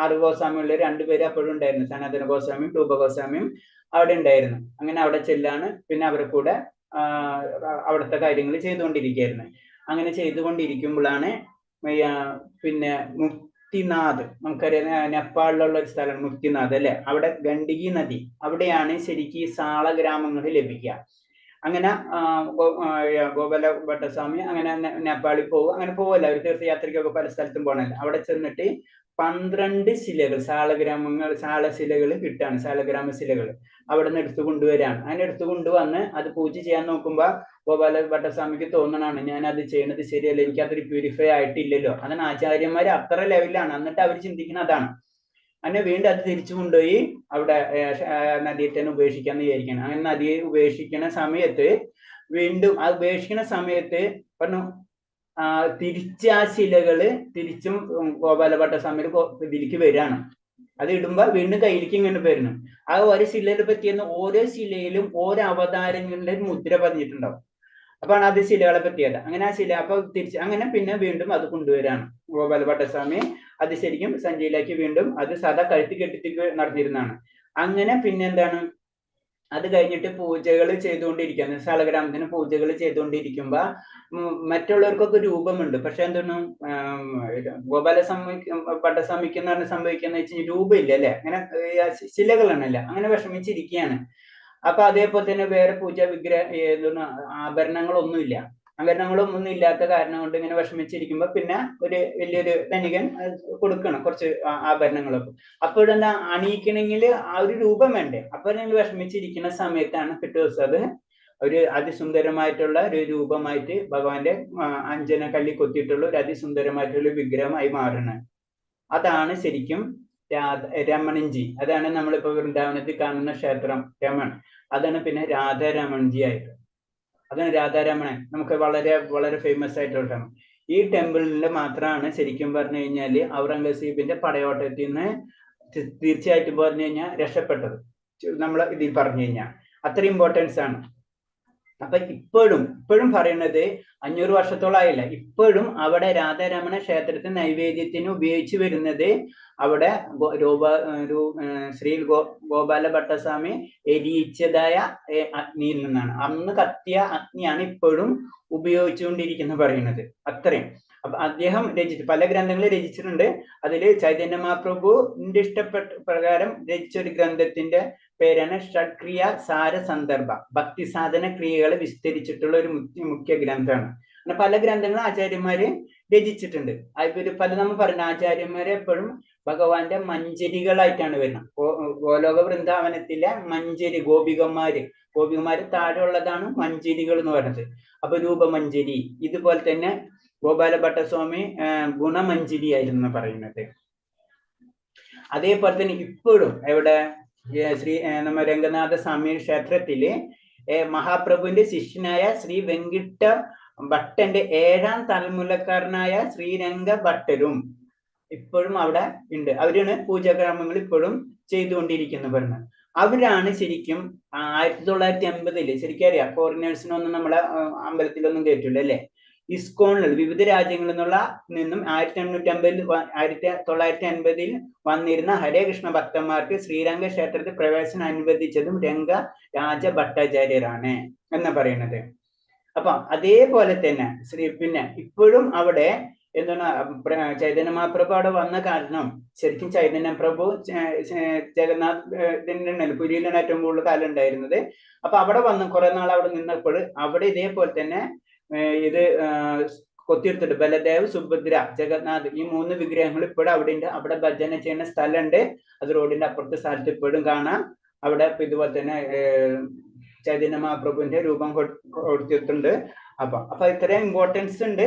Speaker 2: 6 ഗോസ്വാമികളിൽ 2 പേര് അപ്പോഴും ഉണ്ടായിരുന്നു. സനാതന ഗോസ്വാമിയും രൂപഗോസ്വാമിയും അവിടെ ഉണ്ടായിരുന്നു. അങ്ങനെ അവിടെ ചെല്ലാണ്. പിന്നെ അവരെ കൂടെ അവിടുത്തെ കാര്യങ്ങൾ ചെയ്തുകൊണ്ടിരിക്കുകയായിരുന്നു. അങ്ങനെ ചെയ്തുകൊണ്ടിരിക്കുമ്പോഴാണ് പിന്നെ മുക്തിനാഥ്, നമുക്കറിയാം നേപ്പാളിലുള്ള ഒരു സ്ഥലമാണ് മുക്തിനാഥ് അല്ലെ. അവിടെ ഗണ്ഡകി നദി, അവിടെയാണ് ശരിക്കും ഈ സാളഗ്രാമങ്ങൾ ലഭിക്കുക. അങ്ങനെ ഗോപാല ഭട്ടസ്വാമി അങ്ങനെ നേപ്പാളിൽ പോകും. അങ്ങനെ പോവല്ല, ഒരു തീർത്ഥയാത്രയ്ക്കൊക്കെ പല സ്ഥലത്തും പോകണല്ലോ. അവിടെ ചെന്നിട്ട് 12 ശിലകൾ, സാളശിലകൾ കിട്ടാണ്, സാളഗ്രാമ ശിലകൾ അവിടെ നിന്ന് എടുത്തു കൊണ്ടുവരാണ്. അങ്ങനെ എടുത്തു കൊണ്ടുവന്ന് അത് പൂജ ചെയ്യാൻ നോക്കുമ്പോ ഗോപാല ഭട്ടസ്വാമിക്ക് തോന്നണാണ്, ഞാൻ അത് ചെയ്യുന്നത് ശരിയല്ല, എനിക്ക് അതൊരു പ്യൂരിഫൈ ആയിട്ടില്ലല്ലോ. അതാണ് ആചാര്യന്മാര് അത്ര ലെവലിലാണ്. എന്നിട്ട് അവർ ചിന്തിക്കുന്നത് അതാണ്. അങ്ങനെ വീണ്ടും അത് തിരിച്ചു കൊണ്ടുപോയി അവിടെ നദിയെ തന്നെ ഉപേക്ഷിക്കാന്ന് വിചാരിക്കണം. അങ്ങനെ നദിയെ ഉപേക്ഷിക്കുന്ന സമയത്ത് വീണ്ടും ആ ഉപേക്ഷിക്കുന്ന സമയത്ത് പറഞ്ഞു തിരിച്ച് ആ ശിലകള് തിരിച്ചും ഗോപാല ഭട്ടസ്വാമി ഇതിലേക്ക് വരികയാണ്. അത് ഇടുമ്പോ വീണ്ടും കയ്യിലേക്ക് ഇങ്ങനെ വരുന്നു. ആ ഓരോ ശിലയെ പറ്റിയെന്ന് ഓരോ ശിലയിലും ഓരോ അവതാരങ്ങളുടെ മുദ്ര പതിഞ്ഞിട്ടുണ്ടാവും. അപ്പൊ അത് ശിലകളെ പറ്റിയത്. അങ്ങനെ ആ ശില അപ്പൊ തിരിച്ച് അങ്ങനെ പിന്നെ വീണ്ടും അത് കൊണ്ടുവരാണ് ഗോപാല ഭട്ടസ്വാമി. അത് ശരിക്കും സഞ്ചിയിലാക്കി വീണ്ടും അത് സദാ കഴുത്തി കെട്ടിത്തിക്ക് നടന്നിരുന്നതാണ്. അങ്ങനെ പിന്നെ എന്താണ്, അത് കഴിഞ്ഞിട്ട് പൂജകൾ ചെയ്തുകൊണ്ടിരിക്കുകയാണ്. സാളഗ്രാമത്തിന് പൂജകൾ ചെയ്തുകൊണ്ടിരിക്കുമ്പോ മറ്റുള്ളവർക്കൊക്കെ രൂപമുണ്ട്. പക്ഷെ എന്താണ് ഗോപാല ഭട്ടസ്വാമിക്ക് എന്ന് പറഞ്ഞ സംഭവിക്കുന്ന വെച്ചാൽ രൂപമില്ല അല്ലെ, അങ്ങനെ ശിലകളാണല്ല. അങ്ങനെ വിഷമിച്ചിരിക്കുകയാണ്. അപ്പൊ അതേപോലെ തന്നെ വേറെ പൂജ ആഭരണങ്ങളൊന്നുമില്ല. ആഭരണങ്ങളൊന്നും ഇല്ലാത്ത കാരണം കൊണ്ട് ഇങ്ങനെ വിഷമിച്ചിരിക്കുമ്പോ പിന്നെ ഒരു വലിയൊരു ധനികൻ കൊടുക്കണം കുറച്ച് ആഭരണങ്ങളൊക്കെ. അപ്പോഴെന്താ അണിയിക്കണമെങ്കിൽ ആ ഒരു രൂപം വേണ്ടേ. അപ്പൊ നിങ്ങൾ വിഷമിച്ചിരിക്കുന്ന സമയത്താണ് പിറ്റേ ദിവസം അത് ഒരു അതിസുന്ദരമായിട്ടുള്ള ഒരു രൂപമായിട്ട് ഭഗവാന്റെ അഞ്ജന കല്ലി കൊത്തിയിട്ടുള്ള ഒരു അതിസുന്ദരമായിട്ടുള്ള വിഗ്രഹമായി മാറുന്നത്. അതാണ് ശരിക്കും രമണൻജി. അതാണ് നമ്മളിപ്പോ വൃന്ദാവനത്തിൽ കാണുന്ന ക്ഷേത്രം രമൺ. അതാണ് പിന്നെ രാധാരമൺജി ആയിട്ട്. അതാണ് രാധാരമണൻ. നമുക്ക് വളരെ വളരെ ഫേമസ് ആയിട്ടുള്ള ഈ ടെമ്പിളിന്റെ മാത്രമാണ് ശരിക്കും പറഞ്ഞു കഴിഞ്ഞാല് ഔറംഗസീബിന്റെ പടയോട്ടത്തിൽ നിന്ന് തീർച്ചയായിട്ടും പറഞ്ഞു കഴിഞ്ഞാൽ രക്ഷപ്പെട്ടത്. നമ്മൾ ഇതിൽ പറഞ്ഞു കഴിഞ്ഞാൽ അത്ര ഇമ്പോർട്ടൻസ് ആണ്. അപ്പൊ ഇപ്പോഴും പറയുന്നത് 500 വർഷത്തോളായില്ല, ഇപ്പോഴും അവിടെ രാധാരമണ ക്ഷേത്രത്തിൽ നൈവേദ്യത്തിന് ഉപയോഗിച്ചു വരുന്നത് അവിടെ ശ്രീ ഗോപാല ഭട്ടസ്വാമി എരിയിച്ചതായ അഗ്നിയിൽ നിന്നാണ്. അന്ന് കത്തിയ അഗ്നിയാണ് ഇപ്പോഴും ഉപയോഗിച്ചുകൊണ്ടിരിക്കുന്നത് പറയുന്നത്. അത്രയും. അപ്പൊ അദ്ദേഹം പല ഗ്രന്ഥങ്ങൾ രചിച്ചിട്ടുണ്ട്. അതിൽ ചൈതന്യ മഹാപ്രഭുവിന്റെ ഇഷ്ടപ്പെട്ട പ്രകാരം രചിച്ച ഒരു ഗ്രന്ഥത്തിന്റെ പേരാണ് ഷഡ്ക്രിയ സാര സന്ദർഭ. ഭക്തി സാധന ക്രിയകളെ വിസ്തരിച്ചിട്ടുള്ള ഒരു മുഖ്യ ഗ്രന്ഥമാണ്. അങ്ങനെ പല ഗ്രന്ഥങ്ങളും ആചാര്യന്മാര് രചിച്ചിട്ടുണ്ട്. അതിൽ പല നമ്മൾ പറയുന്ന ആചാര്യന്മാരെ എപ്പോഴും ഭഗവാന്റെ മഞ്ജരികളായിട്ടാണ് വരുന്നത്. ഗോലോക വൃന്ദാവനത്തിലെ മഞ്ജരി ഗോപികമാര് താഴെ ഉള്ളതാണ് മഞ്ജരികൾ എന്ന് പറയുന്നത്. അപ്പൊ രൂപമഞ്ജരി, ഇതുപോലെ തന്നെ ഗോപാല ഭട്ടസ്വാമി ഗുണമഞ്ജരി ആയിരുന്നു പറയുന്നത്. അതേപോലെ തന്നെ ഇപ്പോഴും എവിടെ നമ്മ രംഗനാഥ സ്വാമി ക്ഷേത്രത്തില് മഹാപ്രഭുവിന്റെ ശിഷ്യനായ ശ്രീ വെങ്കിട്ട ഭട്ടന്റെ 7ാം തലമുലക്കാരനായ ശ്രീരംഗ ഭട്ടരും ഇപ്പോഴും അവിടെ ഉണ്ട്. അവരാണ് പൂജാക്രമങ്ങൾ ഇപ്പോഴും ചെയ്തുകൊണ്ടിരിക്കുന്നത് പറഞ്ഞത്. അവരാണ് ശരിക്കും 1980 ശരിക്കും അറിയാം, ഫോറിനേഴ്സിനൊന്നും നമ്മളെ അമ്പലത്തിലൊന്നും കയറ്റില്ല അല്ലെ. ഇസ്കോണിൽ വിവിധ രാജ്യങ്ങളിൽ നിന്നും 1980 വന്നിരുന്ന ഹരേ കൃഷ്ണ ഭക്തന്മാർക്ക് ശ്രീരംഗ ക്ഷേത്രത്തിൽ പ്രവേശനം അനുവദിച്ചതും രംഗ രാജ ഭട്ടാചാര്യരാണ് എന്ന് പറയുന്നത്. അപ്പൊ അതേപോലെ തന്നെ പിന്നെ ഇപ്പോഴും അവിടെ എന്താണ് ചൈതന്യ മഹാപ്രഭു അവിടെ വന്ന കാരണം ശരിക്കും ചൈതന്യ പ്രഭു ജഗന്നാഥിന്റെ പുരിയിലാണ് ഏറ്റവും കൂടുതൽ കാലം ഉണ്ടായിരുന്നത്. അപ്പൊ അവിടെ വന്ന് കുറെ നാൾ അവിടെ നിന്നപ്പോൾ അവിടെ ഇതേപോലെ തന്നെ ഇത് കൊത്തിയെടുത്തിട്ട് ബലദേവ്, സുഭദ്ര, ജഗന്നാഥ് ഈ 3 വിഗ്രഹങ്ങൾ ഇപ്പോഴും അവിടെ ഉണ്ട്. അവിടെ ഭജന ചെയ്യുന്ന സ്ഥലമുണ്ട്. അത് റോഡിന്റെ അപ്പുറത്തെ സ്ഥലത്ത് ഇപ്പോഴും കാണാം. അവിടെ ഇതുപോലെ തന്നെ ചൈതന്യ മഹാപ്രഭുവിന്റെ രൂപം കൊടുത്തിട്ടുണ്ട്. അപ്പൊ ഇത്രയും ഇമ്പോർട്ടൻസ് ഉണ്ട്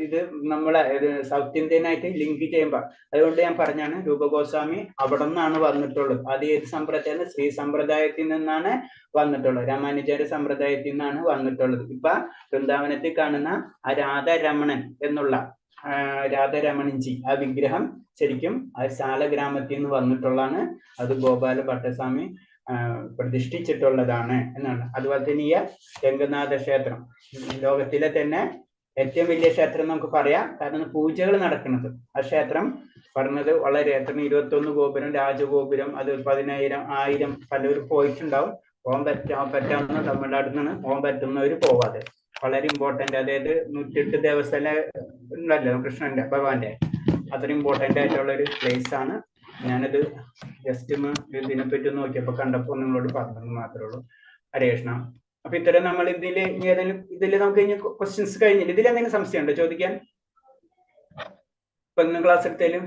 Speaker 2: ഇത് നമ്മളെ സൗത്ത് ഇന്ത്യൻ ആയിട്ട് ലിങ്ക് ചെയ്യുമ്പോൾ. അതുകൊണ്ട് ഞാൻ പറഞ്ഞാണ് രൂപഗോസ്വാമി അവിടെ നിന്നാണ് വന്നിട്ടുള്ളത്. അത് ഏത് സമ്പ്രദായം? ശ്രീ സമ്പ്രദായത്തിൽ നിന്നാണ് വന്നിട്ടുള്ളത്, രാമാനുജാര്യ സമ്പ്രദായത്തിൽ നിന്നാണ് വന്നിട്ടുള്ളത്. ഇപ്പൊ വൃന്ദാവനത്തിൽ കാണുന്ന ആ രാധാരമണൻ എന്നുള്ള രാധാരമണൻജി ആ വിഗ്രഹം ശരിക്കും ആ ശാലഗ്രാമത്തിൽ നിന്ന് വന്നിട്ടുള്ളതാണ്. അത് ഗോപാല ഭട്ടസ്വാമി പ്രതിഷ്ഠിച്ചിട്ടുള്ളതാണ് എന്നാണ്. അതുപോലെ തന്നെ ഈ രംഗനാഥ ക്ഷേത്രം ലോകത്തിലെ തന്നെ ഏറ്റവും വലിയ ക്ഷേത്രം നമുക്ക് പറയാം. കാരണം പൂജകൾ നടക്കുന്നത് ആ ക്ഷേത്രം പറഞ്ഞത് വളരെ 21 ഗോപുരം, രാജഗോപുരം, അത് 10,000-1000 പലരും പോയിട്ടുണ്ടാവും. പോകാൻ പറ്റാവുന്ന തമിഴ്നാട്ടിൽ നിന്നാണ് പോകാൻ പറ്റുന്നവര് പോവാതെ. വളരെ ഇമ്പോർട്ടന്റ്. അതായത് 108 ദേവസ്ഥല ഉണ്ടല്ലോ കൃഷ്ണന്റെ ഭഗവാന്റെ, അത്ര ഇമ്പോർട്ടന്റ് ആയിട്ടുള്ള ഒരു പ്ലേസ് ആണ്. ഞാനത് ജസ്റ്റ് ഒന്ന് ഇതിനെപ്പറ്റി നോക്കിയപ്പോ കണ്ടപ്പോ നിങ്ങളോട് പറഞ്ഞെന്ന് മാത്രമേ ഉള്ളൂ. ഹരേ കൃഷ്ണ. അപ്പൊ ഇത്തരം നമ്മൾ ഇതില് നമുക്ക് ഇനി ക്വസ്റ്റ്യൻസ് കഴിഞ്ഞില്ല. ഇതിൽ എന്തെങ്കിലും സംശയം ഉണ്ടോ ചോദിക്കാൻ? ഇപ്പൊ ഇന്ന് ക്ലാസ് എടുത്താലും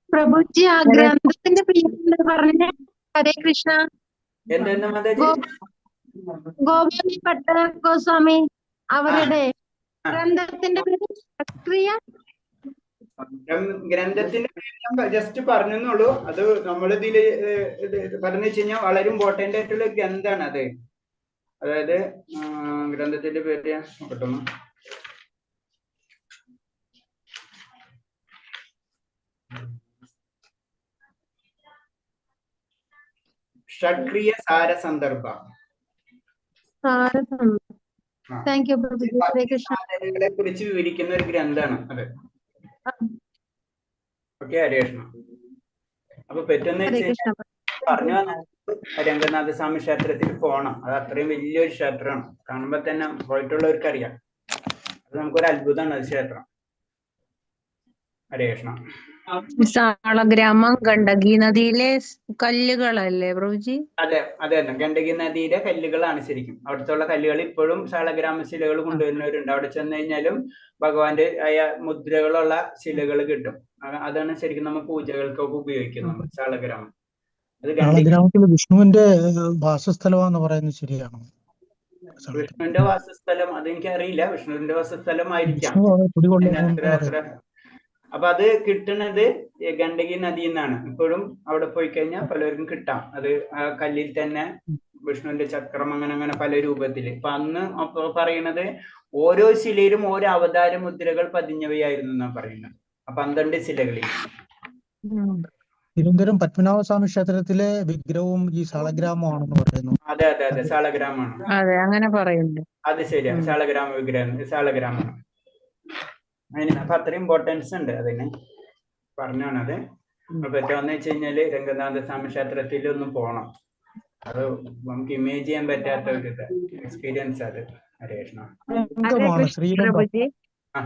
Speaker 6: പ്രഭുജി ആ ഗ്രന്ഥത്തിന്റെ പേര് പറഞ്ഞ ഹരേ കൃഷ്ണ.
Speaker 2: എന്താ മാതാജി?
Speaker 6: ഗോപാല ഭട്ട ഗോസ്വാമി അവരുടെ ഗ്രന്ഥത്തിന്റെ പേര് ഷഡ്ക്രിയ.
Speaker 2: ഗ്രന്ഥത്തിന്റെ ജസ്റ്റ് പറഞ്ഞെന്നുള്ളൂ. അത് നമ്മളിതില് പറഞ്ഞു വെച്ച് കഴിഞ്ഞാൽ വളരെ ഇമ്പോർട്ടന്റ് ആയിട്ടുള്ള ഗ്രന്ഥാണ് അത്. അതായത് ഗ്രന്ഥത്തിന്റെ പേര് നോക്കട്ടെ. ഷഡ്ക്രിയ സാര സന്ദർഭ.
Speaker 6: Thank you പ്രഭുജി. ഹരേ കൃഷ്ണ.
Speaker 2: കുറിച്ച് വിവരിക്കുന്ന ഒരു ഗ്രന്ഥാണ് അത്. ഓക്കെ, ഹരേ കൃഷ്ണ. അപ്പൊ പറ്റുന്ന പറഞ്ഞു രംഗനാഥ സ്വാമി ക്ഷേത്രത്തിൽ പോണം. അത് അത്രയും വലിയൊരു ക്ഷേത്രമാണ്. കാണുമ്പോ തന്നെ പോയിട്ടുള്ളവർക്ക് അറിയാം. അത് നമുക്കൊരു അത്ഭുതമാണ് അത് ക്ഷേത്രം. ഹരേ കൃഷ്ണ.
Speaker 3: സാളഗ്രാമം ഗണ്ഡകി നദിയിലെ കല്ലുകളല്ലേ പ്രഭുജി?
Speaker 2: അതെ അതെ അതെ, ഗണ്ഡകി നദിയിലെ കല്ലുകളാണ് ശരിക്കും. അവിടുത്തെ കല്ലുകൾ ഇപ്പോഴും സാളഗ്രാമ ശിലകൾ കൊണ്ടുവരുന്നവരുണ്ട്. അവിടെ ചെന്ന് കഴിഞ്ഞാലും ഭഗവാന്റെ ആയ മുദ്രകളുള്ള ശിലകൾ കിട്ടും. അതാണ് ശരിക്കും നമ്മൾ പൂജകൾക്കൊക്കെ ഉപയോഗിക്കുന്നത് സാളഗ്രാമം.
Speaker 7: സാളഗ്രാമത്തിൽ വിഷ്ണുവിന്റെ വാസസ്ഥലമാണെന്ന് പറയുന്നത് ശരിയാണോ?
Speaker 2: വിഷ്ണുവിന്റെ വാസസ്ഥലം അതെനിക്ക് അറിയില്ല. വിഷ്ണുവിന്റെ വാസസ്ഥലം ആയിരിക്കാം. അപ്പൊ അത് കിട്ടുന്നത് ഗണ്ഡകി നദിയിൽ നിന്നാണ്. ഇപ്പോഴും അവിടെ പോയി കഴിഞ്ഞാൽ പലർക്കും കിട്ടാം. അത് ആ കല്ലിൽ തന്നെ വിഷ്ണുവിന്റെ ചക്രം അങ്ങനെ പല രൂപത്തില്. അപ്പൊ അന്ന് പറയുന്നത് ഓരോ ശിലയിലും ഓരോ അവതാര മുദ്രകൾ പതിഞ്ഞവയായിരുന്നു എന്നാണ് പറയുന്നത്. 12 ശിലകളിൽ.
Speaker 7: തിരുവനന്തപുരം പത്മനാഭസ്വാമി ക്ഷേത്രത്തിലെ വിഗ്രഹവും ഈ സാളഗ്രാമമാണെന്ന് പറയുന്നു.
Speaker 2: അതെ അതെ അതെ, സാളഗ്രാമാണ്.
Speaker 3: അതെ, അങ്ങനെ പറയുന്നുണ്ട്.
Speaker 2: അത് ശരിയാ, സാളഗ്രാമ വിഗ്രഹം, സാളഗ്രാമാണ്. അതിന് അപ്പൊ അത്ര ഇമ്പോർട്ടൻസ് ഉണ്ട് അതിന്, പറഞ്ഞാണത്. പറ്റുമെന്ന് വെച്ച് കഴിഞ്ഞാല് രംഗനാഥ സ്വാമി ക്ഷേത്രത്തിൽ ഒന്ന് പോണം. അത് നമുക്ക് ഇമേജ് ചെയ്യാൻ പറ്റാത്ത ഒരു എക്സ്പീരിയൻസ് അത്. ഹരേ കൃഷ്ണ.
Speaker 7: ശ്രീരംഗമാണ്, ശ്രീരംഗം.
Speaker 8: പ്രഭുജി,
Speaker 2: ആ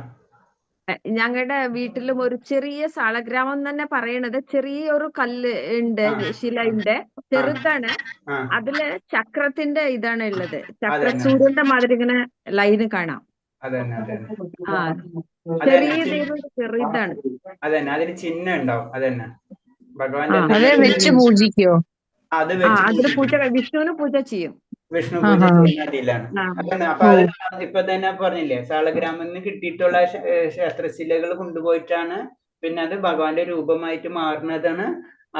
Speaker 8: ഞങ്ങളുടെ വീട്ടിലും ഒരു ചെറിയ സാളഗ്രാമം തന്നെ പറയണത് ചെറിയൊരു കല്ല് ഉണ്ട്, ശില ഉണ്ട്, ചെറുതാണ്.
Speaker 2: ആ
Speaker 8: അതില് ചക്രത്തിന്റെ ഇതാണ് ഉള്ളത്. ചക്ര
Speaker 2: അതന്നെ.
Speaker 8: സൂര്യന്റെ മാതിരി ഇങ്ങനെ ലൈന് കാണാം.
Speaker 2: അതന്നെ അതന്നെ
Speaker 8: ആ
Speaker 2: അതന്നെ
Speaker 8: ചെറിയ ദൈവം, ചെറിയതാണ്.
Speaker 2: അതന്നെ, അതിന് ചിഹ്നം ഉണ്ടാവും. അതന്നെ ഭഗവാന്റെ
Speaker 3: അത്
Speaker 2: എന്തെങ്കിലും
Speaker 3: വെച്ച് പൂജിക്കോ?
Speaker 2: അത്
Speaker 8: ആ
Speaker 2: വെച്ച്
Speaker 8: അതില് പൂജ,
Speaker 2: പൂജിക്കും.
Speaker 8: വിഷ്ണുവിന് പൂജ ചെയ്യും.
Speaker 2: വിഷ്ണു പൂജ ചെയ്യുന്ന അതിലാണ്.
Speaker 8: ആ.
Speaker 2: അതന്നെ. അപ്പൊ അത് ഇപ്പൊ തന്നെ പറഞ്ഞില്ലേ, സാളഗ്രാമിൽ കിട്ടിയിട്ടുള്ള ശാസ്ത്രശിലകൾ കൊണ്ടുപോയിട്ടാണ് പിന്നെ അത് ഭഗവാന്റെ രൂപമായിട്ട് മാറുന്നതാണ്.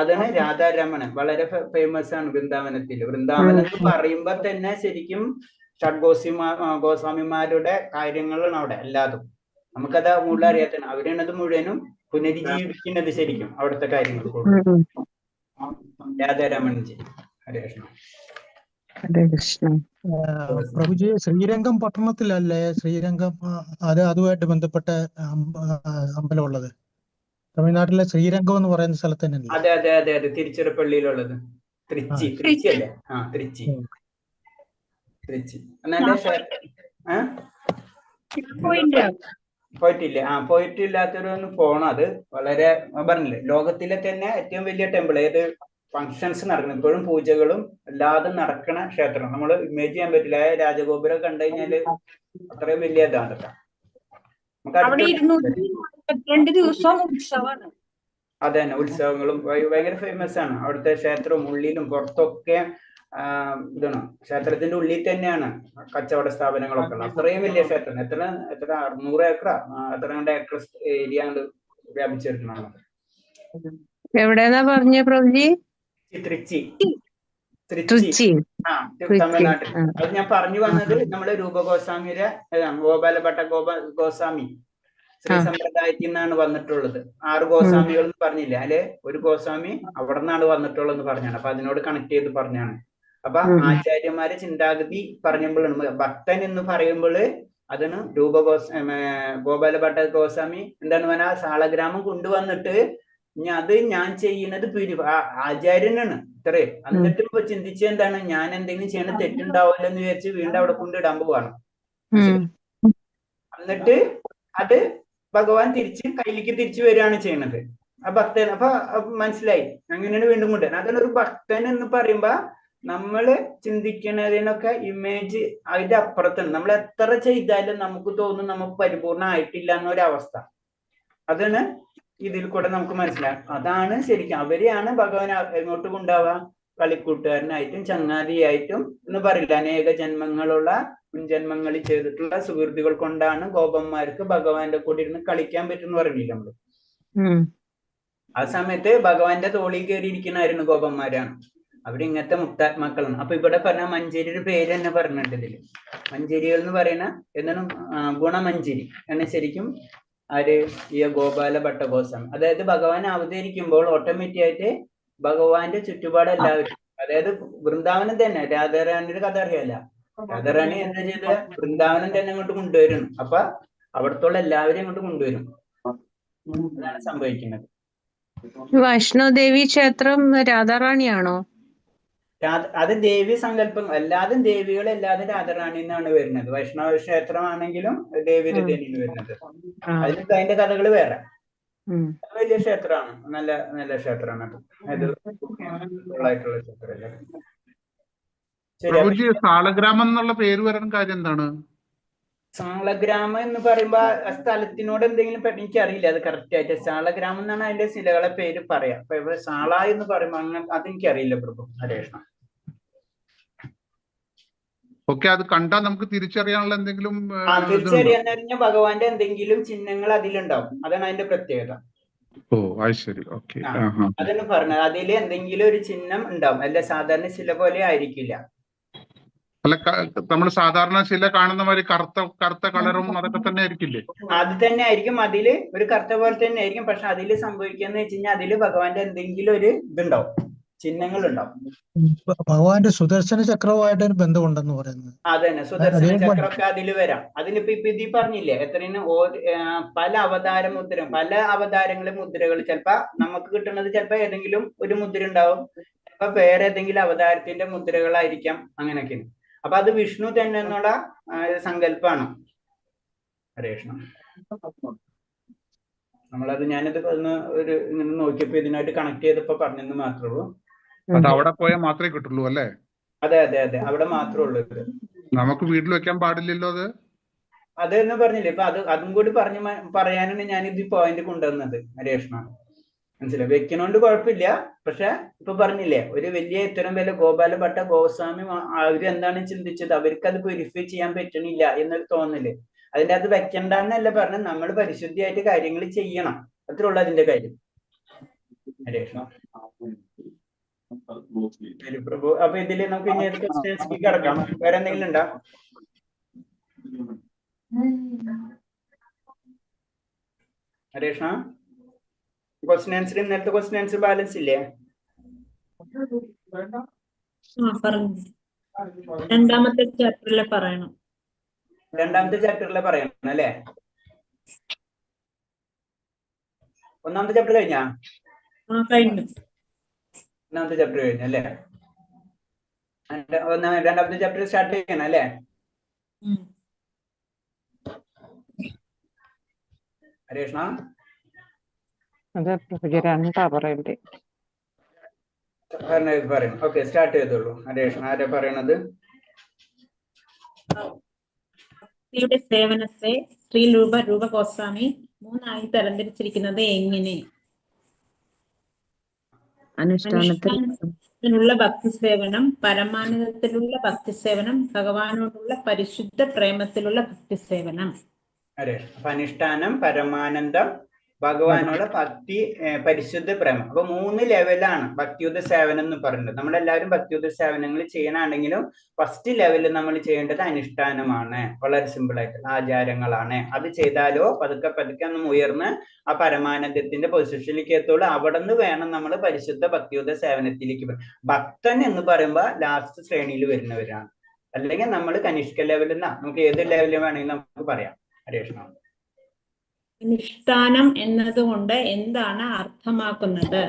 Speaker 2: അതാണ് രാധാരമണൻ. വളരെ ഫേമസ് ആണ് വൃന്ദാവനത്തിൽ. വൃന്ദാവനം എന്ന് പറയുമ്പോ തന്നെ ശരിക്കും ഗോസ്വാമിമാരുടെ കാര്യങ്ങളാണ് അവിടെ എല്ലാതും. നമുക്കത് മുഴുവൻ അറിയാത്തതാണ്. അവരാണ് അത് മുഴുവനും പുനരുജ്ജീവിക്കുന്നത് ശരിക്കും അവിടുത്തെ കാര്യങ്ങൾ. രാധാരമണൻജി. ഹരേ കൃഷ്ണ.
Speaker 3: ഹരേ കൃഷ്ണ.
Speaker 7: പ്രഭുജി, ശ്രീരംഗം പട്ടണത്തിലല്ലേ ശ്രീരംഗം അത് അതുമായിട്ട് ബന്ധപ്പെട്ട അമ്പലമുള്ളത്? തമിഴ്നാട്ടിലെ ശ്രീരംഗം എന്ന് പറയുന്ന സ്ഥലത്ത് തന്നെയല്ലേ?
Speaker 2: അതെ അതെ അതെ അതെ, തിരുച്ചിറപ്പള്ളിയിലുള്ളത്. തൃച്ചി അല്ലേ? ആ തൃച്ചി. നല്ല പോയിട്ടില്ലേ? പോയിട്ടില്ലാത്തവരൊന്ന് പോണം. അത് വളരെ പറഞ്ഞില്ലേ, ലോകത്തിലെ തന്നെ ഏറ്റവും വലിയ ടെമ്പിൾ. ഏത് ഫങ്ഷൻസ് നടക്കണം, ഇപ്പോഴും പൂജകളും എല്ലാതും നടക്കണ ക്ഷേത്രം. നമ്മൾ ഇമേജ് ചെയ്യാൻ പറ്റില്ല. രാജഗോപുരം കണ്ടു കഴിഞ്ഞാല് അത്രയും വലിയ ഇതാണ് കേട്ടോ.
Speaker 4: അവിടെ 252 ദിവസവും ഉത്സവമാണ്.
Speaker 2: അതെ തന്നെ, ഉത്സവങ്ങളും ഭയങ്കര ഫേമസ് ആണ്. അവിടുത്തെ ക്ഷേത്രവും ഉള്ളിലും പുറത്തൊക്കെ ഇതാണ്. ക്ഷേത്രത്തിന്റെ ഉള്ളിൽ തന്നെയാണ് കച്ചവട സ്ഥാപനങ്ങളൊക്കെ ഉള്ളത്. അത്രയും വലിയ ക്ഷേത്രം. എത്ര 600 ഏക്കർ എത്ര ഏക്കർ ഏരിയ വ്യാപിച്ചെടുക്കണമാണ്.
Speaker 3: എവിടെന്നാ പറഞ്ഞ പ്രഭുജി?
Speaker 2: തൃച്ചി.
Speaker 3: തൃച്ചി.
Speaker 2: തമിഴ്നാട്ടിൽ. അത് ഞാൻ പറഞ്ഞു വന്നത് നമ്മള് രൂപഗോസ്വാമിയുടെ ഗോപാലഭട്ട ഗോസ്വാമി ശ്രീ സമ്പ്രദായത്തിൽ നിന്നാണ് വന്നിട്ടുള്ളത്. 6 ഗോസ്വാമികൾ എന്ന് പറഞ്ഞില്ലേ, അതില് ഒരു ഗോസ്വാമി അവിടെ നിന്നാണ് വന്നിട്ടുള്ളത് പറഞ്ഞാണ്. അപ്പൊ അതിനോട് കണക്ട് ചെയ്ത് പറഞ്ഞാണ്. അപ്പൊ ആചാര്യന്മാരെ ചിന്താഗതി പറഞ്ഞപ്പോഴാണ് ഭക്തൻ എന്ന് പറയുമ്പോൾ അതിന് ഗോപാലഭട്ട ഗോസ്വാമി എന്താണ് പറഞ്ഞാൽ, സാളഗ്രാമം കൊണ്ടുവന്നിട്ട് അത് ഞാൻ ചെയ്യുന്നത് ആചാര്യനാണ് ഇത്രേ. എന്നിട്ട് ഇപ്പൊ ചിന്തിച്ച എന്താണ്, ഞാൻ എന്തെങ്കിലും ചെയ്യണ തെറ്റുണ്ടാവില്ല എന്ന് വിചാരിച്ച് വീണ്ടും അവിടെ കൊണ്ടിടാൻ പോവാണ്. എന്നിട്ട് അത് ഭഗവാൻ കയ്യിലേക്ക് തിരിച്ചു വരികയാണ് ചെയ്യണത്. ആ ഭക്തൻ അപ്പൊ മനസ്സിലായി, അങ്ങനെയാണ് വീണ്ടും കൊണ്ടുവരുന്നത്. അതാണ് ഒരു ഭക്തൻ എന്ന് പറയുമ്പോ നമ്മള് ചിന്തിക്കുന്നതിനൊക്കെ ഇമേജ് അതിന്റെ അപ്പുറത്താണ്. നമ്മൾ എത്ര ചെയ്താലും നമുക്ക് തോന്നും നമുക്ക് പരിപൂർണ ആയിട്ടില്ല എന്നൊരവസ്ഥ. അതാണ് ഇതിൽ കൂടെ നമുക്ക് മനസ്സിലാകും. അതാണ് ശരിക്കും അവരെയാണ് ഭഗവാൻ എങ്ങോട്ട് കൊണ്ടുപോവുക, കളിക്കൂട്ടുകാരനായിട്ടും ചങ്ങാതിയായിട്ടും എന്ന് പറയില്ല, അനേക ജന്മങ്ങളുള്ള മുൻജന്മങ്ങളിൽ ചെയ്തിട്ടുള്ള സുഹൃത്തുക്കൾ കൊണ്ടാണ് ഗോപന്മാർക്ക് ഭഗവാന്റെ കൂടെ ഇരുന്ന് കളിക്കാൻ പറ്റുമെന്ന് പറഞ്ഞില്ല നമ്മള്. ആ സമയത്ത് ഭഗവാന്റെ തോളിൽ കയറിയിരിക്കുന്നവരാണ് ഗോപന്മാരാണ്. അവരിങ്ങനത്തെ മുക്താത്മാക്കളാണ്. അപ്പൊ ഇവിടെ പറഞ്ഞ മഞ്ചേരിയുടെ പേര് തന്നെ പറഞ്ഞിട്ട് ഇതില്. മഞ്ചേരികൾ എന്ന് പറയുന്ന എന്താണ്, ഗുണമഞ്ചേരി എന്ന് ശരിക്കും ഈ ഗോപാല ഭട്ട ഗോസ്വാമി. അതായത് ഭഗവാൻ അവതരിക്കുമ്പോൾ ഓട്ടോമാറ്റിക് ആയിട്ട് ഭഗവാന്റെ ചുറ്റുപാട് എല്ലാവരും, അതായത് വൃന്ദാവനം തന്നെ, രാധാറാണിയുടെ കഥ അറിയാല്ല, രാധാറാണി എന്താ ചെയ്ത് വൃന്ദാവനം തന്നെ അങ്ങോട്ട് കൊണ്ടുവരുന്നു. അപ്പൊ അവിടത്തുള്ള എല്ലാവരെയും അങ്ങോട്ട് കൊണ്ടുവരും. അതാണ് സംഭവിക്കുന്നത്.
Speaker 3: വൈഷ്ണോദേവി ക്ഷേത്രം രാധാറാണിയാണോ?
Speaker 2: അത് ദേവി സങ്കല്പം. എല്ലാതും ദേവികൾ, എല്ലാതും രാധാറാണി എന്നാണ് വരുന്നത്. വൈഷ്ണവ ക്ഷേത്രമാണെങ്കിലും ദേവിയുടെ തന്നെയാണ് വരുന്നത്. അതിന്റെ കഥകൾ വേറെ. വലിയ ക്ഷേത്രമാണ്, നല്ല നല്ല ക്ഷേത്രമാണ് അത്. ആയിട്ടുള്ള ക്ഷേത്രമല്ലേ.
Speaker 9: പ്രഭുജി, സാളഗ്രാമം എന്നുള്ള പേര് വരാൻ കാര്യം എന്താണ്?
Speaker 2: സാളഗ്രാമം എന്ന് പറയുമ്പോ ആ സ്ഥലത്തിനോട് എന്തെങ്കിലും എനിക്കറിയില്ല അത് കറക്റ്റ് ആയിട്ട്. സാളഗ്രാമം എന്നാണ് അതിന്റെ ശിലകളെ പേര് പറയാം. അപ്പൊ ഇവിടെ സാള എന്ന് പറയുമ്പോ അങ്ങനെ അതെനിക്കറിയില്ല പ്രഭു. ഹരേഷ്ണ.
Speaker 9: ഓക്കെ, അത് കണ്ടാൽ നമുക്ക് തിരിച്ചറിയാനുള്ള എന്തെങ്കിലും
Speaker 2: തിരിച്ചറിയാന്ന് പറഞ്ഞാൽ ഭഗവാന്റെ എന്തെങ്കിലും ചിഹ്നങ്ങൾ അതിലുണ്ടാവും. അതാണ് അതിന്റെ പ്രത്യേകത.
Speaker 9: ശരി, ഓക്കെ.
Speaker 2: അതെന്ന് പറഞ്ഞത് അതിൽ എന്തെങ്കിലും ഒരു ചിഹ്നം ഉണ്ടാവും. അല്ല സാധാരണ ശില പോലെ ആയിരിക്കില്ല.
Speaker 9: അല്ല നമ്മൾ സാധാരണ ശില കാണുന്ന മാതിരി കറുത്ത കളറും അതൊക്കെ തന്നെ ആയിരിക്കില്ലേ?
Speaker 2: അത് തന്നെ ആയിരിക്കും, അതില് ഒരു കറുത്ത പോലെ തന്നെ ആയിരിക്കും. പക്ഷെ അതില് സംഭവിക്കാന്ന് വെച്ച് കഴിഞ്ഞാൽ അതില് ഭഗവാന്റെ എന്തെങ്കിലും ഒരു ഇതുണ്ടാവും, ചിഹ്നങ്ങൾ ഉണ്ടാവും.
Speaker 7: ഭഗവാന്റെ സുദർശന ചക്രവുമായിട്ട് ഒരു ബന്ധമുണ്ടെന്ന് പറയുന്നത്.
Speaker 2: അതന്നെ, സുദർശന ചക്രമൊക്കെ അതില് വരാം. അതിലിപ്പോ ഇതിൽ പറഞ്ഞില്ലേ എത്രയും പല അവതാര മുദ്ര, പല അവതാരങ്ങളെ മുദ്രകൾ ചിലപ്പോ നമുക്ക് കിട്ടുന്നത് ചിലപ്പോ ഏതെങ്കിലും ഒരു മുദ്ര ഉണ്ടാവും, ചിലപ്പോ വേറെ ഏതെങ്കിലും അവതാരത്തിന്റെ മുദ്രകളായിരിക്കാം, അങ്ങനെയൊക്കെ. അപ്പൊ അത് വിഷ്ണു തന്നെ എന്നുള്ള സങ്കല്പമാണ്. ഹരേ കൃഷ്ണ. നമ്മളത് ഞാനിത് ഒന്ന് ഒരു ഇങ്ങനെ നോക്കിയപ്പോ ഇതിനായിട്ട് കണക്ട് ചെയ്തപ്പോ പറഞ്ഞെന്ന് മാത്രമേ ഉള്ളൂ.
Speaker 9: അത് അവിടെ പോയാൽ മാത്രമേ കിട്ടുള്ളൂ അല്ലേ?
Speaker 2: അതെ അതെ അതെ, അവിടെ മാത്രമേ ഉള്ളൂ ഇത്.
Speaker 9: നമുക്ക് വീട്ടിൽ വെക്കാൻ പാടില്ലല്ലോ അത്?
Speaker 2: അതെന്ന് പറഞ്ഞില്ലേ, ഇപ്പൊ അതും കൂടി പറയാനാണ് ഞാൻ ഇത് പോയിന്റ് കൊണ്ടുവന്നത്. ഹരേ കൃഷ്ണ, മനസ്സിലായി? വെക്കണോണ്ട് കുഴപ്പമില്ല. പക്ഷെ ഇപ്പൊ പറഞ്ഞില്ലേ, ഒരു വലിയ ഇത്തരം വില ഗോപാല ഭട്ട ഗോസ്വാമി അവര് എന്താണ് ചിന്തിച്ചത്, അവർക്ക് അത് പ്യൂരിഫൈ ചെയ്യാൻ പറ്റണില്ല എന്നൊരു തോന്നല്. അതിന്റെ അത് വെക്കണ്ടെന്നല്ല പറഞ്ഞത്, നമ്മൾ പരിശുദ്ധിയായിട്ട് കാര്യങ്ങൾ ചെയ്യണം, അത്രേ ഉള്ളൂ അതിന്റെ കാര്യം. ഹരേ കൃഷ്ണ. പ്രഭു, അപ്പൊ ഇതില് നമുക്ക് ഇനി ക്വസ്റ്റ്യൻസിലേക്ക് കിടക്കാം. വേറെ എന്തെങ്കിലും ഉണ്ടോ? ഹരേ കൃഷ്ണ. ക്വസ്റ്റ്യൻ ആൻസർ, ഇന്നലത്തെ ക്വസ്റ്റ്യൻ ആൻസർ ബാലൻസ് ഇല്ലേ?
Speaker 4: രണ്ടാമത്തെ ചാപ്റ്ററിലെ പറയണം.
Speaker 2: രണ്ടാമത്തെ ചാപ്റ്ററിലെ പറയണം അല്ലേ? ഒന്നാമത്തെ ചാപ്റ്റർ കഴിഞ്ഞാ?
Speaker 4: കഴിഞ്ഞു.
Speaker 2: ഒന്നാമത്തെ ചാപ്റ്റർ കഴിഞ്ഞു അല്ലേ? രണ്ടാമത്തെ ചാപ്റ്റർ സ്റ്റാർട്ട് ചെയ്യണം അല്ലേ? ഹരേ കൃഷ്ണ.
Speaker 1: അത് പ്രഭുജി രണ്ടാ പറയണ്ടേ?
Speaker 2: പറയണം. ഓക്കെ, സ്റ്റാർട്ട് ചെയ്തോളൂ. ഹരേ കൃഷ്ണ. ആരാ പറയണത്?
Speaker 4: ഭക്തിയുടെ സേവനത്തെ ശ്രീ രൂപ ഗോസ്വാമി 3 തരംതിരിച്ചിരിക്കുന്നത് എങ്ങനെ? അനുഷ്ഠാനത്തിലുള്ള ഭക്തി സേവനം, പരമാനന്ദത്തിലുള്ള ഭക്തി സേവനം, ഭഗവാനോടുള്ള പരിശുദ്ധ പ്രേമത്തിലുള്ള ഭക്തി സേവനം.
Speaker 2: അതെ, അപ്പൊ അനുഷ്ഠാനം, പരമാനന്ദം, ഭഗവാനുള്ള ഭക്തി, പരിശുദ്ധ പ്രേമം. അപ്പൊ 3 ലെവലാണ് ഭക്തിയുദ്ധ സേവനം എന്ന് പറയുന്നത്. നമ്മളെല്ലാവരും ഭക്തിയുദ്ധ സേവനങ്ങൾ ചെയ്യണമെങ്കിലും ഫസ്റ്റ് ലെവലിൽ നമ്മൾ ചെയ്യേണ്ടത് അനുഷ്ഠാനമാണ്. വളരെ സിമ്പിൾ ആയിട്ട് ആചാരങ്ങളാണ്. അത് ചെയ്താലോ പതുക്കെ പതുക്കെ നമ്മൾ ഉയർന്ന് ആ പരമാനന്ദത്തിന്റെ പൊസിഷനിലേക്ക് എത്തുള്ളൂ. അവിടെ നിന്ന് വേണം നമ്മൾ പരിശുദ്ധ ഭക്തിയുദ്ധ സേവനത്തിലേക്ക് വരാൻ. ഭക്തൻ എന്ന് പറയുമ്പോൾ ലാസ്റ്റ് ശ്രേണിയിൽ വരുന്നവരാണ്. അല്ലെങ്കിൽ നമ്മൾ കനിഷ്ക ലെവലിൽ നിന്നാ, നമുക്ക് ഏത് ലെവലിൽ വേണമെങ്കിലും നമുക്ക് പറയാം. ഹരേ കൃഷ്ണ.
Speaker 4: അനുഷ്ഠാനം എന്നതുകൊണ്ട് എന്താണ് അർത്ഥമാക്കുന്നത്?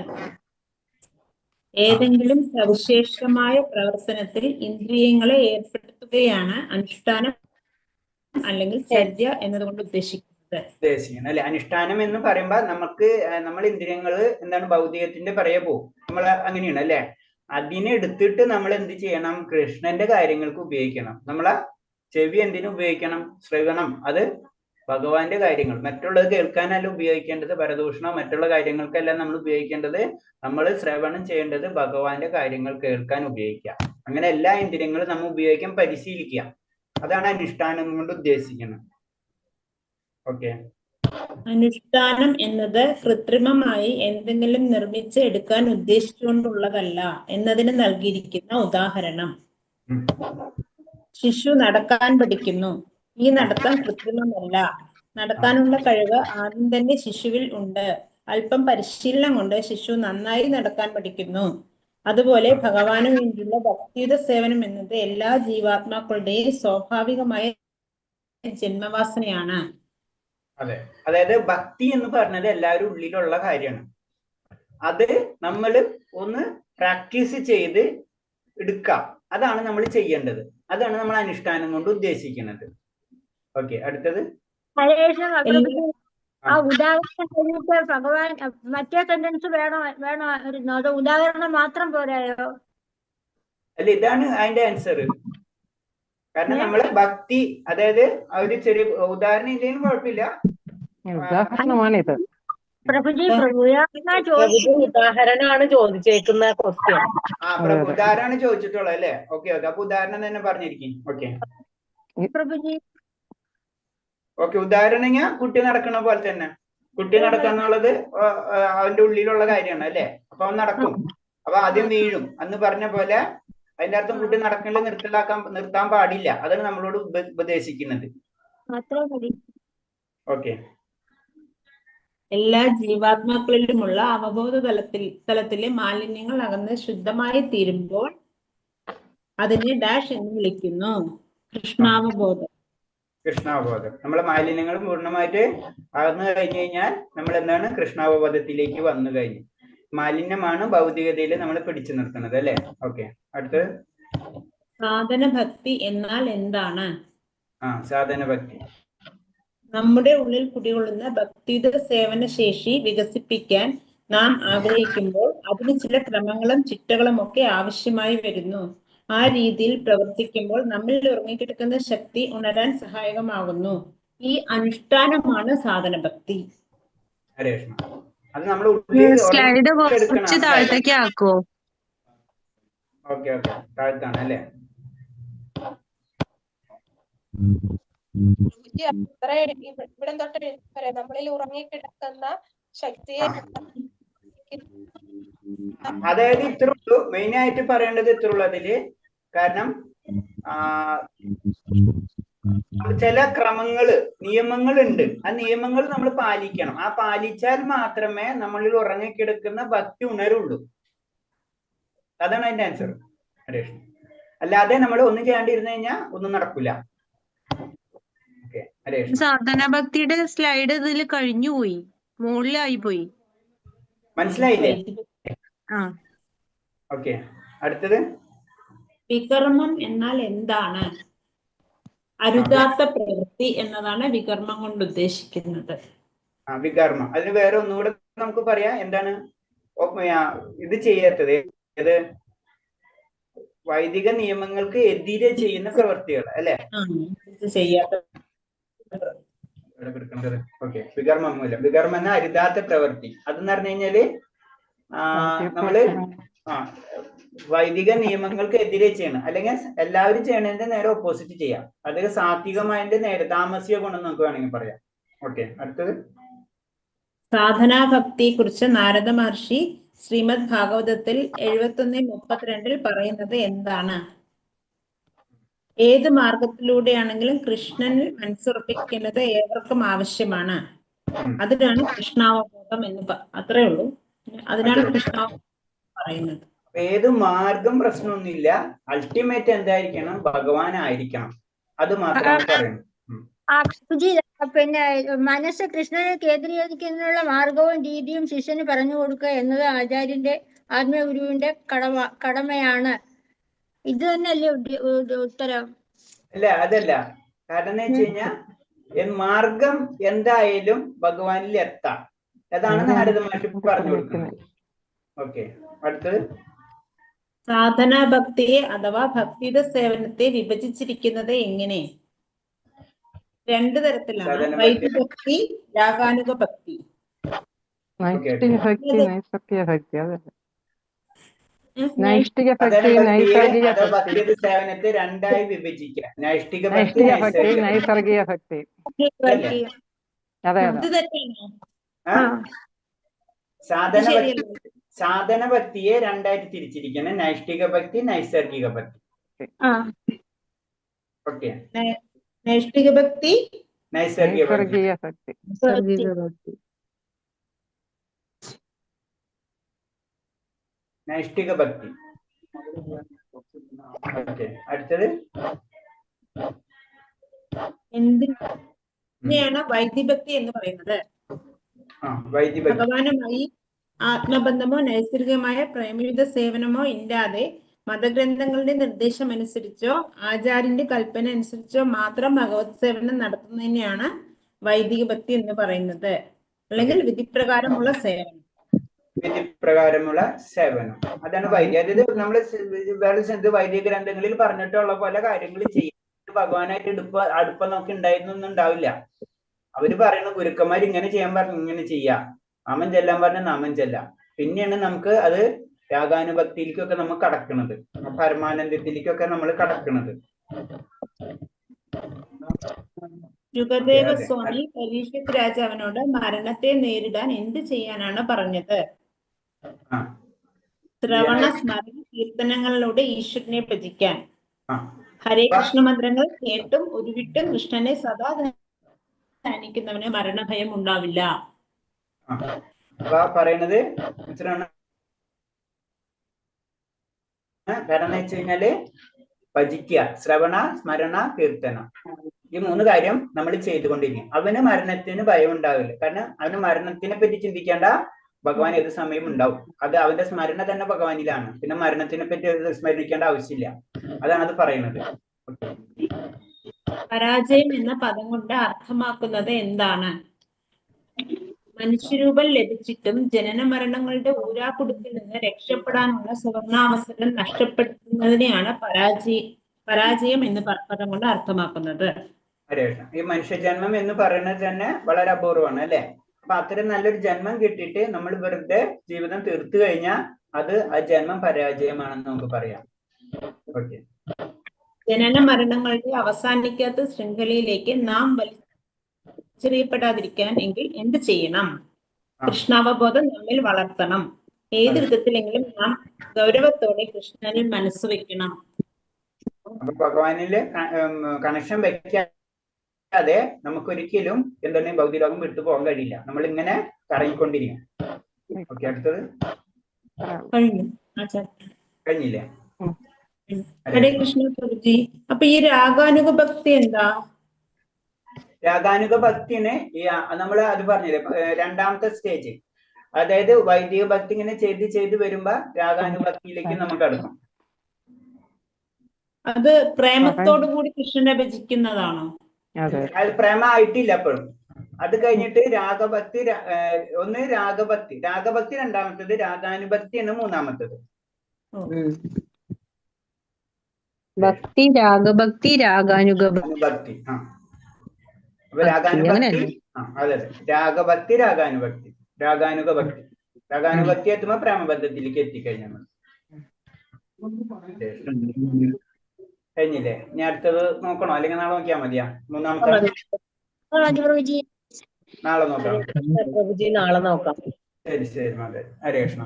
Speaker 4: ഏതെങ്കിലും സവിശേഷമായ പ്രവർത്തനത്തിൽ ഇന്ദ്രിയങ്ങളെ ഏർപ്പെടുത്തുകയാണ് അനുഷ്ഠാനം അല്ലെങ്കിൽ ചര്യ എന്നതുകൊണ്ട് ഉദ്ദേശിക്കുന്നത്.
Speaker 2: അല്ലെ, അനുഷ്ഠാനം എന്ന് പറയുമ്പോൾ നമ്മൾ ഇന്ദ്രിയങ്ങള് എന്താണ് ഭൗതികത്തിന്റെ പറയാ പോകും, നമ്മൾ അങ്ങനെയാണ് അല്ലെ. അതിനെ എടുത്തിട്ട് നമ്മൾ എന്ത് ചെയ്യണം? കൃഷ്ണന്റെ കാര്യങ്ങൾക്ക് ഉപയോഗിക്കണം. നമ്മളെ ചെവി എന്തിനു ഉപയോഗിക്കണം? ശ്രവണം. അത് ഭഗവാന്റെ കാര്യങ്ങൾ, മറ്റുള്ളത് കേൾക്കാനല്ല ഉപയോഗിക്കേണ്ടത്. പരദൂഷണം മറ്റുള്ള കാര്യങ്ങൾക്കല്ല നമ്മൾ ഉപയോഗിക്കേണ്ടത്. നമ്മൾ ശ്രവണം ചെയ്യേണ്ടത് ഭഗവാന്റെ കാര്യങ്ങൾ കേൾക്കാൻ ഉപയോഗിക്കുക. അങ്ങനെ എല്ലാ ഇന്ദ്രിയങ്ങളും നമ്മൾ ഉപയോഗിക്കാൻ പരിശീലിക്കുക. അതാണ് അനുഷ്ഠാനം കൊണ്ട് ഉദ്ദേശിക്കുന്നത്. ഓക്കെ.
Speaker 4: അനുഷ്ഠാനം എന്നത് കൃത്രിമമായി എന്തെങ്കിലും നിർമ്മിച്ച് എടുക്കാൻ ഉദ്ദേശിച്ചുകൊണ്ടുള്ളതല്ല എന്നതിന് നൽകിയിരിക്കുന്ന ഉദാഹരണം. ശിശു നടക്കാൻ പഠിക്കുന്നു. ഈ നടത്തം കൃത്രിമമല്ല. നടക്കാനുള്ള കഴിവ് ആദ്യം തന്നെ ശിശുവിൽ ഉണ്ട്. അല്പം പരിശീലനം കൊണ്ട് ശിശു നന്നായി നടക്കാൻ പഠിക്കുന്നു. അതുപോലെ ഭഗവാന് വേണ്ടിയുള്ള ഭക്തിയുത സേവനം എന്നത് എല്ലാ ജീവാത്മാക്കളുടെയും സ്വാഭാവികമായ ജന്മവാസനയാണ്.
Speaker 2: അതെ, അതായത് ഭക്തി എന്ന് പറഞ്ഞത് എല്ലാവരും ഉള്ളിലുള്ള കാര്യമാണ്. അത് നമ്മൾ ഒന്ന് പ്രാക്ടീസ് ചെയ്ത് എടുക്കാം. അതാണ് നമ്മൾ ചെയ്യേണ്ടത്. അതാണ് നമ്മൾ അനുഷ്ഠാനം കൊണ്ട് ഉദ്ദേശിക്കുന്നത്. ഓക്കെ, അടുത്തത്
Speaker 6: ആ ഉദാഹരണം കഴിഞ്ഞിട്ട് ഭഗവാൻ മറ്റേ സെന്റൻസ് വേണമായിരുന്നു. അത് ഉദാഹരണം മാത്രം പോരായോ?
Speaker 2: അല്ല, ഇതാണ് അതിന്റെ ആൻസർ. കാരണം നമ്മള് ഭക്തി, അതായത് ഒരു ചെറിയ ഉദാഹരണം ഇല്ലെങ്കിലും കുഴപ്പമില്ല.
Speaker 1: ഉദാഹരണമാണിത്.
Speaker 6: പ്രഭുജി
Speaker 5: ഉദാഹരണമാണ് ചോദിച്ചേക്കുന്ന ക്വസ്റ്റ്യൻ.
Speaker 2: പ്രഭു ഉദാഹരണമാണ് ചോദിച്ചിട്ടുള്ളത് അല്ലേ? ഓക്കെ ഓക്കെ, അപ്പൊ ഉദാഹരണം തന്നെ പറഞ്ഞിരിക്കും. ഓക്കെ
Speaker 6: പ്രഭുജി.
Speaker 2: ഓക്കെ, ഉദാഹരണം കുട്ടി നടക്കണ പോലെ തന്നെ. കുട്ടി നടക്കാന്നുള്ളത് അവന്റെ ഉള്ളിലുള്ള കാര്യമാണ് അല്ലേ? അപ്പൊ അവൻ നടക്കും. അപ്പൊ ആദ്യം വീഴും. അന്ന് പറഞ്ഞ പോലെ അതിന്റെ അർത്ഥം കുട്ടി നടക്കേണ്ടത് നിർത്താൻ പാടില്ല. അതാണ് നമ്മളോട് ഉപദേശിക്കുന്നത്.
Speaker 6: അത്രേ മതി.
Speaker 2: ഓക്കെ.
Speaker 4: എല്ലാ ജീവാത്മാക്കളിലുമുള്ള അവബോധ തലത്തിലെ മാലിന്യങ്ങൾ അകന്ന് ശുദ്ധമായി തീരുമ്പോൾ അതിനെ ഡാഷ് എന്ന് വിളിക്കുന്നു. കൃഷ്ണാവബോധം.
Speaker 2: കൃഷ്ണാവബോധം. നമ്മളെ മാലിന്യങ്ങൾ പൂർണ്ണമായിട്ട് അകന്നു കഴിഞ്ഞു കഴിഞ്ഞാൽ നമ്മൾ എന്താണ് കൃഷ്ണാവബോധത്തിലേക്ക് വന്നു കഴിഞ്ഞു. മാലിന്യമാണ് ഭൗതികതയിൽ നമ്മൾ പിടിച്ചു നിർത്തുന്നത് അല്ലെ. ഓക്കെ. അടുത്ത്
Speaker 4: സാധന ഭക്തി എന്നാൽ എന്താണ്?
Speaker 2: സാധന ഭക്തി
Speaker 4: നമ്മുടെ ഉള്ളിൽ കുടികൊള്ളുന്ന ഭക്തിയുത സേവന ശേഷി വികസിപ്പിക്കാൻ നാം ആഗ്രഹിക്കുമ്പോൾ അതിന് ചില ക്രമങ്ങളും ചിട്ടകളും ഒക്കെ ആവശ്യമായി വരുന്നു. ആ രീതിയിൽ പ്രവർത്തിക്കുമ്പോൾ നമ്മിൽ ഉറങ്ങിക്കിടക്കുന്ന ശക്തി ഉണരാൻ സഹായകമാകുന്നു. ഈ അനുഷ്ഠാനമാണ് സാധന ഭക്തി.
Speaker 2: അത് നമ്മൾ ഉള്ളിൽ
Speaker 3: സ്ലൈഡ് കുറച്ച് താഴത്തേക്ക് ആക്കോ?
Speaker 2: ഓക്കെ ഓക്കെ, താഴത്താണ് അല്ലേ?
Speaker 10: ഇവിടെ തൊട്ട് പറയാം, നമ്മളിൽ ഉറങ്ങിക്കിടക്കുന്ന ശക്തിയെ.
Speaker 2: അതായത് ഇത്ര ഉള്ളൂ, മെയിൻ ആയിട്ട് പറയേണ്ടത് ഇത്ര ഉള്ളൂ അതില്. കാരണം ചില ക്രമങ്ങള് നിയമങ്ങളുണ്ട്. ആ നിയമങ്ങൾ നമ്മൾ പാലിക്കണം. ആ പാലിച്ചാൽ മാത്രമേ നമ്മളിൽ ഉറങ്ങിക്കിടക്കുന്ന ഭക്തി ഉണരുള്ളൂ. അതാണ് അതിന്റെ ആൻസർ ഹരേഷ്. അല്ലാതെ നമ്മൾ ഒന്നും ചെയ്യാണ്ടിരുന്നു കഴിഞ്ഞാൽ ഒന്നും നടക്കില്ല.
Speaker 3: സാധന ഭക്തിയുടെ സ്ലൈഡ് ഇതിൽ കഴിഞ്ഞു പോയി, മുകളിലായി പോയി.
Speaker 2: മനസ്സിലായില്ലേ? ഓക്കെ. അടുത്തത്
Speaker 4: വികർമ്മം എന്നാൽ എന്താണ്? അരുതാത്ത പ്രവൃത്തി എന്നതാണ് വികർമ്മം കൊണ്ട് ഉദ്ദേശിക്കുന്നത്.
Speaker 2: വികർമ്മം. അതിന് വേറെ ഒന്നുകൂടെ നമുക്ക് പറയാം. എന്താണ് ഇത് ചെയ്യാത്തത്? ഏത് വൈദിക നിയമങ്ങൾക്ക് എതിരെ ചെയ്യുന്ന പ്രവൃത്തികൾ അല്ലെ? ഓക്കെ. വികർമ്മ മൂലം. വികർമ്മം എന്ന അരുതാത്ത പ്രവൃത്തി. അതെന്ന് പറഞ്ഞു കഴിഞ്ഞാല് നമ്മള് വൈദിക നിയമങ്ങൾക്ക് എതിരെ ചെയ്യണം, അല്ലെങ്കിൽ എല്ലാവരും ചെയ്യണതിന്റെ നേരെ ഓപ്പോസിറ്റ് ചെയ്യാം. അത് സാത്വികമായതിന്റെ നേരെ താമസിക ഗുണം നമുക്ക് വേണമെങ്കിൽ പറയാം. ഓക്കെ. അടുത്തത്
Speaker 4: സാധനാഭക്തിയെ കുറിച്ച് നാരദ മഹർഷി ശ്രീമദ് ഭാഗവതത്തിൽ 71:32 പറയുന്നത് എന്താണ്? ഏത് മാർഗത്തിലൂടെയാണെങ്കിലും കൃഷ്ണനിൽ മനസ്സുറപ്പിക്കേണ്ടത് ഏവർക്കും ആവശ്യമാണ്. അതിനാണ് കൃഷ്ണാവബോധം എന്ന് അത്രേ ഉള്ളൂ. അതിനാണ് കൃഷ്ണാവബോധം പറയുന്നത്.
Speaker 2: ഏത് മാർഗം പ്രശ്നമൊന്നുമില്ല, അൾട്ടിമേറ്റ് എന്തായിരിക്കണം? ഭഗവാനായിരിക്കണം. അത് മാത്രമാണ് പറയുന്നത്.
Speaker 6: പിന്നെ മനസ്സ് കൃഷ്ണനെ കേന്ദ്രീകരിക്കുന്നതിനുള്ള മാർഗവും രീതിയും ശിഷ്യന് പറഞ്ഞു കൊടുക്കുക എന്നത് ആചാര്യന്റെ ആത്മീയഗുരുവിന്റെ കടമയാണ്. ഇത് തന്നെയല്ലേ ഉത്തരം?
Speaker 2: അല്ല, അതല്ല. കാരണം എന്ന് വെച്ച് കഴിഞ്ഞാൽ മാർഗം എന്തായാലും ഭഗവാനിൽ എത്താം. അതാണ് നാരദ മഹർഷി പറഞ്ഞു കൊടുക്കുന്നത്. ഓക്കെ. അടുത്തത്
Speaker 4: സാധനാ ഭക്തിയെ അഥവാ ഭക്തിയുടെ സേവനത്തെ വിഭജിച്ചിരിക്കുന്നത് എങ്ങനെ? 2 തരത്തിലാണ്. വൈദികഭക്തി, രാഗാനുഗ ഭക്തി.
Speaker 1: നൈഷ്ഠിക ഭക്തി, നൈസർഗിക ഭക്തി. അതല്ലേ നൈഷ്ഠിക ഭക്തി, നൈസർഗിക ഭക്തി.
Speaker 2: സേവനത്തെ രണ്ടായി വിഭജിക്കാം. നൈഷ്ഠിക ഭക്തി,
Speaker 1: നൈസർഗിക ഭക്തി. അതെ അതെ.
Speaker 2: സാധന ഭക്തിയെ രണ്ടായിട്ട് തിരിച്ചിരിക്കണം. നൈഷ്ഠിക ഭക്തി, നൈസർഗിക ഭക്തി. ഓക്കെ.
Speaker 4: നൈഷ്ഠിക ഭക്തി,
Speaker 2: നൈസർഗിക ഭക്തി. നൈഷ്ഠിക ഭക്തി. ഓക്കെ. അടുത്തത്
Speaker 4: എന്തിനാണ് വൈദിഭക്തി എന്ന് പറയുന്നത്? ഭഗവാനുമായി ആത്മബന്ധമോ നൈസർഗികമായ പ്രേമയുത സേവനമോ ഇല്ലാതെ മതഗ്രന്ഥങ്ങളുടെ നിർദ്ദേശം അനുസരിച്ചോ ആചാര്യന്റെ കൽപ്പന അനുസരിച്ചോ മാത്രം ഭഗവത് സേവനം നടത്തുന്നതിനെയാണ് വൈദിക ഭക്തി എന്ന് പറയുന്നത്. അല്ലെങ്കിൽ വിധിപ്രകാരമുള്ള സേവനം.
Speaker 2: വിധിപ്രകാരമുള്ള സേവനം, അതാണ് വൈദിക. അതായത് നമ്മള് വൈദിക ഗ്രന്ഥങ്ങളിൽ പറഞ്ഞിട്ടുള്ള പോലെ കാര്യങ്ങൾ ചെയ്യും. ഭഗവാനായിട്ട് അടുപ്പം നമുക്ക് ഉണ്ടായിരുന്നൊന്നും ഉണ്ടാവില്ല. അവര് പറയുന്ന ഗുരുക്കന്മാർ ഇങ്ങനെ ചെയ്യാൻ പറഞ്ഞു ഇങ്ങനെ ചെയ്യാം, നാമം ചെല്ലാൻ പറഞ്ഞ നാമം ചെല്ലാം. പിന്നെയാണ് നമുക്ക് അത് രാഗാനുഭക്തിയിലേക്കൊക്കെ നമ്മൾ കടക്കുന്നത്, പരമാനന്ദത്തിലേക്കൊക്കെ നമ്മൾ കടക്കുന്നത്.
Speaker 4: ശുകദേവ സ്വാമി പരീക്ഷിത് രാജാവിനോട് മരണത്തെ നേരിടാൻ എന്ത് ചെയ്യാനാണ് പറഞ്ഞത്? ശ്രവണ സ്മരണ കീർത്തനങ്ങളിലൂടെ ഈശ്വരനെ ഭജിക്കാൻ.
Speaker 2: ആ
Speaker 4: ഹരേ കൃഷ്ണ മന്ത്രങ്ങൾ കേട്ടും ഉരുവിട്ടും കൃഷ്ണനെ സദാ ധ്യാനിക്കുന്നവന് മരണഭയം ഉണ്ടാവില്ല.
Speaker 2: അപ്പൊ പറയുന്നത് മനസ്സിലാണ്. കാരണം എന്ന് വെച്ച് കഴിഞ്ഞാല് ഭജിക്കുക, ശ്രവണ സ്മരണ കീർത്തന, ഈ 3 കാര്യം നമ്മൾ ചെയ്തുകൊണ്ടിരിക്കും. അവന് മരണത്തിന് ഭയം ഉണ്ടാവില്ല. കാരണം അവന് മരണത്തിനെ പറ്റി ചിന്തിക്കേണ്ട, ഭഗവാൻ ഏത് സമയം ഉണ്ടാവും. അത് അവന്റെ സ്മരണ തന്നെ ഭഗവാനിലാണ്. പിന്നെ മരണത്തിനെ പറ്റി സ്മരിക്കേണ്ട ആവശ്യമില്ല. അതാണ് അത് പറയുന്നത്.
Speaker 4: പരാജയം എന്ന പദം കൊണ്ട് അർത്ഥമാക്കുന്നത് എന്താണ്? മനുഷ്യരൂപം ലഭിച്ചിട്ടും ജനന മരണങ്ങളുടെ ഊരാക്കുടുക്കിൽ നിന്ന് രക്ഷപ്പെടാനുള്ള സുവർണാവസരം നഷ്ടപ്പെടുത്തുന്നതിനെയാണ് പരാജയം എന്ന് പദം കൊണ്ട് അർത്ഥമാക്കുന്നത്.
Speaker 2: ഈ മനുഷ്യജന്മം എന്ന് പറയുന്നത് തന്നെ വളരെ അപൂർവമാണ് അല്ലെ? അപ്പൊ അത്രയും നല്ലൊരു ജന്മം കിട്ടിയിട്ട് നമ്മൾ വെറുതെ ജീവിതം തീർത്തു കഴിഞ്ഞാൽ അത് ആ ജന്മം പരാജയമാണെന്ന് നമുക്ക് പറയാം. ഓക്കെ.
Speaker 4: ജനന മരണങ്ങളുടെ അവസാനിക്കാത്ത ശൃംഖലയിലേക്ക് നാം വലിച്ചെറിയപ്പെടാതിരിക്കാൻ എങ്കിൽ എന്ത് ചെയ്യണം? കൃഷ്ണാവബോധം നമ്മിൽ വളർത്തണം. ഏത് വിധത്തിലെങ്കിലും നാം ഗൗരവത്തോടെ കൃഷ്ണനിൽ മനസ്സ് വെക്കണം.
Speaker 2: ഭഗവാനില് കണക്ഷൻ വെക്കാതെ നമുക്കൊരിക്കലും എന്താണ് ഭൗതിക ലോകം വിട്ടു പോകാൻ കഴിയില്ല. നമ്മൾ ഇങ്ങനെ കറങ്ങിക്കൊണ്ടിരിക്കും. ഓക്കെ, അടുത്തത് കഴിഞ്ഞില്ലേ?
Speaker 4: ഹരേ കൃഷ്ണ പ്രഭുജി. അപ്പൊ ഈ രാഗാനുഗ ഭക്തി എന്താ?
Speaker 2: രാഗാനുഗ ഭക്തിന് നമ്മൾ അത് പറഞ്ഞില്ലേ, 2ാമത്തെ സ്റ്റേജ്. അതായത് വൈദിക ഭക്തി ഇങ്ങനെ ചെയ്ത് വരുമ്പോ രാഗാനുഭക്തിയിലേക്ക് നമുക്ക് അടുക്കും.
Speaker 4: അത് പ്രേമത്തോടു കൂടി കൃഷ്ണനെ ഭജിക്കുന്നതാണോ?
Speaker 2: അത് പ്രേമ ആയിട്ടില്ല അപ്പോഴും. അത് കഴിഞ്ഞിട്ട് രാഗഭക്തി, ഒന്ന് രാഗഭക്തി, 2ാമത്തത്, രാഗാനുഭക്തിയാണ് 3ാമത്തത്.
Speaker 3: ഭക്തി, രാഗഭക്തി, രാഗാനുഗഭക്തി.
Speaker 2: അപ്പൊ രാഗാനുഭക്തി, അതെ, രാഗഭക്തി, രാഗാനുഭക്തി, രാഗാനുഗഭക്തി. രാഗാനുഭക്തി എത്തുമ്പോ പ്രേമബദ്ധത്തിലേക്ക് എത്തിക്കഴിഞ്ഞാൽ കഴിഞ്ഞില്ലേ? ഇനി അടുത്തത് നോക്കണോ, അല്ലെങ്കിൽ നാളെ നോക്കിയാ മതിയാ? 3ാമത്തെ നാളെ നോക്കാം.
Speaker 5: നാളെ നോക്കാം.
Speaker 2: ശരി മതി. ഹരേ കൃഷ്ണ.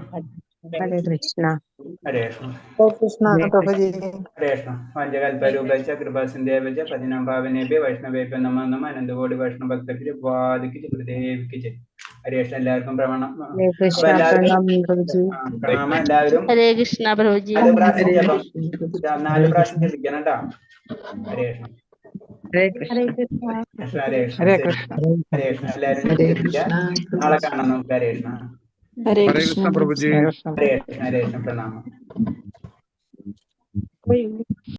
Speaker 3: ഹരേ കൃഷ്ണ.
Speaker 2: ഹരേ കൃഷ്ണ. ഹരേ കൃഷ്ണ. പഞ്ചകൽപരൂപേച്ച കൃപാസിന്ദേവച പതിനാം ഭാവനേഭ്യ വൈഷ്ണവേഭ്യ നമ നമ. അനന്തകോടി വൈഷ്ണവ ഭക്തർക്ക് വാദിക്ക് ഗുരുദേവിക്ക്. ഹരേ കൃഷ്ണ. എല്ലാവർക്കും പ്രണാമം. എല്ലാവരും
Speaker 11: ഹരേ കൃഷ്ണ പ്രഭുജി.
Speaker 2: 4 പ്രാവശ്യം ജപിക്കണം കേട്ടോ. ഹരേ കൃഷ്ണ.
Speaker 1: ഹരേ കൃഷ്ണ.
Speaker 2: ഹരേ കൃഷ്ണ. ഹരേ കൃഷ്ണ. ഹരേ കൃഷ്ണ. എല്ലാവരും നാളെ കാണാം നമുക്ക്. ഹരേ കൃഷ്ണ.
Speaker 9: ഹരേ കൃഷ്ണ പ്രഭുജി.
Speaker 2: ഹരേ കൃഷ്ണ. ഹരേ കൃഷ്ണ. പ്രണാമം.